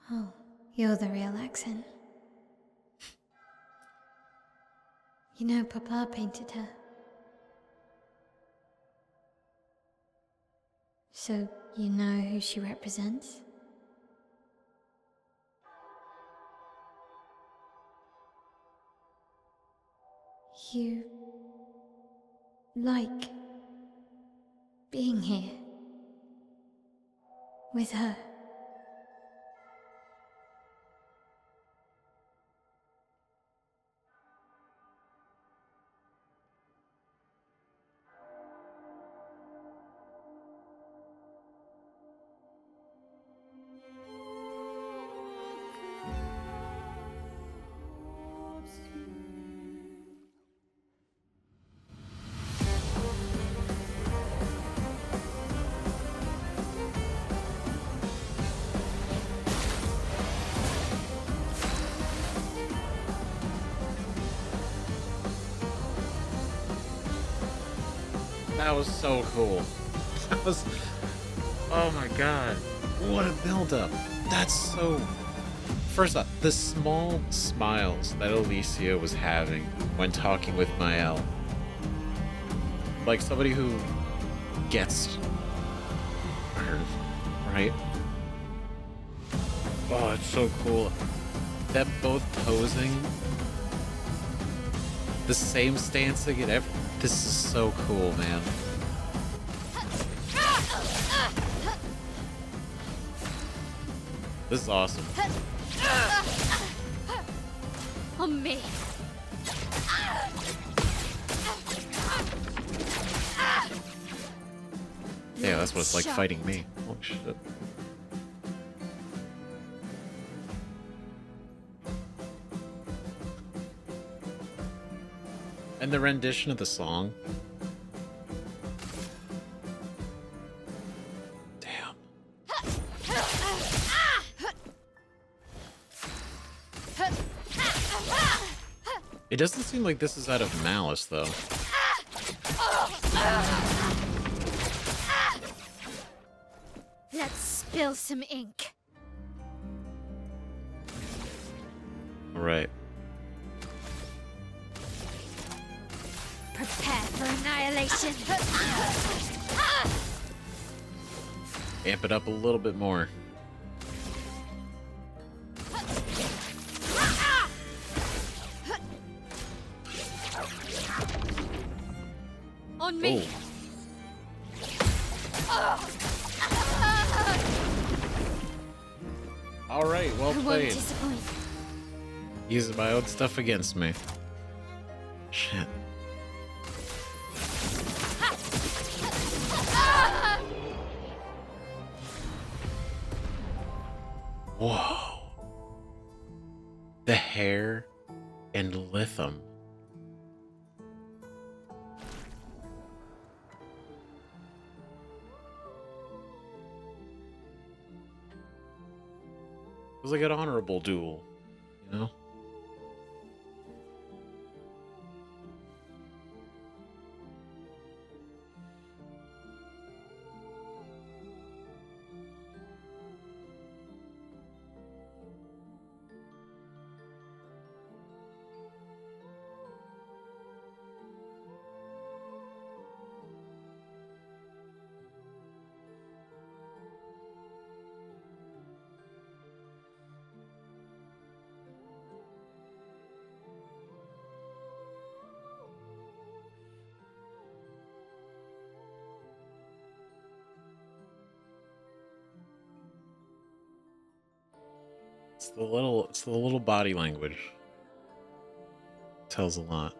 Oh, you're the real Axon. You know, Papa painted her. So, you know who she represents? You like being here with her. That was so cool. That was... Oh my god. What a build-up. That's so... First off, the small smiles that Alicia was having when talking with Mael. Like somebody who gets her, right? Oh, it's so cool. Them both posing. The same stance again. This is so cool, man. This is awesome. On me. Yeah, that's what it's like fighting me. Oh shit. And the rendition of the song. Damn. It doesn't seem like this is out of malice, though. Let's spill some ink. All right. Prepare for annihilation. Amp it up a little bit more. On me. Oh. All right, well played. Disappoint. Using my own stuff against me. Shit. Whoa. The hair and Lithum. It was like an honorable duel, you know? It's the little body language. Tells a lot.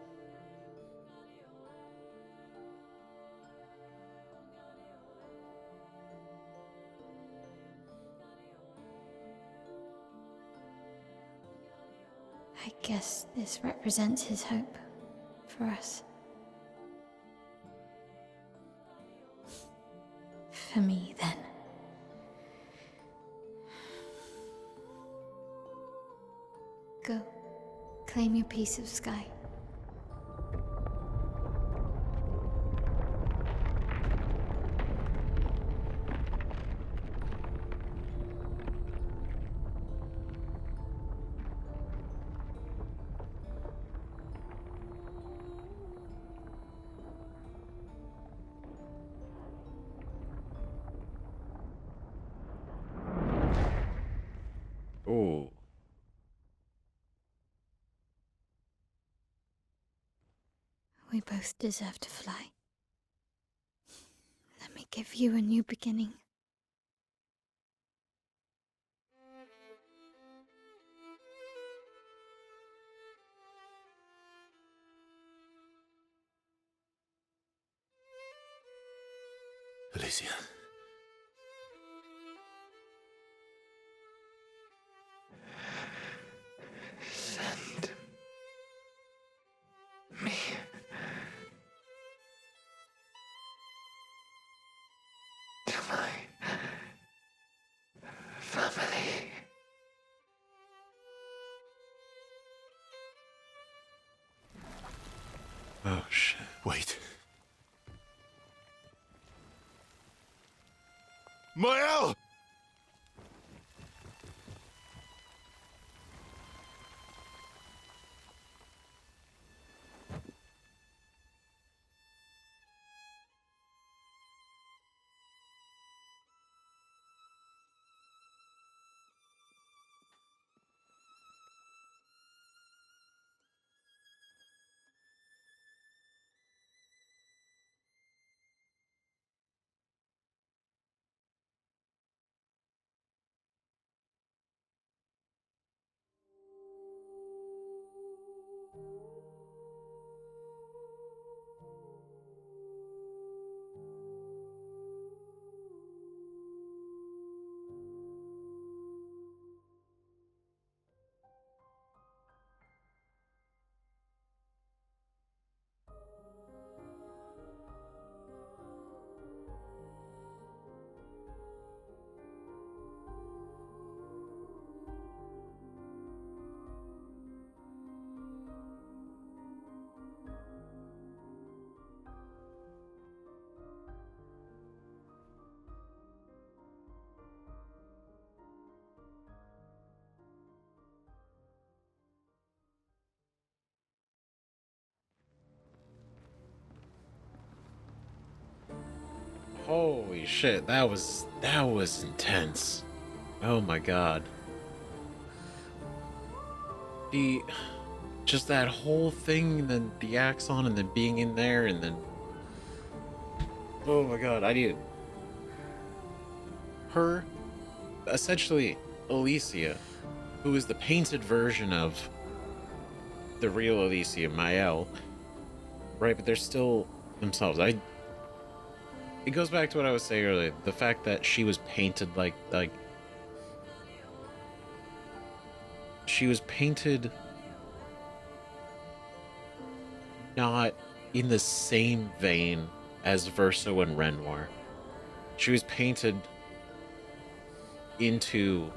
I guess this represents his hope for us. For me, then. Go. Claim your piece of sky. Ooh. We both deserve to fly. Let me give you a new beginning. Alicia. Send me to my family. Oh shit. Wait. Mael! Holy shit, that was intense. Oh my god. The just that whole thing, and then the Axon, and then being in there, and then oh my god, I need her, essentially Alicia, who is the painted version of the real Alicia, Mael, right? But they're still themselves. It goes back to what I was saying earlier, the fact that she was painted like she was painted not in the same vein as Verso and Renoir. She was painted into...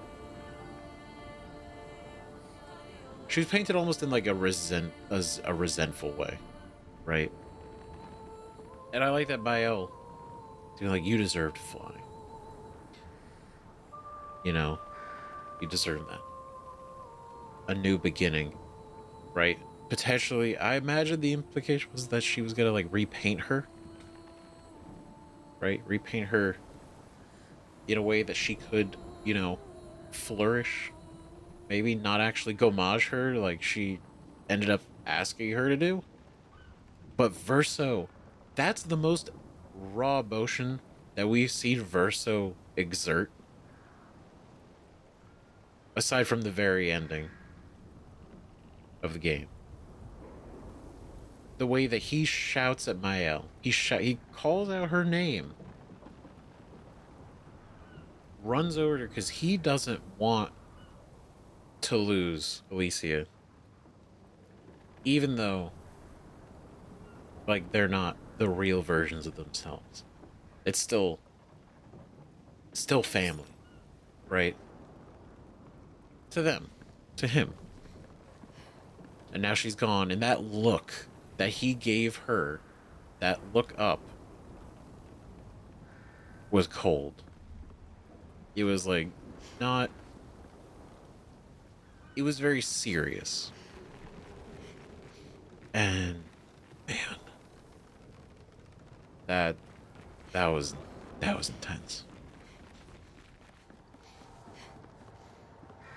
She was painted almost in like a resentful way, right? And I like that Bael doing like, you deserve to fly. You know, you deserve that. A new beginning, right? Potentially, I imagine the implication was that she was gonna like repaint her, right? Repaint her in a way that she could, you know, flourish. Maybe not actually gommage her like she ended up asking her to do. But Verso, that's the most raw emotion that we've seen Verso exert. Aside from the very ending of the game. The way that he shouts at Mael. He calls out her name. Runs over to her because he doesn't want to lose Alicia. Even though, like, they're not the real versions of themselves. It's still family, right? To them. To him. And now she's gone, and that look that he gave her, that look up, was cold. It was like, not... It was very serious. And, man, that was intense.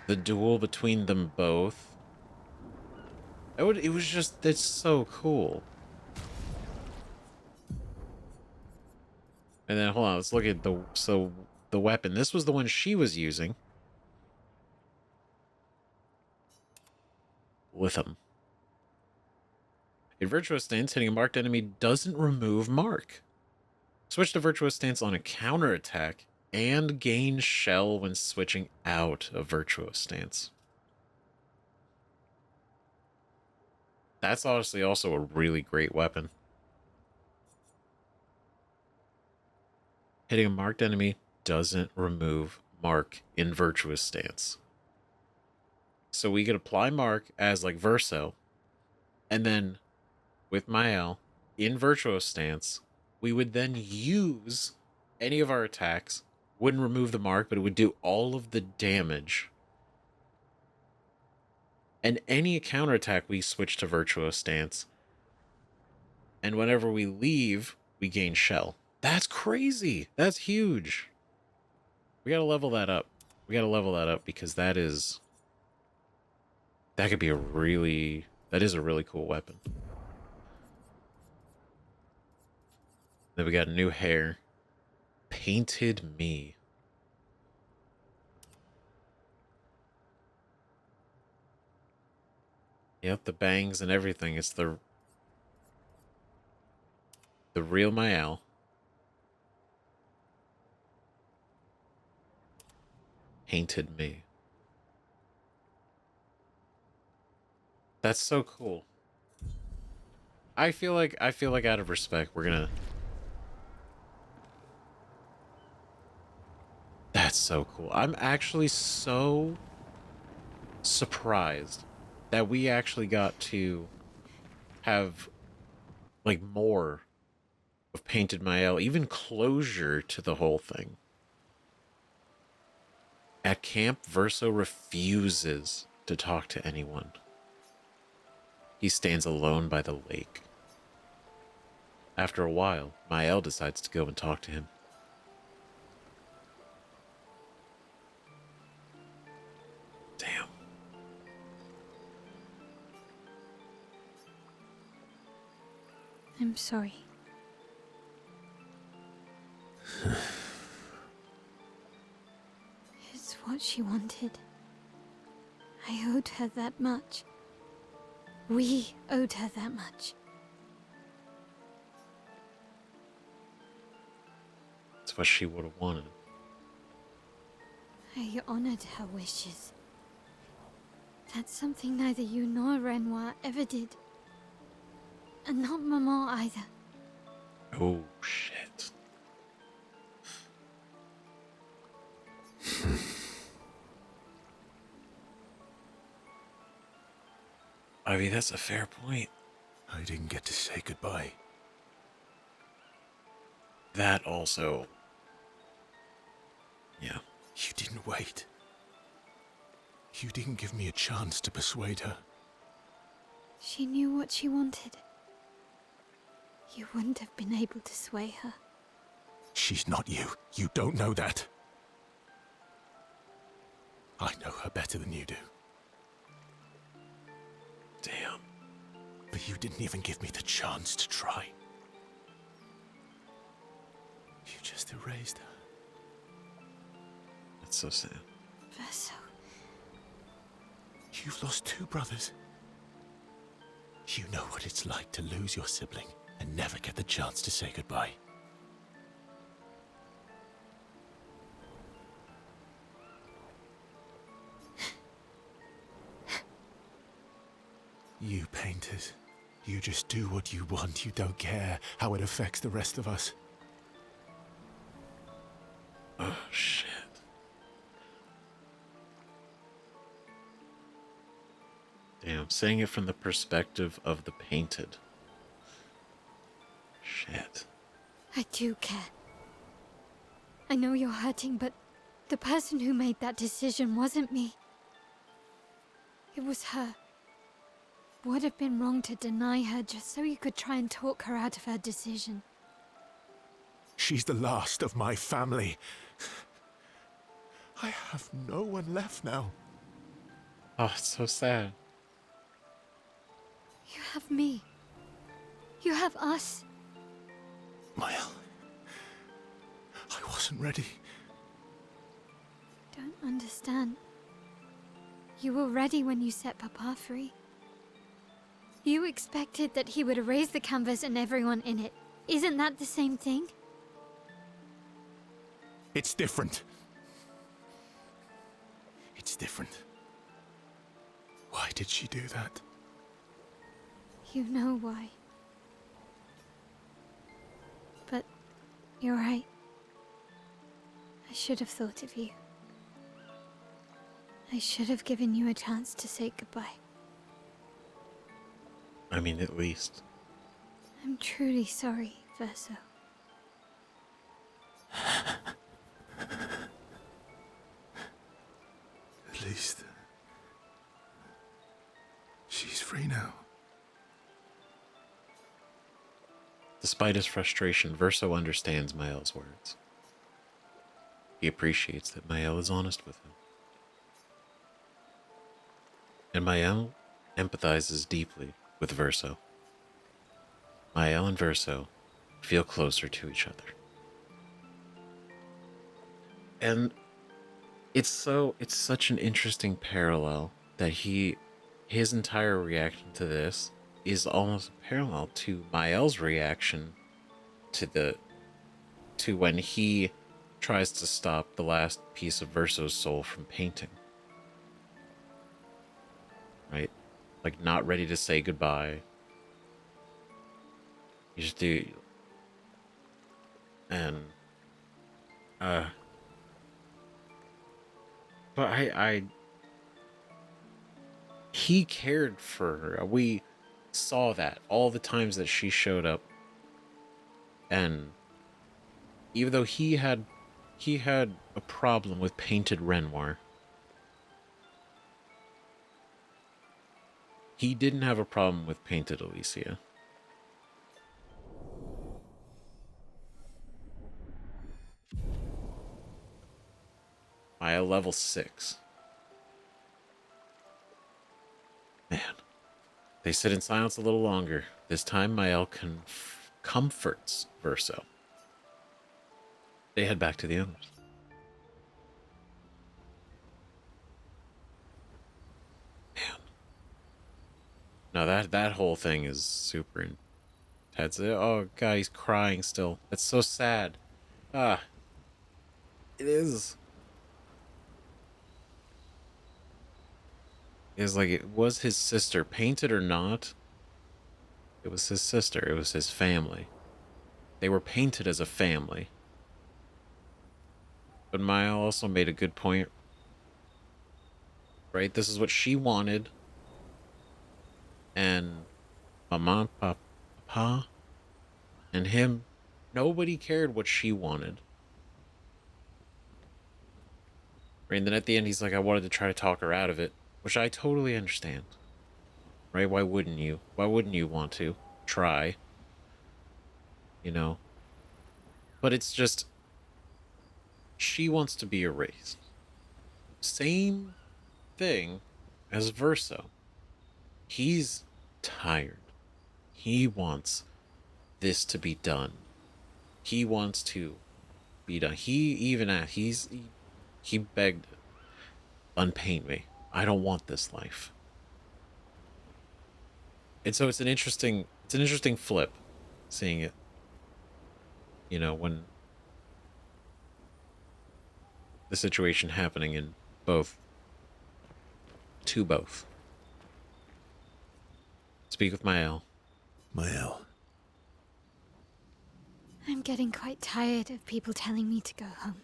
The duel between them both, it was just, it's so cool. And then, hold on, let's look at the weapon. This was the one she was using. Lithium. In Virtuous Stance, hitting a marked enemy doesn't remove mark. Switch to Virtuous Stance on a counterattack and gain shell when switching out of Virtuous Stance. That's honestly also a really great weapon. Hitting a marked enemy doesn't remove mark in Virtuous Stance. So we could apply mark as like Verso, and then with Mael in Virtuous Stance, we would then use any of our attacks Wouldn't remove the mark, but it would do all of the damage. And any counterattack, we switch to Virtuous Stance. And whenever we leave, we gain Shell. That's crazy. That's huge. We gotta level that up. We gotta level that up because that is... That could be a really... That is a really cool weapon. Then we got new hair. Painted Me. Yep, the bangs and everything. It's the real Mayal. Painted Me. That's so cool. I feel like out of respect, we're gonna... That's so cool. I'm actually so surprised that we actually got to have like more of Painted Mayal, even closure to the whole thing. At camp, Verso refuses to talk to anyone. He stands alone by the lake. After a while, Mayal decides to go and talk to him. Damn. I'm sorry. It's what she wanted. I owed her that much. We owed her that much. It's what she would have wanted. I honored her wishes. That's something neither you nor Renoir ever did. And not Maman either. Oh, shit. I mean, that's a fair point. I didn't get to say goodbye. That also... Yeah. You didn't wait. You didn't give me a chance to persuade her. She knew what she wanted. You wouldn't have been able to sway her. She's not you. You don't know that. I know her better than you do. Damn. But you didn't even give me the chance to try. You just erased her. That's so sad. Verso. You've lost 2 brothers. You know what it's like to lose your sibling and never get the chance to say goodbye. You painters, you just do what you want. You don't care how it affects the rest of us. Oh, shit. Damn, saying it from the perspective of the painted. Shit. I do care. I know you're hurting, but the person who made that decision wasn't me. It was her. Would have been wrong to deny her just so you could try and talk her out of her decision. She's the last of my family. I have no one left now. Oh, it's so sad. You have me. You have us. Mayal, I wasn't ready. Don't understand. You were ready when you set Papa free. You expected that he would erase the canvas and everyone in it. Isn't that the same thing? It's different. It's different. Why did she do that? You know why. But you're right. I should have thought of you. I should have given you a chance to say goodbye. I mean, at least. I'm truly sorry, Verso. Despite his frustration, Verso understands Mael's words. He appreciates that Mael is honest with him. And Mael empathizes deeply with Verso. Mael and Verso feel closer to each other. And it's such an interesting parallel that his entire reaction to this is almost parallel to Mael's reaction to when he tries to stop the last piece of Verso's soul from painting. Right? Like, not ready to say goodbye. You just do. And but he cared for her. We saw that all the times that she showed up. And even though he had a problem with painted Renoir, he didn't have a problem with painted Alicia. Maya level 6. Man. They sit in silence a little longer. This time, Mael comforts Verso. They head back to the others. Man. Now that whole thing is super intense. Oh god, he's crying still. That's so sad. It is. Is like, it was his sister, painted or not. It was his sister. It was his family. They were painted as a family. But Maya also made a good point. Right? This is what she wanted. And Mama, Papa, and him, nobody cared what she wanted. Right? And then at the end, he's like, I wanted to try to talk her out of it. Which I totally understand. Right? Why wouldn't you? Why wouldn't you want to try? You know? But it's just, she wants to be erased. Same thing as Verso. He's tired. He wants this to be done. He wants to be done. He begged, unpaint me. I don't want this life. And so it's an interesting flip, seeing it. You know, when the situation happening in both. Speak with Mael. Mael. I'm getting quite tired of people telling me to go home.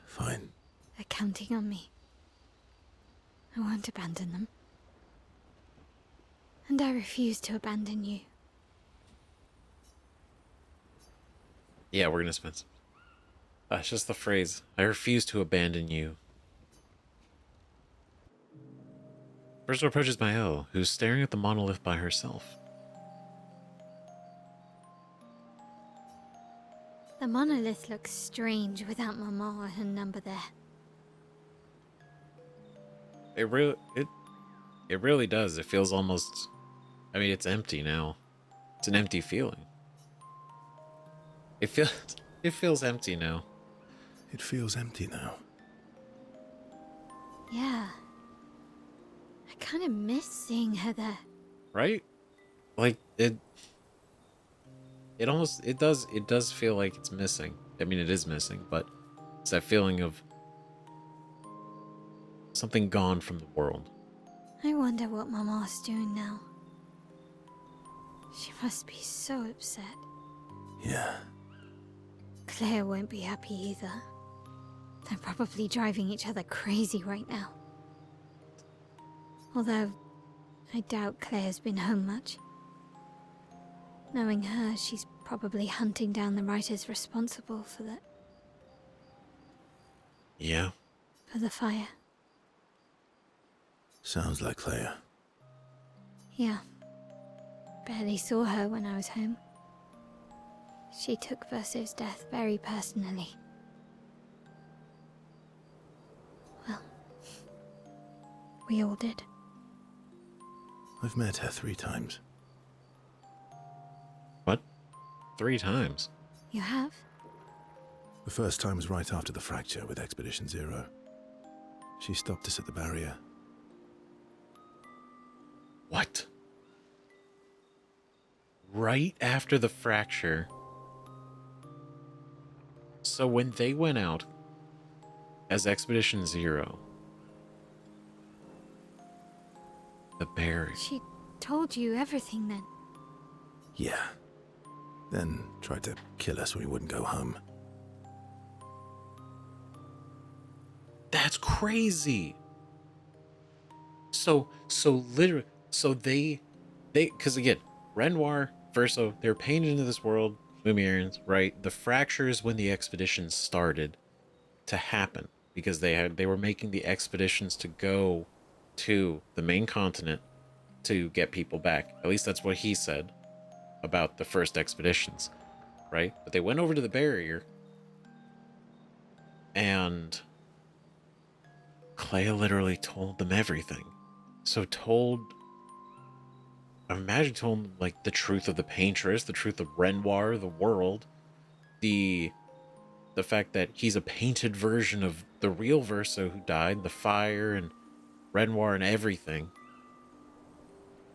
Fine. They're counting on me. I won't abandon them. And I refuse to abandon you. Yeah, we're gonna spend some... That's just the phrase. I refuse to abandon you. Verso approaches Mael, who's staring at the monolith by herself. The monolith looks strange without Mama or her number there. It really does. It feels almost... I mean, it's empty now. It's an empty feeling. It feels empty now. It feels empty now. Yeah. I kind of miss seeing her there. Right? Like, it does feel like it's missing. I mean, it is missing, but it's that feeling of something gone from the world. I wonder what Mama's doing now. She must be so upset. Yeah. Claire won't be happy either. They're probably driving each other crazy right now. Although, I doubt Claire's been home much. Knowing her, she's probably hunting down the writers responsible for that. Yeah. For the fire. Sounds like Claire. Yeah. Barely saw her when I was home. She took Verso's death very personally. Well, we all did. I've met her 3 times. What? 3 times? You have? The first time was right after the fracture with Expedition Zero. She stopped us at the barrier. What? Right after the fracture. So when they went out as Expedition Zero, the barrier. She told you everything then? Yeah. Then tried to kill us when we wouldn't go home. That's crazy. So literally, they, because again, Renoir, Verso, they're painted into this world, Lumiereans, right? The fracture is when the expedition started to happen, because they were making the expeditions to go to the main continent to get people back. At least that's what he said about the first expeditions, right? But they went over to the barrier, and Clair literally told them everything. So imagine told them like the truth of the Paintress, the truth of Renoir, the world, the fact that he's a painted version of the real Verso who died, the fire and Renoir and everything.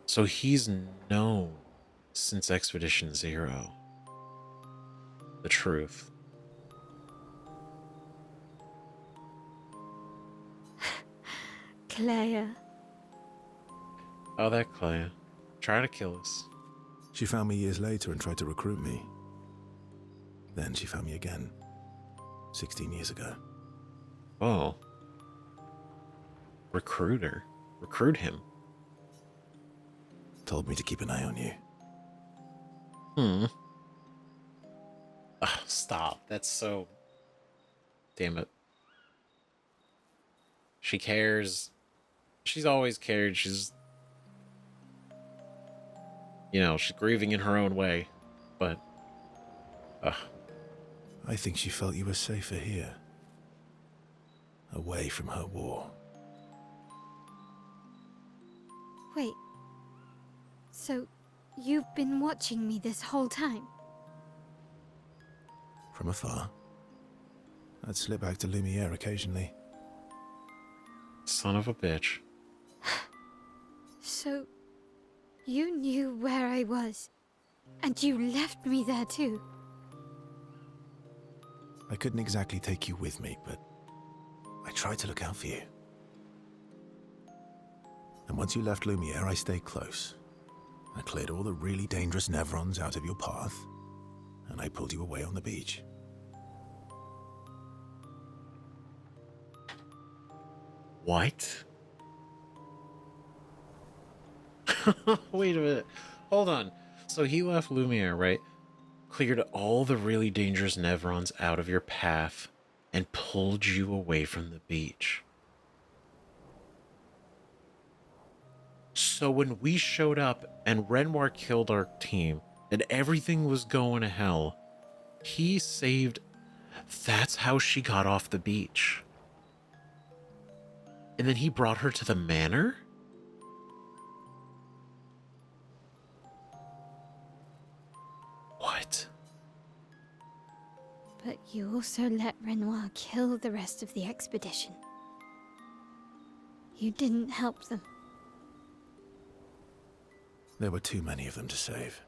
So he's known since Expedition Zero the truth. Claire. Oh, that Claire. Trying to kill us. She found me years later and tried to recruit me. Then she found me again, 16 years ago. Oh. Recruiter. Recruit him. Told me to keep an eye on you. Oh, stop. That's so... Damn it. She cares. She's always cared. She's... You know, she's grieving in her own way. But... I think she felt you were safer here. Away from her war. Wait. So, you've been watching me this whole time? From afar. I'd slip back to Lumiere occasionally. Son of a bitch. So, you knew where I was, and you left me there too? I couldn't exactly take you with me, but I tried to look out for you. And once you left Lumiere, I stayed close. I cleared all the really dangerous Nevrons out of your path, and I pulled you away on the beach. What? Wait a minute. Hold on. So he left Lumiere, right? Cleared all the really dangerous Nevrons out of your path and pulled you away from the beach. So when we showed up and Renoir killed our team and everything was going to hell, he saved... That's how she got off the beach. And then he brought her to the manor? What? But you also let Renoir kill the rest of the expedition. You didn't help them. There were too many of them to save.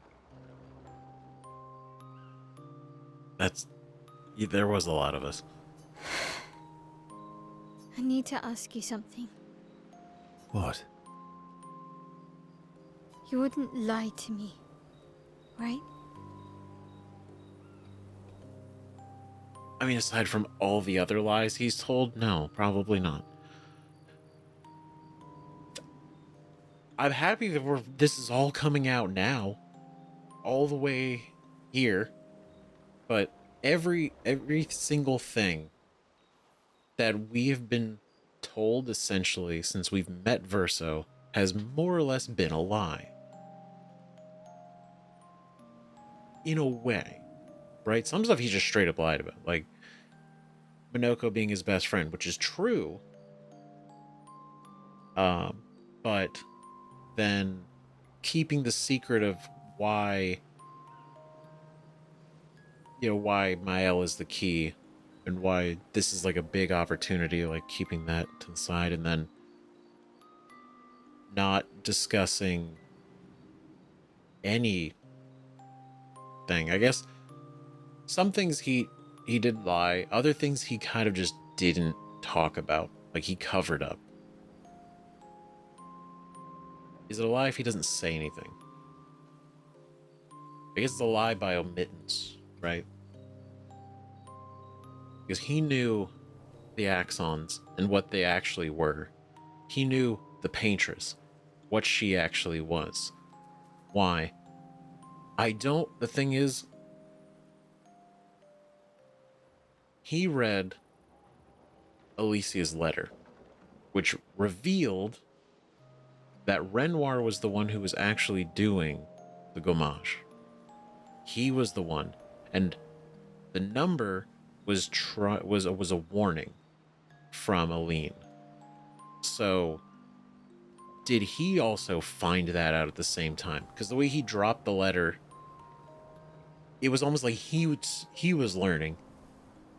There was a lot of us. I need to ask you something. What? You wouldn't lie to me, right? I mean, aside from all the other lies he's told, no, probably not. I'm happy that this is all coming out now. All the way here. But every single thing that we have been told, essentially, since we've met Verso, has more or less been a lie. In a way. right? Some stuff he just straight up lied about, like Minoko being his best friend, which is true. But then keeping the secret of why, why Mael is the key and why this is like a big opportunity, like keeping that to the side, and then not discussing anything. I guess some things he did lie, other things he kind of just didn't talk about, like he covered up. Is it a lie if he doesn't say anything? I guess it's a lie by omittance, right? Because he knew the Axons and what they actually were. He knew the Paintress, what she actually was. Why? The thing is, he read Alicia's letter, which revealed that Renoir was the one who was actually doing the gommage. He was the one, and the number was a warning from Aline. So, did he also find that out at the same time? Because the way he dropped the letter, it was almost like he was learning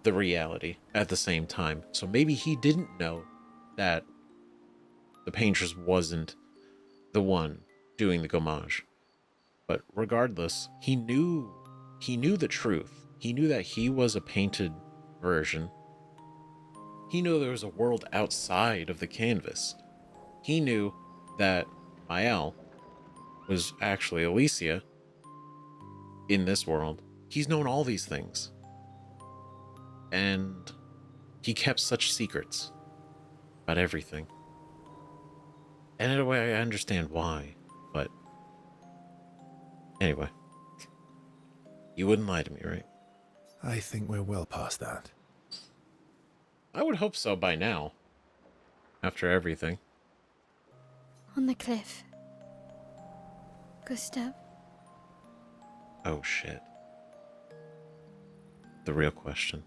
the reality at the same time. So maybe he didn't know that the Paintress wasn't the one doing the gommage. But regardless, he knew the truth. He knew that he was a painted version. He knew there was a world outside of the canvas. He knew that Mael was actually Alicia in this world. He's known all these things. And he kept such secrets about everything. And in a way, I understand why, but anyway, you wouldn't lie to me, right? I think we're well past that. I would hope so by now, after everything. On the cliff. Gustav. Oh shit. The real question.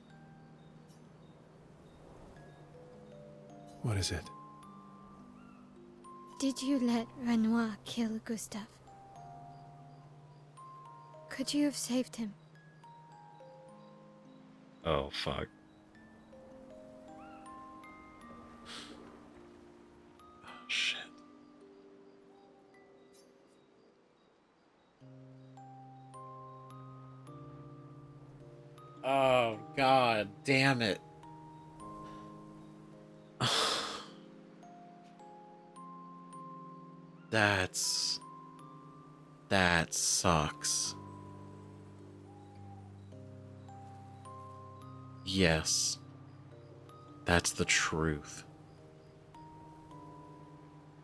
What is it? Did you let Renoir kill Gustav? Could you have saved him? Oh, fuck. Oh, shit. Oh, god damn it. That sucks. Yes. That's the truth.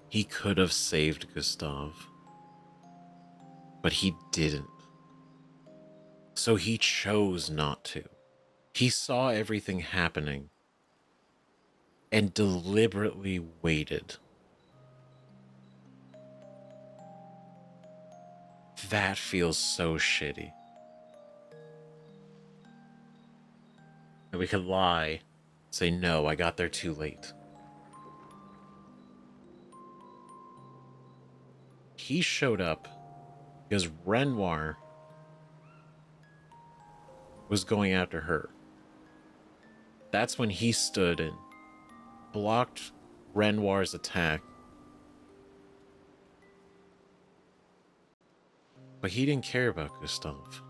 He could have saved Gustav, but he didn't. So he chose not to. He saw everything happening and deliberately waited. That feels so shitty. And we could lie, say, no, I got there too late. He showed up because Renoir was going after her. That's when he stood and blocked Renoir's attack. But he didn't care about Gustav.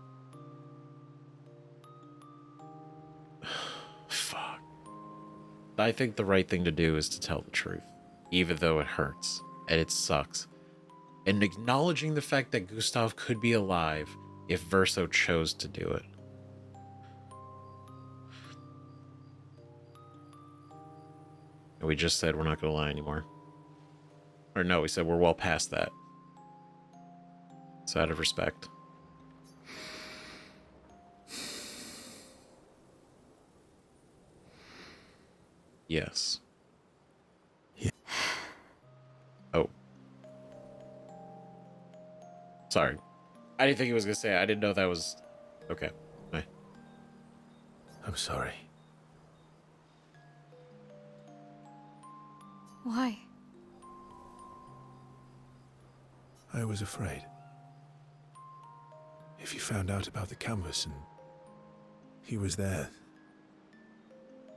Fuck. I think the right thing to do is to tell the truth, even though it hurts and it sucks. And acknowledging the fact that Gustav could be alive if Verso chose to do it. And we just said we're not going to lie anymore. Or no, we said we're well past that. So out of respect. Yes. Yeah. Oh. Sorry. I didn't think he was going to say it. I didn't know that was... Okay. Bye. I'm sorry. Why? I was afraid. If you found out about the canvas and he was there,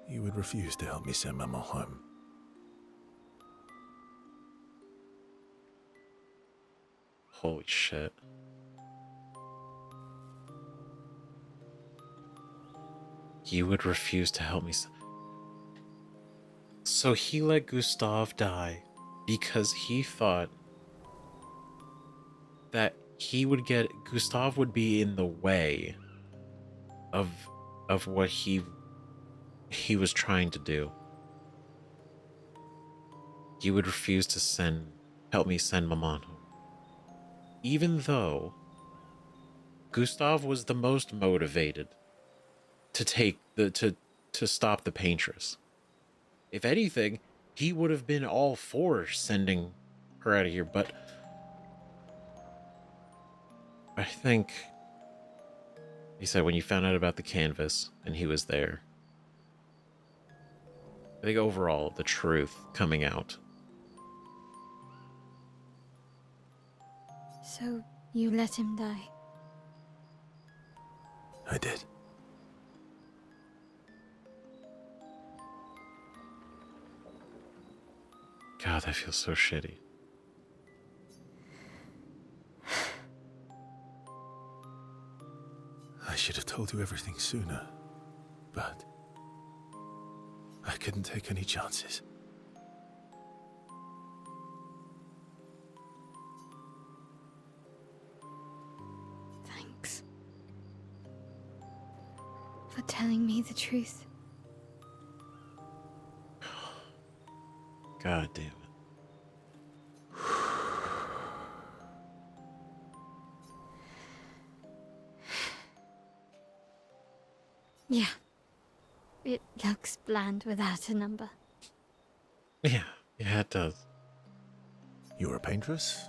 you would refuse to help me send Maman home. Holy shit. You would refuse to help me. So he let Gustav die because he thought that Gustav would be in the way of what he was trying to do. You would refuse to help me send Maman home. Even though Gustav was the most motivated to stop the paintress. If anything, he would have been all for sending her out of here, but I think he said when you found out about the canvas and he was there, I think overall the truth coming out. So you let him die? I did. God, that feels so shitty. I should have told you everything sooner, but I couldn't take any chances. Thanks for telling me the truth. God damn it. Yeah. It looks bland without a number. Yeah, it does. You're a paintress?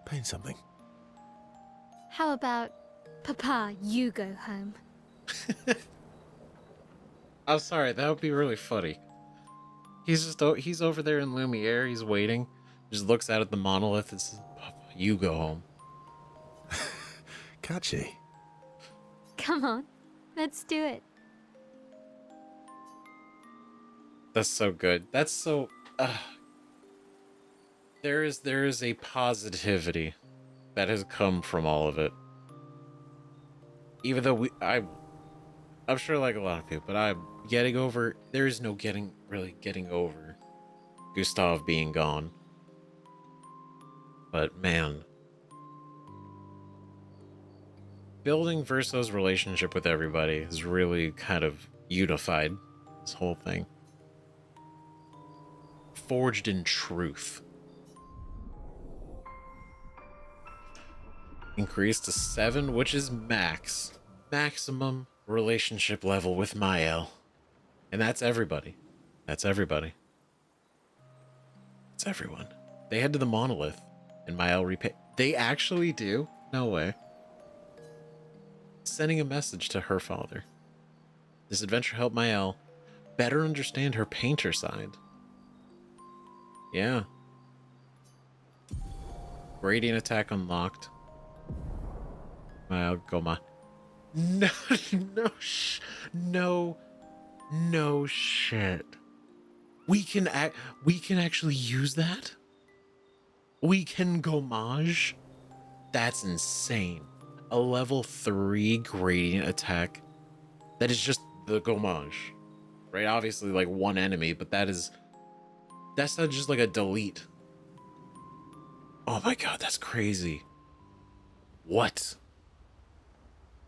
Paint something. How about, Papa, you go home? I'm sorry, that would be really funny. He's over there in Lumiere, he's waiting, just looks out at the monolith and says, Papa, you go home. Catchy. Come on, let's do it. That's so good. That's so there is a positivity that has come from all of it. Even though I'm sure like a lot of people, but there is no really getting over Gustav being gone. But man, building Verso's relationship with everybody has really kind of unified this whole thing. Forged in truth. Increased to 7, which is maximum relationship level with Mael. And that's everybody. That's everybody. It's everyone. They head to the monolith and Mael repay. They actually do? No way. Sending a message to her father. This adventure helped Mael better understand her painter side. Yeah. Gradient attack unlocked. Mael, go ma. No, no shit. We can actually use that? We can gommage? That's insane. A level 3 gradient attack. That is just the gommage. Right? Obviously like one enemy, but that's not just like a delete. Oh my god, that's crazy. What?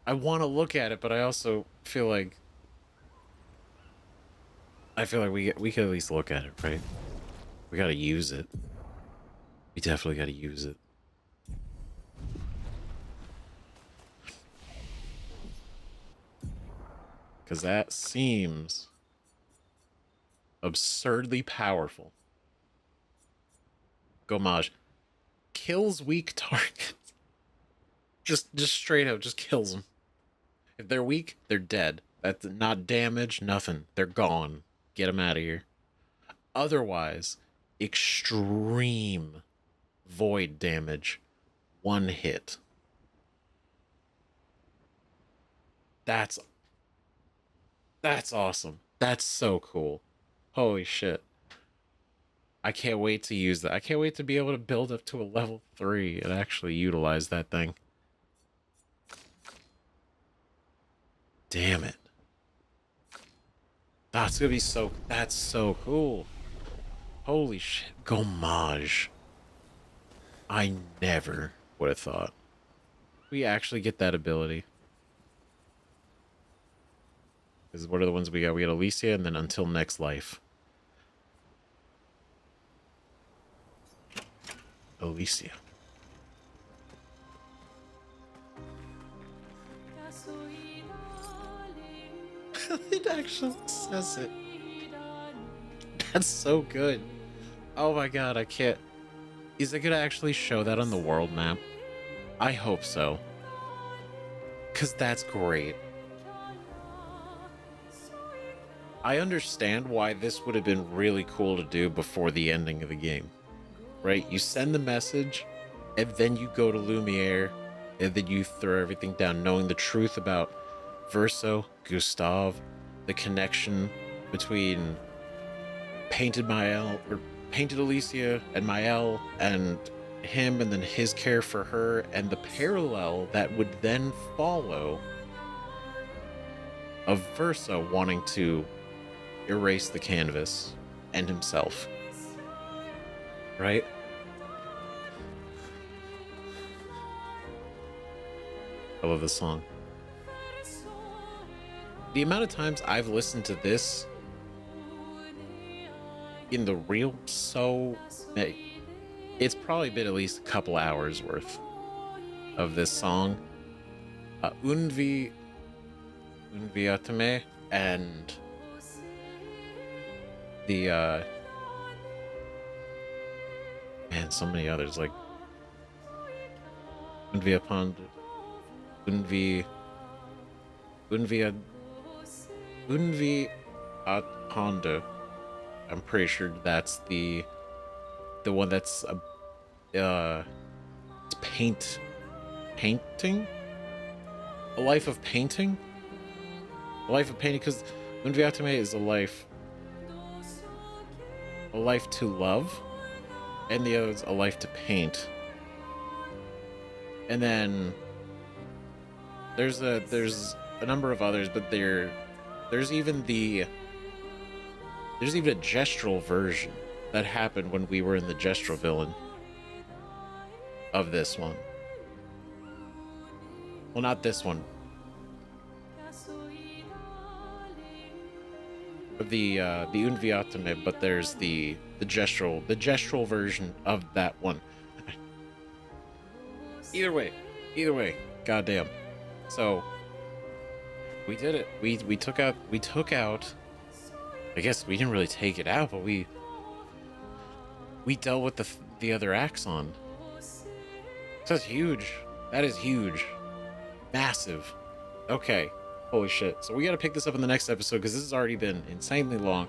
I want to look at it, but I also feel like we could at least look at it, right? We gotta use it. We definitely gotta use it. Because that seems absurdly powerful. Gommage. Kills weak targets. Just straight up, just kills them. If they're weak, they're dead. That's not damage, nothing. They're gone. Get them out of here. Otherwise, extreme void damage. 1 hit. That's awesome. That's so cool. Holy shit. I can't wait to use that. I can't wait to be able to build up to a level 3 and actually utilize that thing. Damn it. That's gonna be so... That's so cool. Holy shit. Gommage. I never would have thought. We actually get that ability. Because what are the ones we got? We got Alicia and then Until Next Life. Alicia. It actually says it. That's so good. Oh my god, I can't... Is it gonna actually show that on the world map? I hope so. Because that's great. I understand why this would have been really cool to do before the ending of the game. Right? You send the message, and then you go to Lumiere, and then you throw everything down, knowing the truth about Verso, Gustav, the connection between Painted Mael, or Painted Alicia and Mael, and him, and then his care for her, and the parallel that would then follow of Verso wanting to erase the canvas and himself. Right? I love this song. The amount of times I've listened to this in the real, it's probably been at least a couple hours worth of this song. Unviatame and the man, so many others, like Unviatame, Unviatande. I'm pretty sure that's the one that's it's painting, a life of painting, because Unviatame is a life to love, and the other is a life to paint. And then there's a number of others, but there's even a gestural version that happened when we were in the gestural villain of this one. Well, not this one. Of the Unviatame, but there's the gestural version of that one. Either way, goddamn. So we did it. We took out. I guess we didn't really take it out, but we dealt with the other Axon. That's huge. That is huge. Massive. Okay. Holy shit. So we gotta pick this up in the next episode because this has already been insanely long.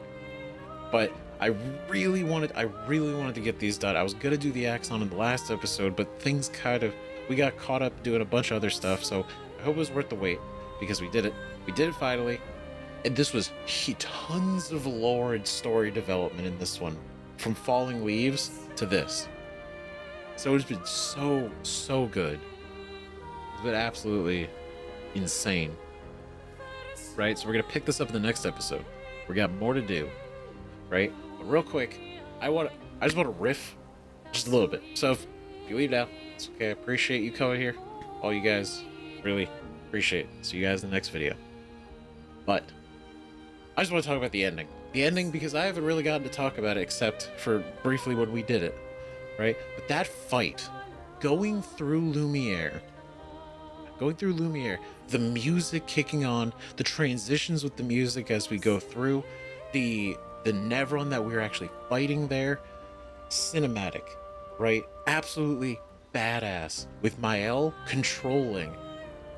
But I really wanted to get these done. I was gonna do the Axon in the last episode, but things we got caught up doing a bunch of other stuff, so I hope it was worth the wait because we did it. We did it finally. And this was tons of lore and story development in this one. From Falling Leaves to this. So it's been so good. It's been absolutely insane. Right? So we're going to pick this up in the next episode. We got more to do. Right? But real quick, I just want to riff just a little bit. So if you leave now, it's okay. I appreciate you coming here. All you guys, really appreciate it. See you guys in the next video. But I just want to talk about the ending. The ending, because I haven't really gotten to talk about it except for briefly when we did it, right? But that fight, going through Lumiere, the music kicking on, the transitions with the music as we go through, the Nevron that we were actually fighting there, cinematic, right? Absolutely badass, with Mael controlling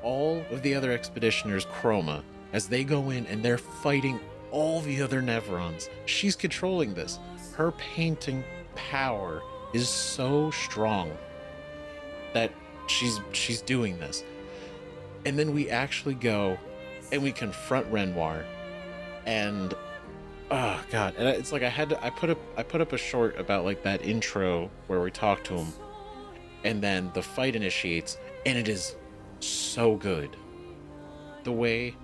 all of the other expeditioners' chroma as they go in and they're fighting all the other Nevrons. She's controlling this. Her painting power is so strong that she's doing this. And then we actually go and we confront Renoir, and oh god, and it's like I put up a short about like that intro where we talk to him, and then the fight initiates, and it is so good. The way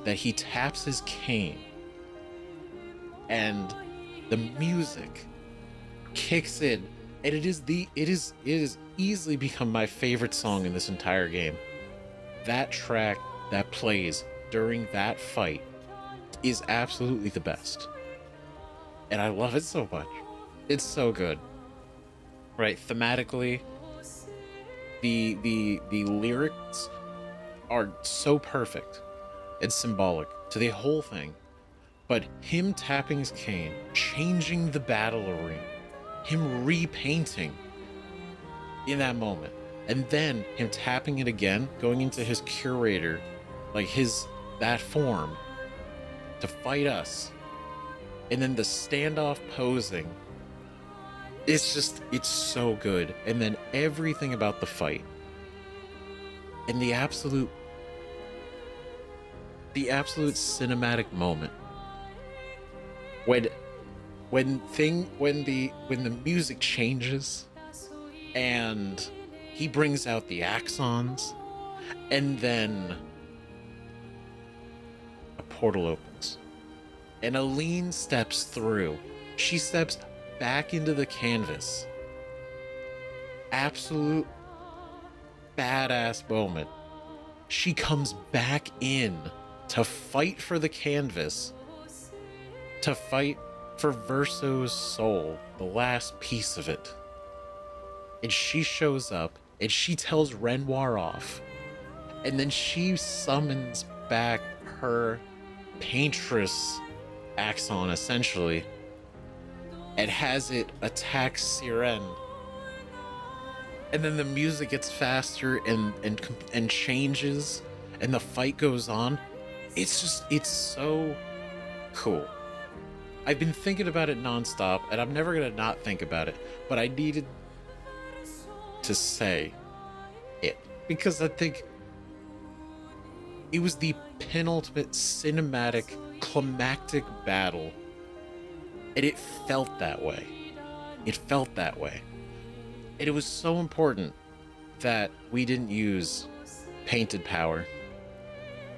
that he taps his cane and the music kicks in, and it is easily become my favorite song in this entire game. That track that plays during that fight is absolutely the best, and I love it so much. It's so good, right? Thematically, the lyrics are so perfect and symbolic to the whole thing. But him tapping his cane, changing the battle arena, him repainting in that moment, and then him tapping it again, going into his curator, like that form to fight us, and then the standoff posing, it's so good. And then everything about the fight and the absolute cinematic moment when the music changes and he brings out the Axons, and then a portal opens and Aline steps through. She steps back into the canvas. Absolute badass moment. She comes back in to fight for the canvas, to fight for Verso's soul, the last piece of it. And she shows up and she tells Renoir off, and then she summons back her paintress Axon, essentially, and has it attack Siren. And then the music gets faster and changes, and the fight goes on. It's so cool. I've been thinking about it nonstop, and I'm never gonna not think about it, but I needed to say it because I think it was the penultimate cinematic climactic battle, and it felt that way. And it was so important that we didn't use painted power.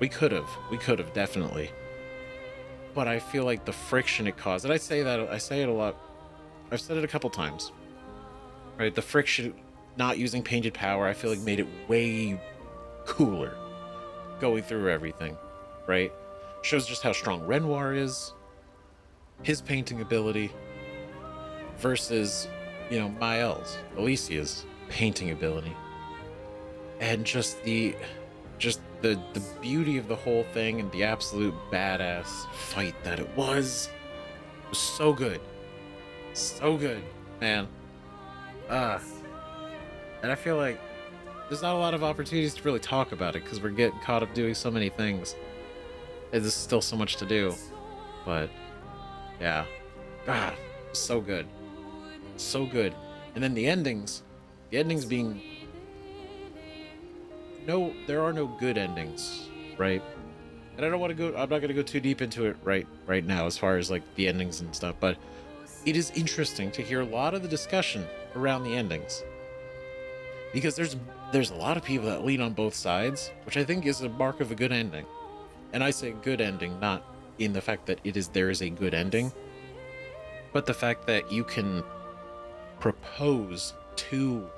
We could have definitely, but I feel like the friction it caused, and I say it a lot, I've said it a couple times, right? The friction not using painted power, I feel like made it way cooler going through everything, right? Shows just how strong Renoir is, his painting ability, versus, Mael's, Alicia's painting ability. And just the beauty of the whole thing and the absolute badass fight that it was so good. So good, man. And I feel like there's not a lot of opportunities to really talk about it because we're getting caught up doing so many things. And there's still so much to do. But yeah. So good. So good. And then the endings being there are no good endings, right? And I'm not going to go too deep into it right now as far as like the endings and stuff, but it is interesting to hear a lot of the discussion around the endings, because there's a lot of people that lean on both sides, which I think is a mark of a good ending. And I say good ending not in the fact that there is a good ending, but the fact that you can propose two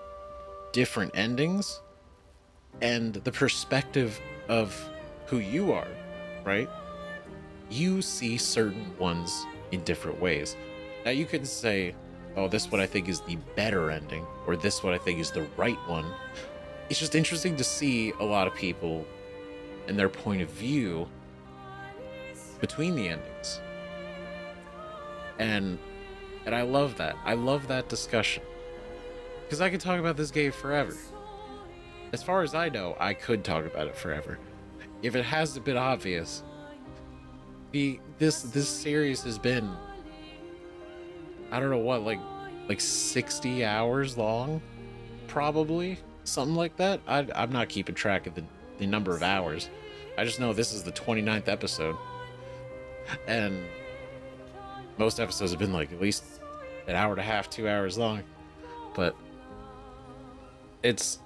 different endings and the perspective of who you are, right? You see certain ones in different ways. Now you can say, oh, this what I think is the better ending, or this what I think is the right one. It's just interesting to see a lot of people and their point of view between the endings. And I love that. I love that discussion. Because I could talk about this game forever. As far as I know, I could talk about it forever. if it hasn't been obvious, this series has been, I don't know what, like 60 hours long, probably something like that. I'm not keeping track of the number of hours. I just know this is the 29th episode, and most episodes have been like at least an hour and a half, 2 hours long. But it's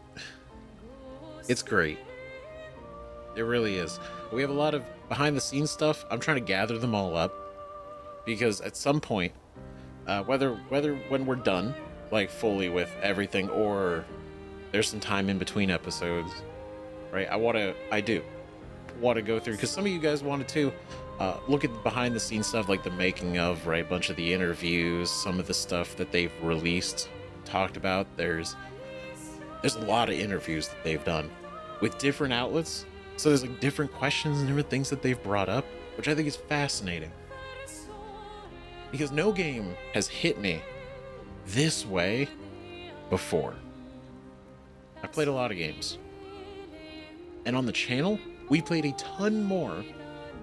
great. It really is. We have a lot of behind the scenes stuff. I'm trying to gather them all up, because at some point, whether when we're done, like fully with everything, or there's some time in between episodes, right? I do want to go through, because some of you guys wanted to look at the behind the scenes stuff, like the making of, right? A bunch of the interviews, some of the stuff that they've released, talked about. There's a lot of interviews that they've done with different outlets. So there's like different questions and different things that they've brought up, which I think is fascinating. Because no game has hit me this way before. I played a lot of games. And on the channel, we played a ton more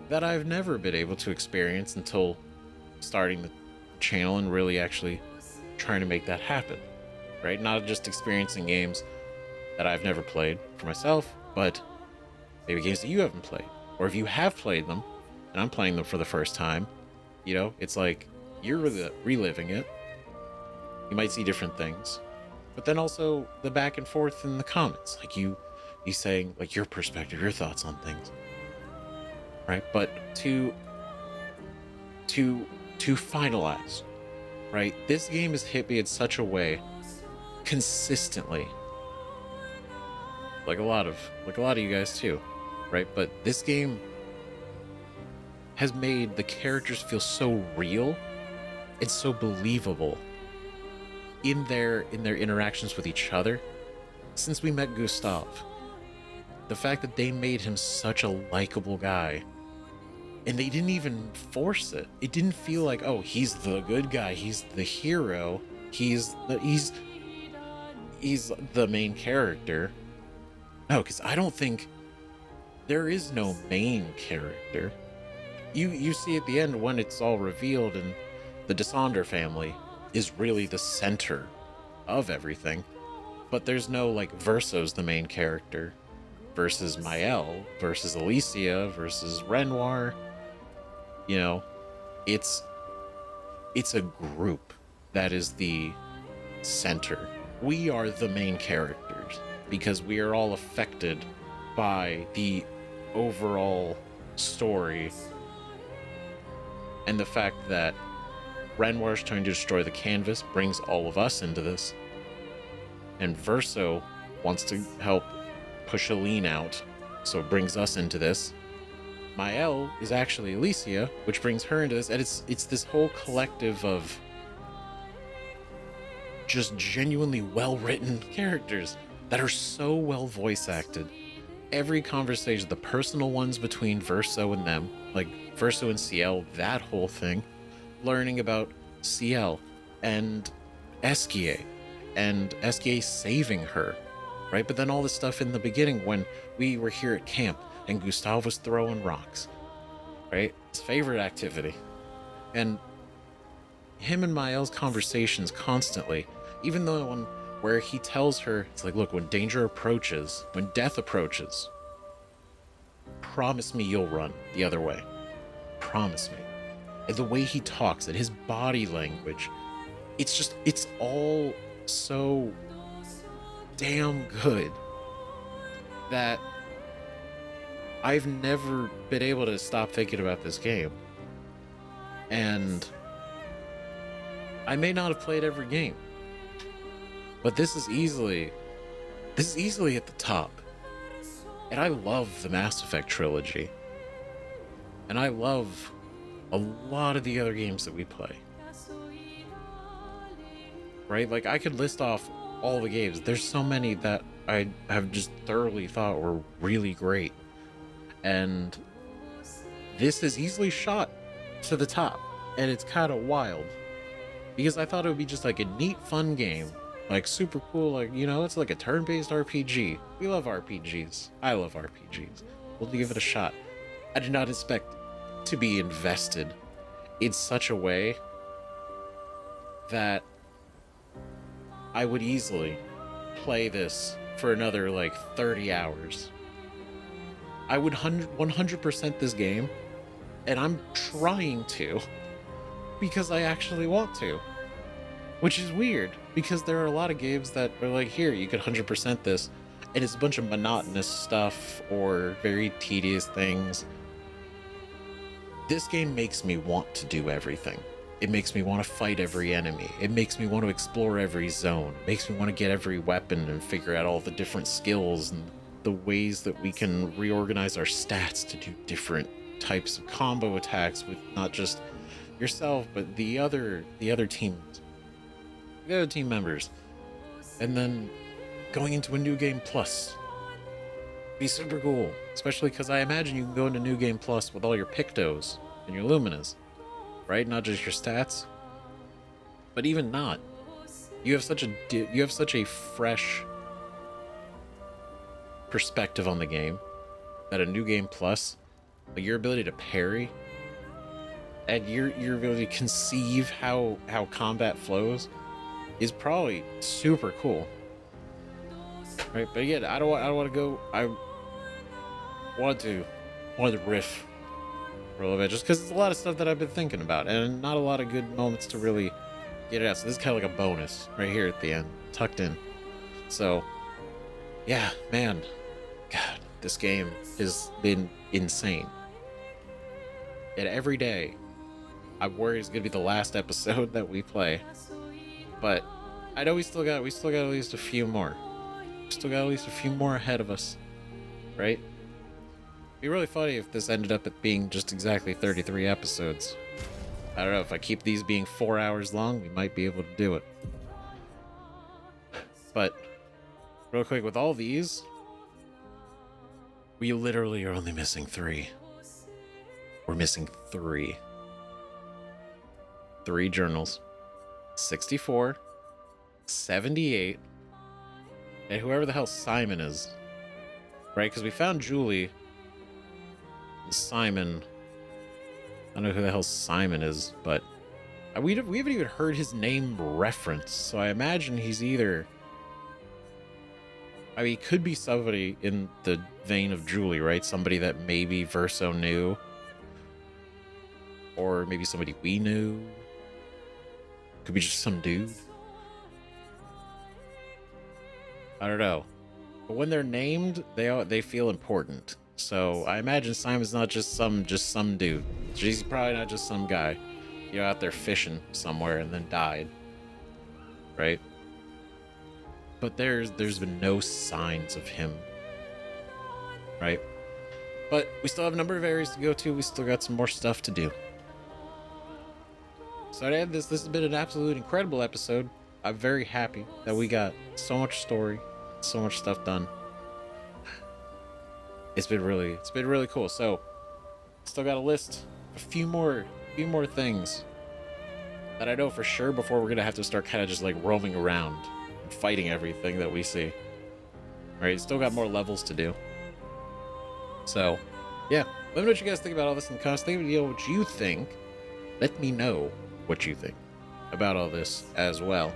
that I've never been able to experience until starting the channel and really actually trying to make that happen. Right? Not just experiencing games that I've never played for myself, but maybe games that you haven't played. Or if you have played them, and I'm playing them for the first time, you know, it's like you're reliving it. You might see different things. But then also the back and forth in the comments. Like you saying like your perspective, your thoughts on things. Right? But to finalize, right? This game has hit me in such a way consistently. Like a lot of you guys too, right? But this game has made the characters feel so real and so believable in their interactions with each other since we met Gustav. The fact that they made him such a likable guy, and they didn't even force it. It didn't feel like, oh, he's the good guy, he's the hero, he's the main character. No, because I don't think there is no main character. You see at the end when it's all revealed and the Dysonder family is really the center of everything. But there's no like Verso's the main character versus Mael versus Alicia versus Renoir. You know, it's a group that is the center. We are the main characters because we are all affected by the overall story and the fact that Renoir is trying to destroy the canvas brings all of us into this, and Verso wants to help push Aline out, so it brings us into this. Mael is actually Alicia, which brings her into this, and it's this whole collective of just genuinely well-written characters that are so well voice acted. Every conversation, the personal ones between Verso and them, like Verso and Ciel, that whole thing, learning about Ciel and Esquier, and Esquier saving her, right? But then all this stuff in the beginning when we were here at camp and Gustav was throwing rocks, right? His favorite activity. And him and Mael's conversations constantly, even though one where he tells her, it's like, look, when danger approaches, when death approaches, promise me you'll run the other way. Promise me. And the way he talks, and his body language, it's all so damn good that I've never been able to stop thinking about this game. And I may not have played every game, but this is easily at the top. And I love the Mass Effect trilogy. And I love a lot of the other games that we play. Right? Like, I could list off all the games. There's so many that I have just thoroughly thought were really great. And this is easily shot to the top. And it's kind of wild. Because I thought it would be just like a neat, fun game. Like, super cool, like, you know, it's like a turn-based RPG. We love RPGs. I love RPGs. We'll give it a shot. I did not expect to be invested in such a way that I would easily play this for another like 30 hours. I would 100% this game, and I'm trying to because I actually want to, which is weird because there are a lot of games that are like, here, you could 100% this, and it's a bunch of monotonous stuff or very tedious things. This game makes me want to do everything. It makes me want to fight every enemy. It makes me want to explore every zone. It makes me want to get every weapon and figure out all the different skills and the ways that we can reorganize our stats to do different types of combo attacks with not just yourself, but the other teams, the other team members. And then going into a new game plus be super cool, especially because I imagine you can go into New Game Plus with all your Pictos and your Luminas, right? Not just your stats, but even not. You have such a fresh perspective on the game that a New Game Plus, like your ability to parry and your ability to conceive how combat flows is probably super cool, right? But again, I don't want to go. I wanted to riff for a little bit just because it's a lot of stuff that I've been thinking about and not a lot of good moments to really get it out. So this is kind of like a bonus right here at the end, tucked in. So yeah, man, God, this game has been insane. And every day I worry it's gonna be the last episode that we play, but I know we still got at least a few more. We still got at least a few more ahead of us, right? It'd be really funny if this ended up at being just exactly 33 episodes. I don't know, if I keep these being 4 hours long, we might be able to do it. But real quick, with all these, we literally are only missing 3. We're missing 3. 3 journals. 64, 78, and whoever the hell Simon is. Right? Because we found Julie. Simon. I don't know who the hell Simon is, but we haven't even heard his name referenced, so I imagine he's either... I mean, he could be somebody in the vein of Julie, right? Somebody that maybe Verso knew. Or maybe somebody we knew. Could be just some dude. I don't know. But when they're named, they feel important. So I imagine Simon's not just some dude. He's probably not just some guy, out there fishing somewhere and then died, right? But there's been no signs of him, right? But we still have a number of areas to go to. We still got some more stuff to do. So to end this has been an absolute incredible episode. I'm very happy that we got so much story, so much stuff done. It's been really cool. So, still got a list, a few more things that I know for sure before we're gonna have to start kind of just like roaming around and fighting everything that we see. All right, still got more levels to do. So, yeah, let me know what you guys think about all this in the comments. Let me know what you think. Let me know what you think about all this as well.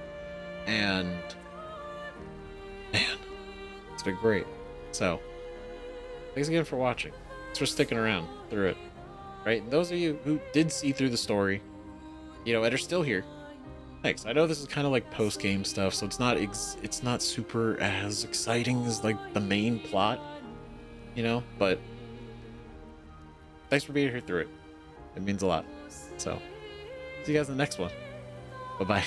And man, it's been great. So. Thanks again for watching. Thanks for sticking around through it. Right? And those of you who did see through the story, and are still here, thanks. I know this is kind of like post-game stuff, so it's not super as exciting as like the main plot, but thanks for being here through it. It means a lot. So, see you guys in the next one. Bye-bye.